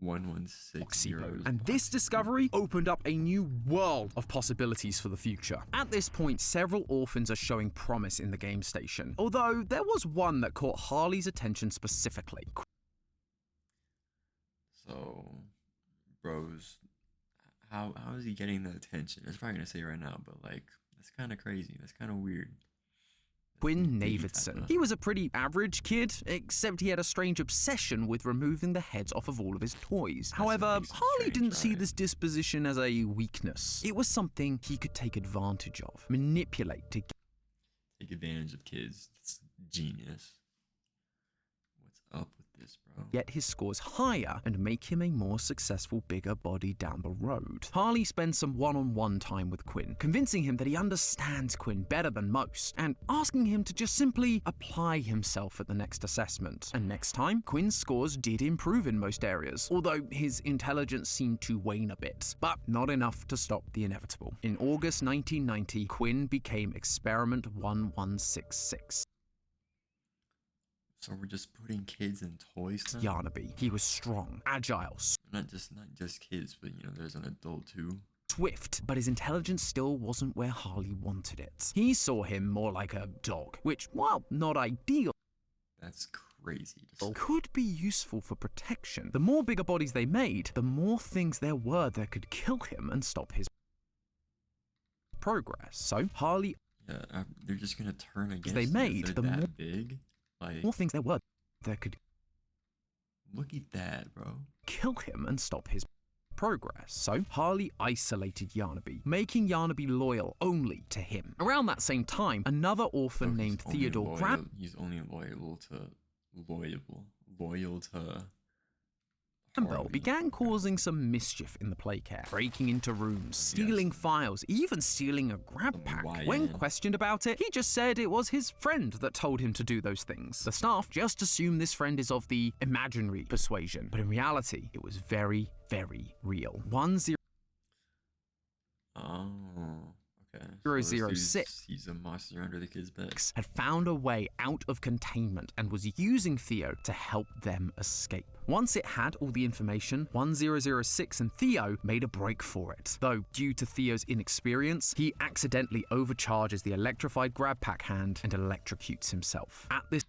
1160. And this discovery opened up a new world of possibilities for the future. At this point, several orphans are showing promise in the game station, although there was one that caught Harley's attention specifically. So, bros, how is he getting the attention? It's probably gonna say right now, but like, that's kind of crazy. That's kind of weird. Quinn Navidson. He was a pretty average kid, except he had a strange obsession with removing the heads off of all of his toys. However, Harley didn't see this disposition as a weakness. It was something he could take advantage of, manipulate to take advantage of kids. It's genius. What's up with this, bro? Get his scores higher and make him a more successful Bigger Body down the road. Harley spends some one-on-one time with Quinn, convincing him that he understands Quinn better than most, and asking him to just simply apply himself at the next assessment. And next time, Quinn's scores did improve in most areas, although his intelligence seemed to wane a bit, but not enough to stop the inevitable. In August 1990, Quinn became Experiment 1166. So we're just putting kids in toys now? Yarnaby. He was strong, agile, not just kids, but there's an adult too. Swift, but his intelligence still wasn't where Harley wanted it. He saw him more like a dog, which, while not ideal, that's crazy. Could be useful for protection. The more Bigger Bodies they made, the more things there were that could kill him and stop his progress. So Harley, they're just gonna turn against they made they're the that more big. Like, more things there were that could look at that, bro. Kill him and stop his progress. So Harley isolated Yarnaby, making Yarnaby loyal only to him. Around that same time, another orphan named Theodore Grab. He's only loyal to Campbell began causing some mischief in the playcare, breaking into rooms, stealing files, even stealing a grab pack. When questioned about it, he just said it was his friend that told him to do those things. The staff just assume this friend is of the imaginary persuasion, but in reality, it was very, very real. 10 Oh, okay. 006 he's a monster under the kid's bed. had found a way out of containment and was using Theo to help them escape. Once it had all the information, 1006 and Theo made a break for it. Though, due to Theo's inexperience, he accidentally overcharges the electrified grab pack hand and electrocutes himself. At this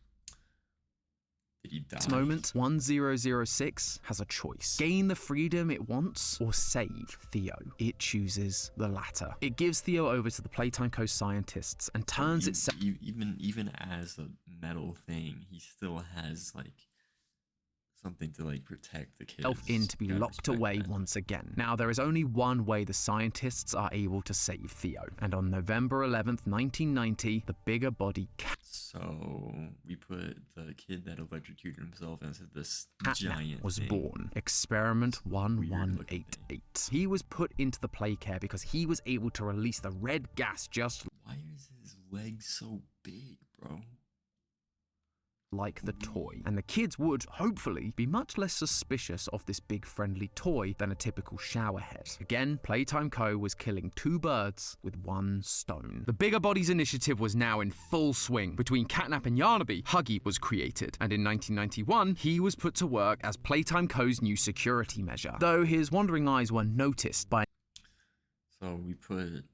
moment, 1006 has a choice. Gain the freedom it wants or save Theo. It chooses the latter. It gives Theo over to the Playtime Co. scientists and turns itself... Even as a metal thing, he still has, like, something to, like, protect the kids. ...in to be locked away once again. Now, there is only one way the scientists are able to save Theo. And on November 11th, 1990, the bigger body... So we put the kid that electrocuted himself into this Catnap giant was thing. born. Experiment 1188. He was put into the playcare because he was able to release the red gas just... Why is his leg so big, bro? ...like the toy, and the kids would, hopefully, be much less suspicious of this big friendly toy than a typical shower head. Again, Playtime Co. was killing two birds with one stone. The Bigger Bodies initiative was now in full swing. Between Catnap and Yarnaby, Huggy was created, and in 1991, he was put to work as Playtime Co.'s new security measure, though his wandering eyes were noticed by... So we put...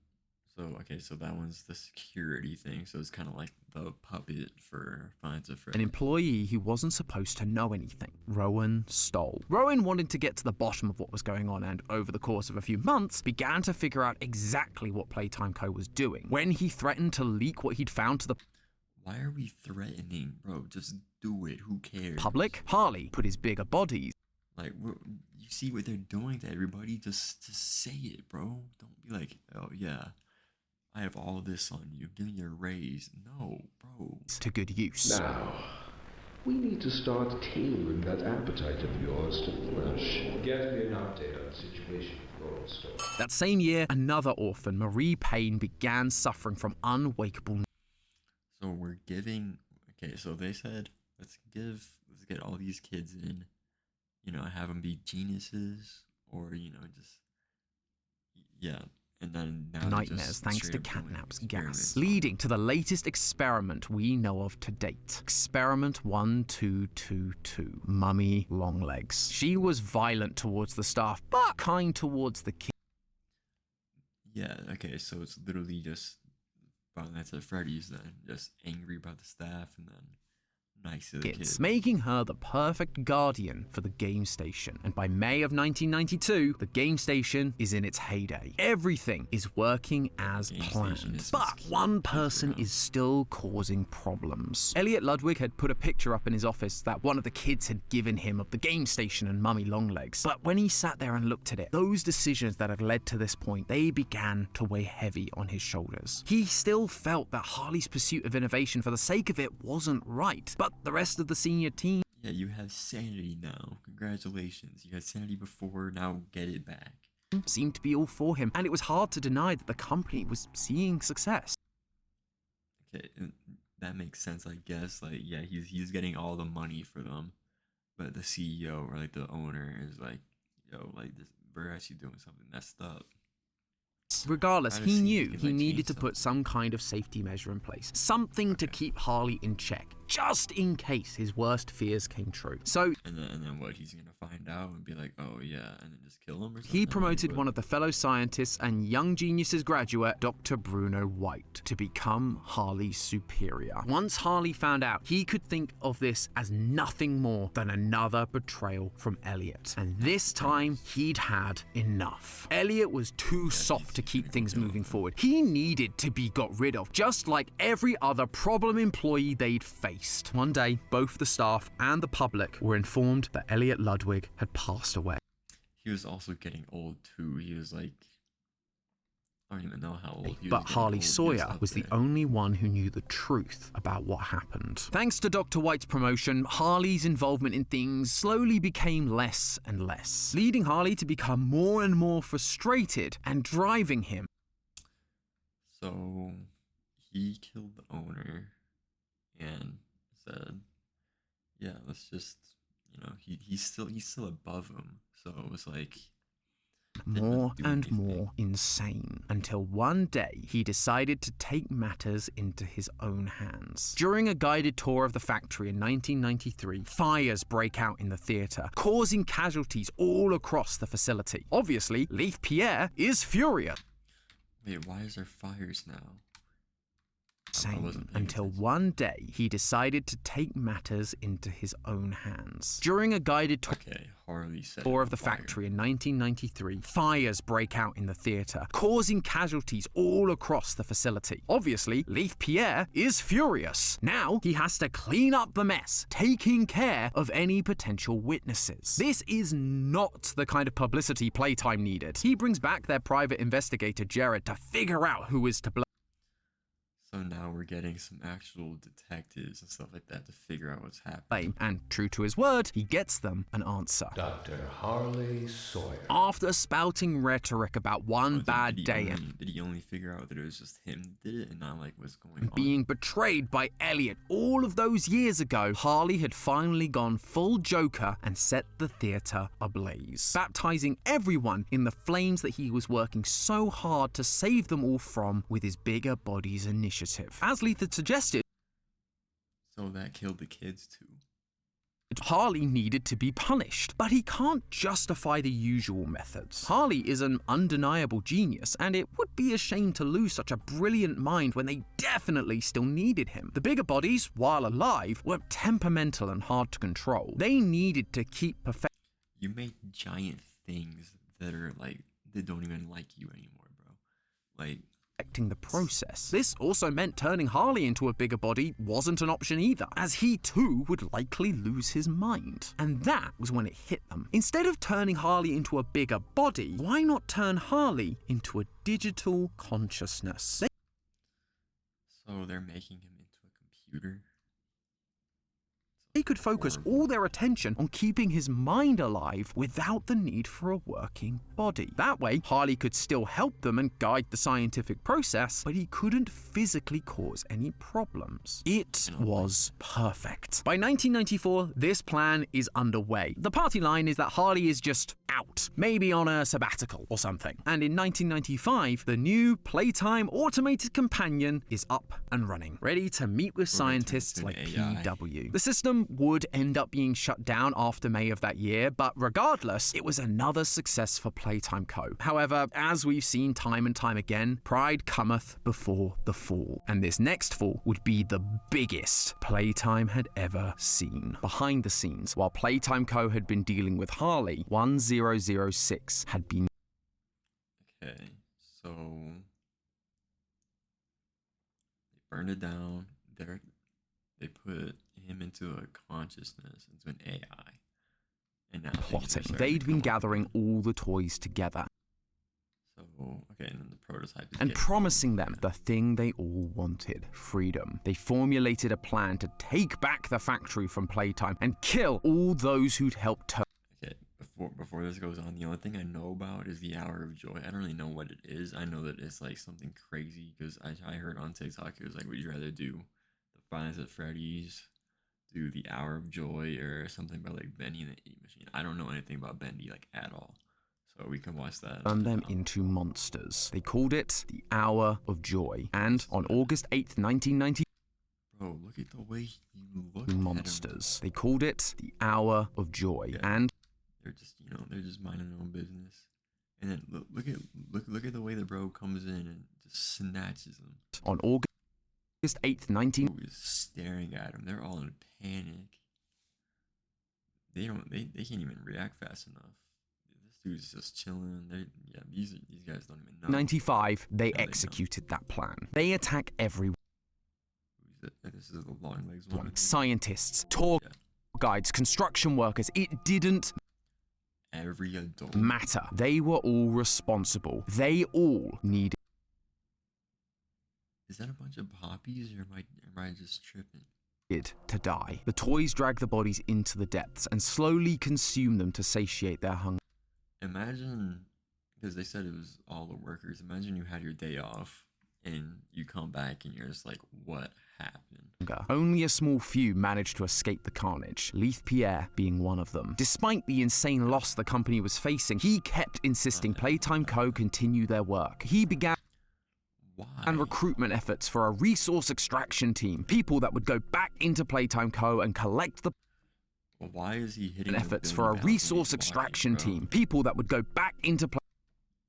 So that one's the security thing, so it's kind of like the puppet for Finds a Freddy. An employee who wasn't supposed to know anything. Rowan Stoll. Rowan wanted to get to the bottom of what was going on and, over the course of a few months, began to figure out exactly what Playtime Co. was doing. When he threatened to leak what he'd found to the... Why are we threatening, bro? Just do it. Who cares? ...public, Harley put his Bigger Bodies... Like, you see what they're doing to everybody? Just say it, bro. Don't be like, oh, yeah. I have all this on you. Give me a raise. No, bro. ...to good use. Now, we need to start tailoring that appetite of yours to flesh. Get me an update on the situation with Goldstone. That same year, another orphan, Marie Payne, began suffering from unwakeable... So we're giving... Okay, so they said, let's get all these kids in, have them be geniuses, or, just... Yeah. And then now nightmares thanks to Catnap's gas, leading to the latest experiment we know of to date. Experiment 1222, Mummy Longlegs. She was violent towards the staff, but kind towards the kids. Yeah, okay, so it's literally just Five Nights at Freddy's then, just angry about the staff and then nice to the kids. Making her the perfect guardian for the game station. And by May of 1992, the game station is in its heyday. Everything is working as planned. But one person is still causing problems. Elliot Ludwig had put a picture up in his office that one of the kids had given him of the game station and Mummy Longlegs. But when he sat there and looked at it, those decisions that had led to this point, they began to weigh heavy on his shoulders. He still felt that Harley's pursuit of innovation for the sake of it wasn't right. But the rest of the senior team... Yeah, you have sanity now. Congratulations. You had sanity before, now get it back. ...seemed to be all for him, and it was hard to deny that the company was seeing success. Okay, that makes sense, I guess. Like, yeah, he's getting all the money for them, but the CEO or like the owner is like, yo, like this, we're actually doing something messed up. Regardless, he knew he needed to put some kind of safety measure in place, something to keep Harley in check, just in case his worst fears came true. So, and then what? He's gonna find out and be like, oh yeah, and then just kill him or something? He promoted one of the fellow scientists and Young Geniuses graduate, Dr. Bruno White, to become Harley's superior. Once Harley found out, he could think of this as nothing more than another betrayal from Elliot. And this time, he'd had enough. Elliot was too soft to keep things moving forward. He needed to be got rid of, just like every other problem employee they'd faced. One day, both the staff and the public were informed that Elliot Ludwig had passed away. He was also getting old too. He was like, I don't even know how old he was. But getting Harley old. He Sawyer up was the there. only one who knew the truth about what happened. Thanks to Dr. White's promotion, Harley's involvement in things slowly became less and less, leading Harley to become more and more frustrated and driving him. So he killed the owner and said, "Yeah, let's just, he's still above him." So it was like More and more insane, until one day he decided to take matters into his own hands. During a guided tour of the factory in 1993, fires break out in the theatre, causing casualties all across the facility. Obviously, Leif Pierre is furious. Wait, why is there fires now? Until one day he decided to take matters into his own hands. During a guided tour of the factory in 1993, fires break out in the theatre, causing casualties all across the facility. Obviously, Leif Pierre is furious. Now he has to clean up the mess, taking care of any potential witnesses. This is not the kind of publicity Playtime needed. He brings back their private investigator Jared to figure out who is to blame. So now we're getting some actual detectives and stuff like that to figure out what's happening. And true to his word, he gets them an answer. Dr. Harley Sawyer. After spouting rhetoric about one bad day Did he only figure out that it was just him that did it and not like what's going on? Being betrayed by Elliot all of those years ago, Harley had finally gone full Joker and set the theatre ablaze, baptizing everyone in the flames that he was working so hard to save them all from with his bigger body's initiative. As Leith had suggested, so that killed the kids too. Harley needed to be punished, but he can't justify the usual methods. Harley is an undeniable genius, and it would be a shame to lose such a brilliant mind when they definitely still needed him. The bigger bodies, while alive, were temperamental and hard to control. They needed to keep perfect. You make giant things that are like, they don't even like you anymore, bro. Like, the process. This also meant turning Harley into a bigger body wasn't an option either, as he too would likely lose his mind. And that was when it hit them. Instead of turning Harley into a bigger body, why not turn Harley into a digital consciousness? So they're making him into a computer? They could focus all their attention on keeping his mind alive without the need for a working body. That way, Harley could still help them and guide the scientific process, but he couldn't physically cause any problems. It was perfect. By 1994, this plan is underway. The party line is that Harley is just out, maybe on a sabbatical or something. And in 1995, the new Playtime automated companion is up and running, ready to meet with scientists like PW. The system would end up being shut down after May of that year, but regardless, it was another success for Playtime Co. However, as we've seen time and time again, pride cometh before the fall. And this next fall would be the biggest Playtime had ever seen. Behind the scenes, while Playtime Co. had been dealing with Harley, 1006 had been... Okay, so they burned it down. They put him into a consciousness, into an AI. And now plotting. They'd been gathering all the toys together. So, okay, and then the prototype is and promising them the thing they all wanted, freedom. They formulated a plan to take back the factory from Playtime and kill all those who'd helped turn. Okay, before this goes on, the only thing I know about is the Hour of Joy. I don't really know what it is. I know that it's like something crazy because I heard on TikTok it was like, would you rather do the Five Nights at Freddy's, do the Hour of Joy, or something about like Bendy and the Eat Machine? I don't know anything about Bendy like at all. So we can watch that. Turned them into monsters. They called it the Hour of Joy. And on August 8th, 1990, bro, look at the way you look monsters. They called it the Hour of Joy. Yeah. And they're just, they're just minding their own business. And then look at the way the bro comes in and just snatches them. On August 8th, 19... Bro is staring at him. They're all in panic. They can't even react fast enough. Dude's just chilling. These guys don't even know. 95, they executed that plan. They attack everyone. This is the long legs one. Scientists, tour guides, construction workers. It didn't every adult matter. They were all responsible. They all needed Is that a bunch of poppies, or am I just tripping? To die. The toys drag the bodies into the depths and slowly consume them to satiate their hunger. Imagine, because they said it was all the workers, imagine you had your day off and you come back and you're just like, what happened? Only a small few managed to escape the carnage, Leith Pierre being one of them. Despite the insane loss the company was facing, he kept insisting Playtime Co. continue their work. He began recruitment efforts for a resource extraction team, people that would go back into Playtime Co. and collect the why is he hitting efforts for a resource extraction team, people that would go back into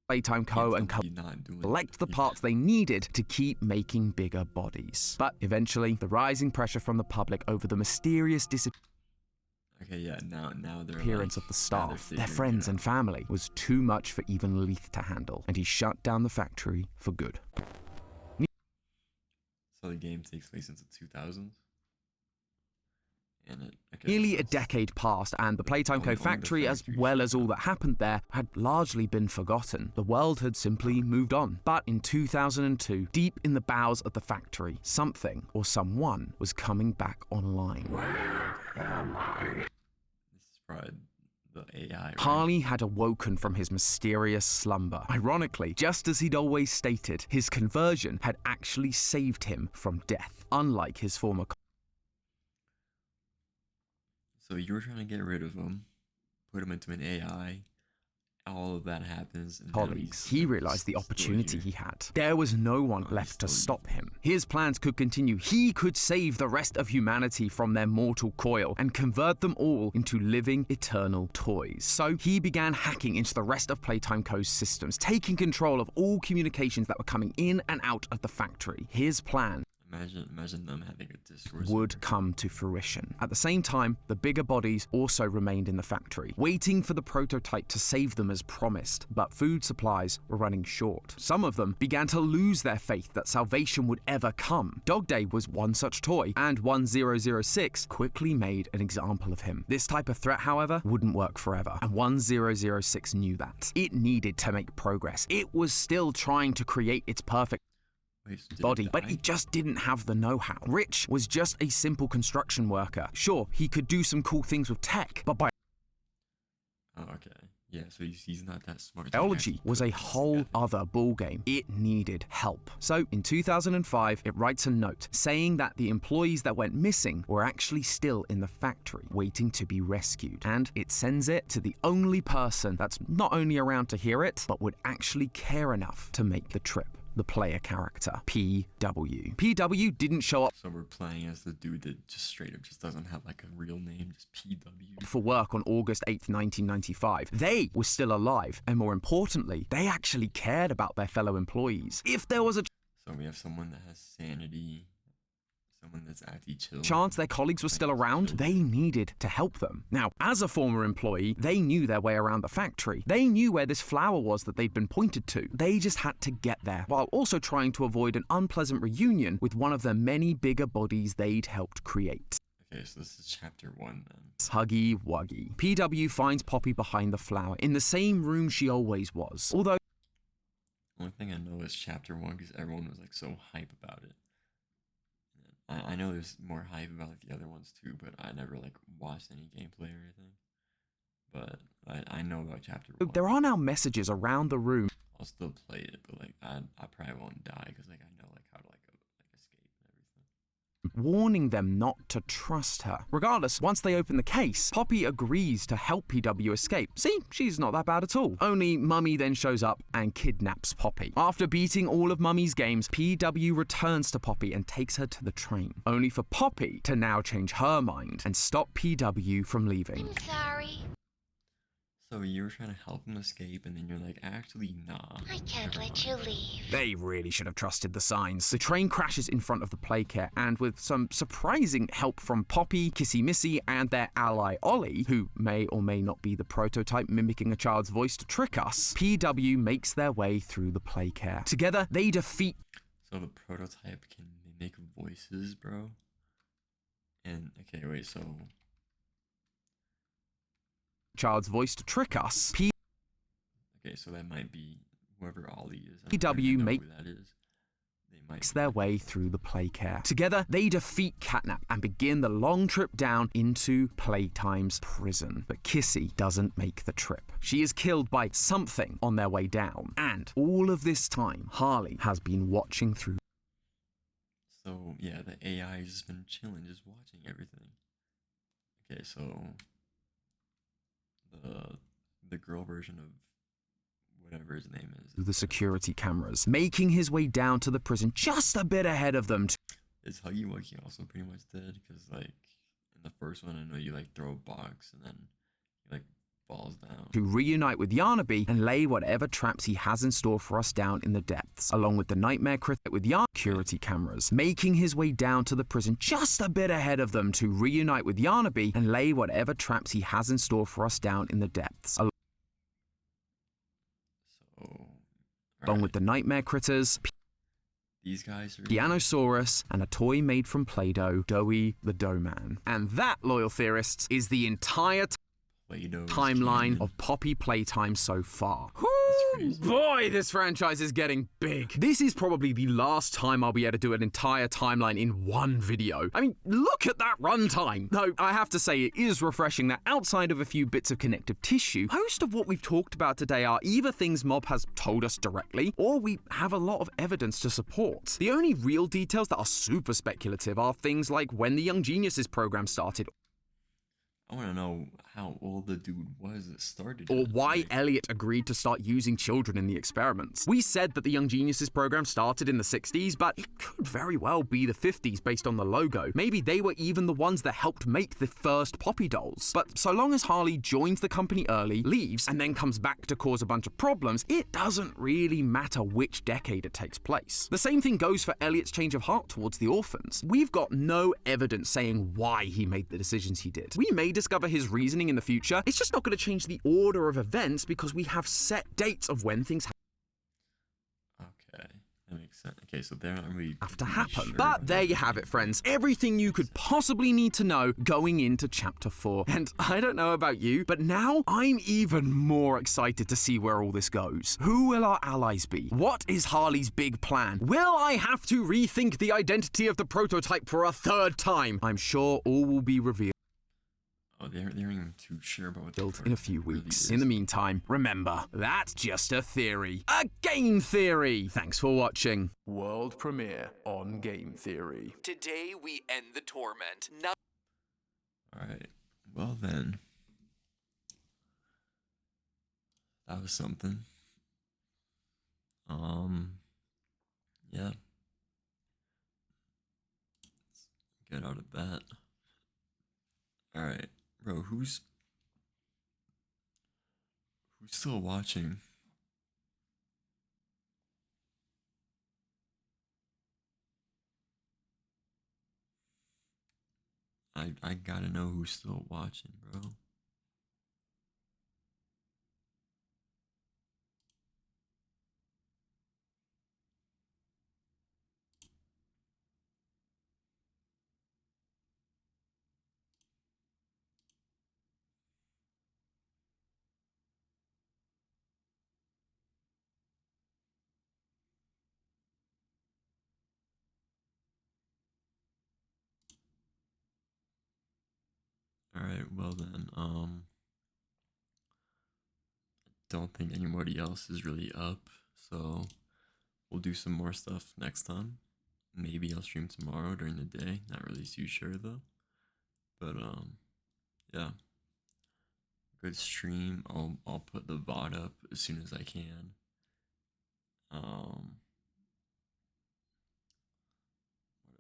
Playtime Co. and collect the parts they needed to keep making bigger bodies. But eventually, the rising pressure from the public over the mysterious disappearance of the staff, their friends and family, was too much for even Leith to handle, and he shut down the factory for good. So the game takes place in the 2000s? Nearly a decade passed, and the Playtime Co. factory, as well as all that happened there, had largely been forgotten. The world had simply moved on. But in 2002, deep in the bowels of the factory, something or someone was coming back online. This is probably the AI, right? Harley had awoken from his mysterious slumber. Ironically, just as he'd always stated, his conversion had actually saved him from death, unlike his former So you were trying to get rid of him, put him into an AI, all of that happens. And colleagues, he realized the opportunity he had. There was no one left to stop him. His plans could continue. He could save the rest of humanity from their mortal coil and convert them all into living, eternal toys. So he began hacking into the rest of Playtime Co.'s systems, taking control of all communications that were coming in and out of the factory. His plan Imagine them having a Discord would come to fruition. At the same time, the bigger bodies also remained in the factory, waiting for the prototype to save them as promised. But food supplies were running short. Some of them began to lose their faith that salvation would ever come. Dog Day was one such toy, and 1006 quickly made an example of him. This type of threat, however, wouldn't work forever, and 1006 knew that. It needed to make progress. It was still trying to create its perfect body, but he just didn't have the know-how. Rich was just a simple construction worker. Sure, he could do some cool things with tech, but yeah, so he's not that smart. Biology was a whole other ballgame. It needed help. So in 2005, it writes a note saying that the employees that went missing were actually still in the factory, waiting to be rescued. And it sends it to the only person that's not only around to hear it, but would actually care enough to make the trip. The player character, PW. PW didn't show up So we're playing as the dude that just straight up just doesn't have like a real name, just PW. For work on August 8th, 1995. They were still alive, and more importantly, they actually cared about their fellow employees. If there was a So we have someone that has sanity, someone that's actually chill. Chance their colleagues were still around, they needed to help them. Now, as a former employee, they knew their way around the factory. They knew where this flower was that they'd been pointed to. They just had to get there, while also trying to avoid an unpleasant reunion with one of the many bigger bodies they'd helped create. Okay, so this is chapter 1 then. Huggy Wuggy. PW finds Poppy behind the flower, in the same room she always was. Although Only thing I know is chapter 1 because everyone was like so hype about it. I know there's more hype about like, the other ones too, but I never like watched any gameplay or anything. But I know about chapter 1. there are now messages around the room I'll still play it, but like I probably won't die because like I know like how to like escape and everything. warning them not to trust her. Regardless, once they open the case, Poppy agrees to help PW escape. See, she's not that bad at all. Only Mummy then shows up and kidnaps Poppy. After beating all of Mummy's games, PW returns to Poppy and takes her to the train, only for Poppy to now change her mind and stop PW from leaving. I'm sorry. So you were trying to help him escape, and then you're like, actually, nah. I can't let you leave. They really should have trusted the signs. The train crashes in front of the playcare, and with some surprising help from Poppy, Kissy Missy, and their ally Ollie, who may or may not be the prototype mimicking a child's voice to trick us, PW makes their way through the playcare. Together, they defeat... So the prototype can mimic voices, bro? And, okay, wait, so... child's voice to trick us. Okay, so that might be whoever Ollie is. PW make who that is. makes their way through the Playcare. Together, they defeat Catnap and begin the long trip down into Playtime's prison. But Kissy doesn't make the trip. She is killed by something on their way down. And all of this time, Harley has been watching through. So, yeah, the AI has just been chilling, just watching everything. Okay, so the girl version of whatever his name is. The security cameras, making his way down to the prison just a bit ahead of them. Is Huggy Wuggy also pretty much dead? Because, like, in the first one, I know you, like, throw a box and then he, like, falls down. To reunite with Yarnaby and lay whatever traps he has in store for us down in the depths, along with the nightmare critic with security cameras, making his way down to the prison just a bit ahead of them to reunite with Yarnaby and lay whatever traps he has in store for us down in the depths. Along with the nightmare critters, these guys are Pianosaurus, and a toy made from Play-Doh, Doughy the Dough Man. And that, loyal theorists, is the entire timeline of Poppy Playtime so far. Boy, this franchise is getting big. This is probably the last time I'll be able to do an entire timeline in one video. I mean, look at that runtime. Though, I have to say it is refreshing that outside of a few bits of connective tissue, most of what we've talked about today are either things Mob has told us directly, or we have a lot of evidence to support. The only real details that are super speculative are things like when the Young Geniuses program started, I want to know how old the dude was that started or it. why Elliot agreed to start using children in the experiments. We said that the Young Geniuses program started in the 60s, but it could very well be the 50s based on the logo. Maybe they were even the ones that helped make the first Poppy dolls. But so long as Harley joins the company early, leaves, and then comes back to cause a bunch of problems, it doesn't really matter which decade it takes place. The same thing goes for Elliot's change of heart towards the orphans. We've got no evidence saying why he made the decisions he did. We may discover his reasoning in the future. It's just not going to change the order of events because we have set dates of when things Okay, that makes sense. Okay, so they're not really have to happen. sure But there you have it, friends. Everything you could possibly need to know going into Chapter 4. And I don't know about you, but now I'm even more excited to see where all this goes. Who will our allies be? What is Harley's big plan? Will I have to rethink the identity of the prototype for a third time? I'm sure all will be revealed. Oh, they're not even too sure about what Built in a few weeks. In the meantime, remember, that's just a theory. A game theory! Thanks for watching. World premiere on Game Theory. Today we end the torment. Alright, well then. That was something. Yeah. Let's get out of that. Alright. Bro, who's still watching? I gotta know who's still watching, bro. Alright, well then, don't think anybody else is really up, so we'll do some more stuff next time. Maybe I'll stream tomorrow during the day, not really too sure though. But yeah. Good stream. I'll put the VOD up as soon as I can. What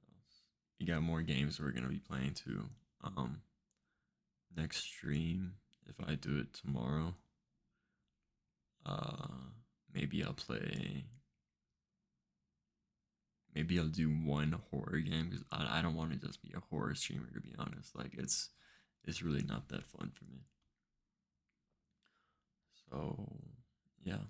else? We got more games we're gonna be playing too. Next stream, if I do it tomorrow, maybe I'll do one horror game because I don't want to just be a horror streamer, to be honest. Like it's really not that fun for me. So yeah.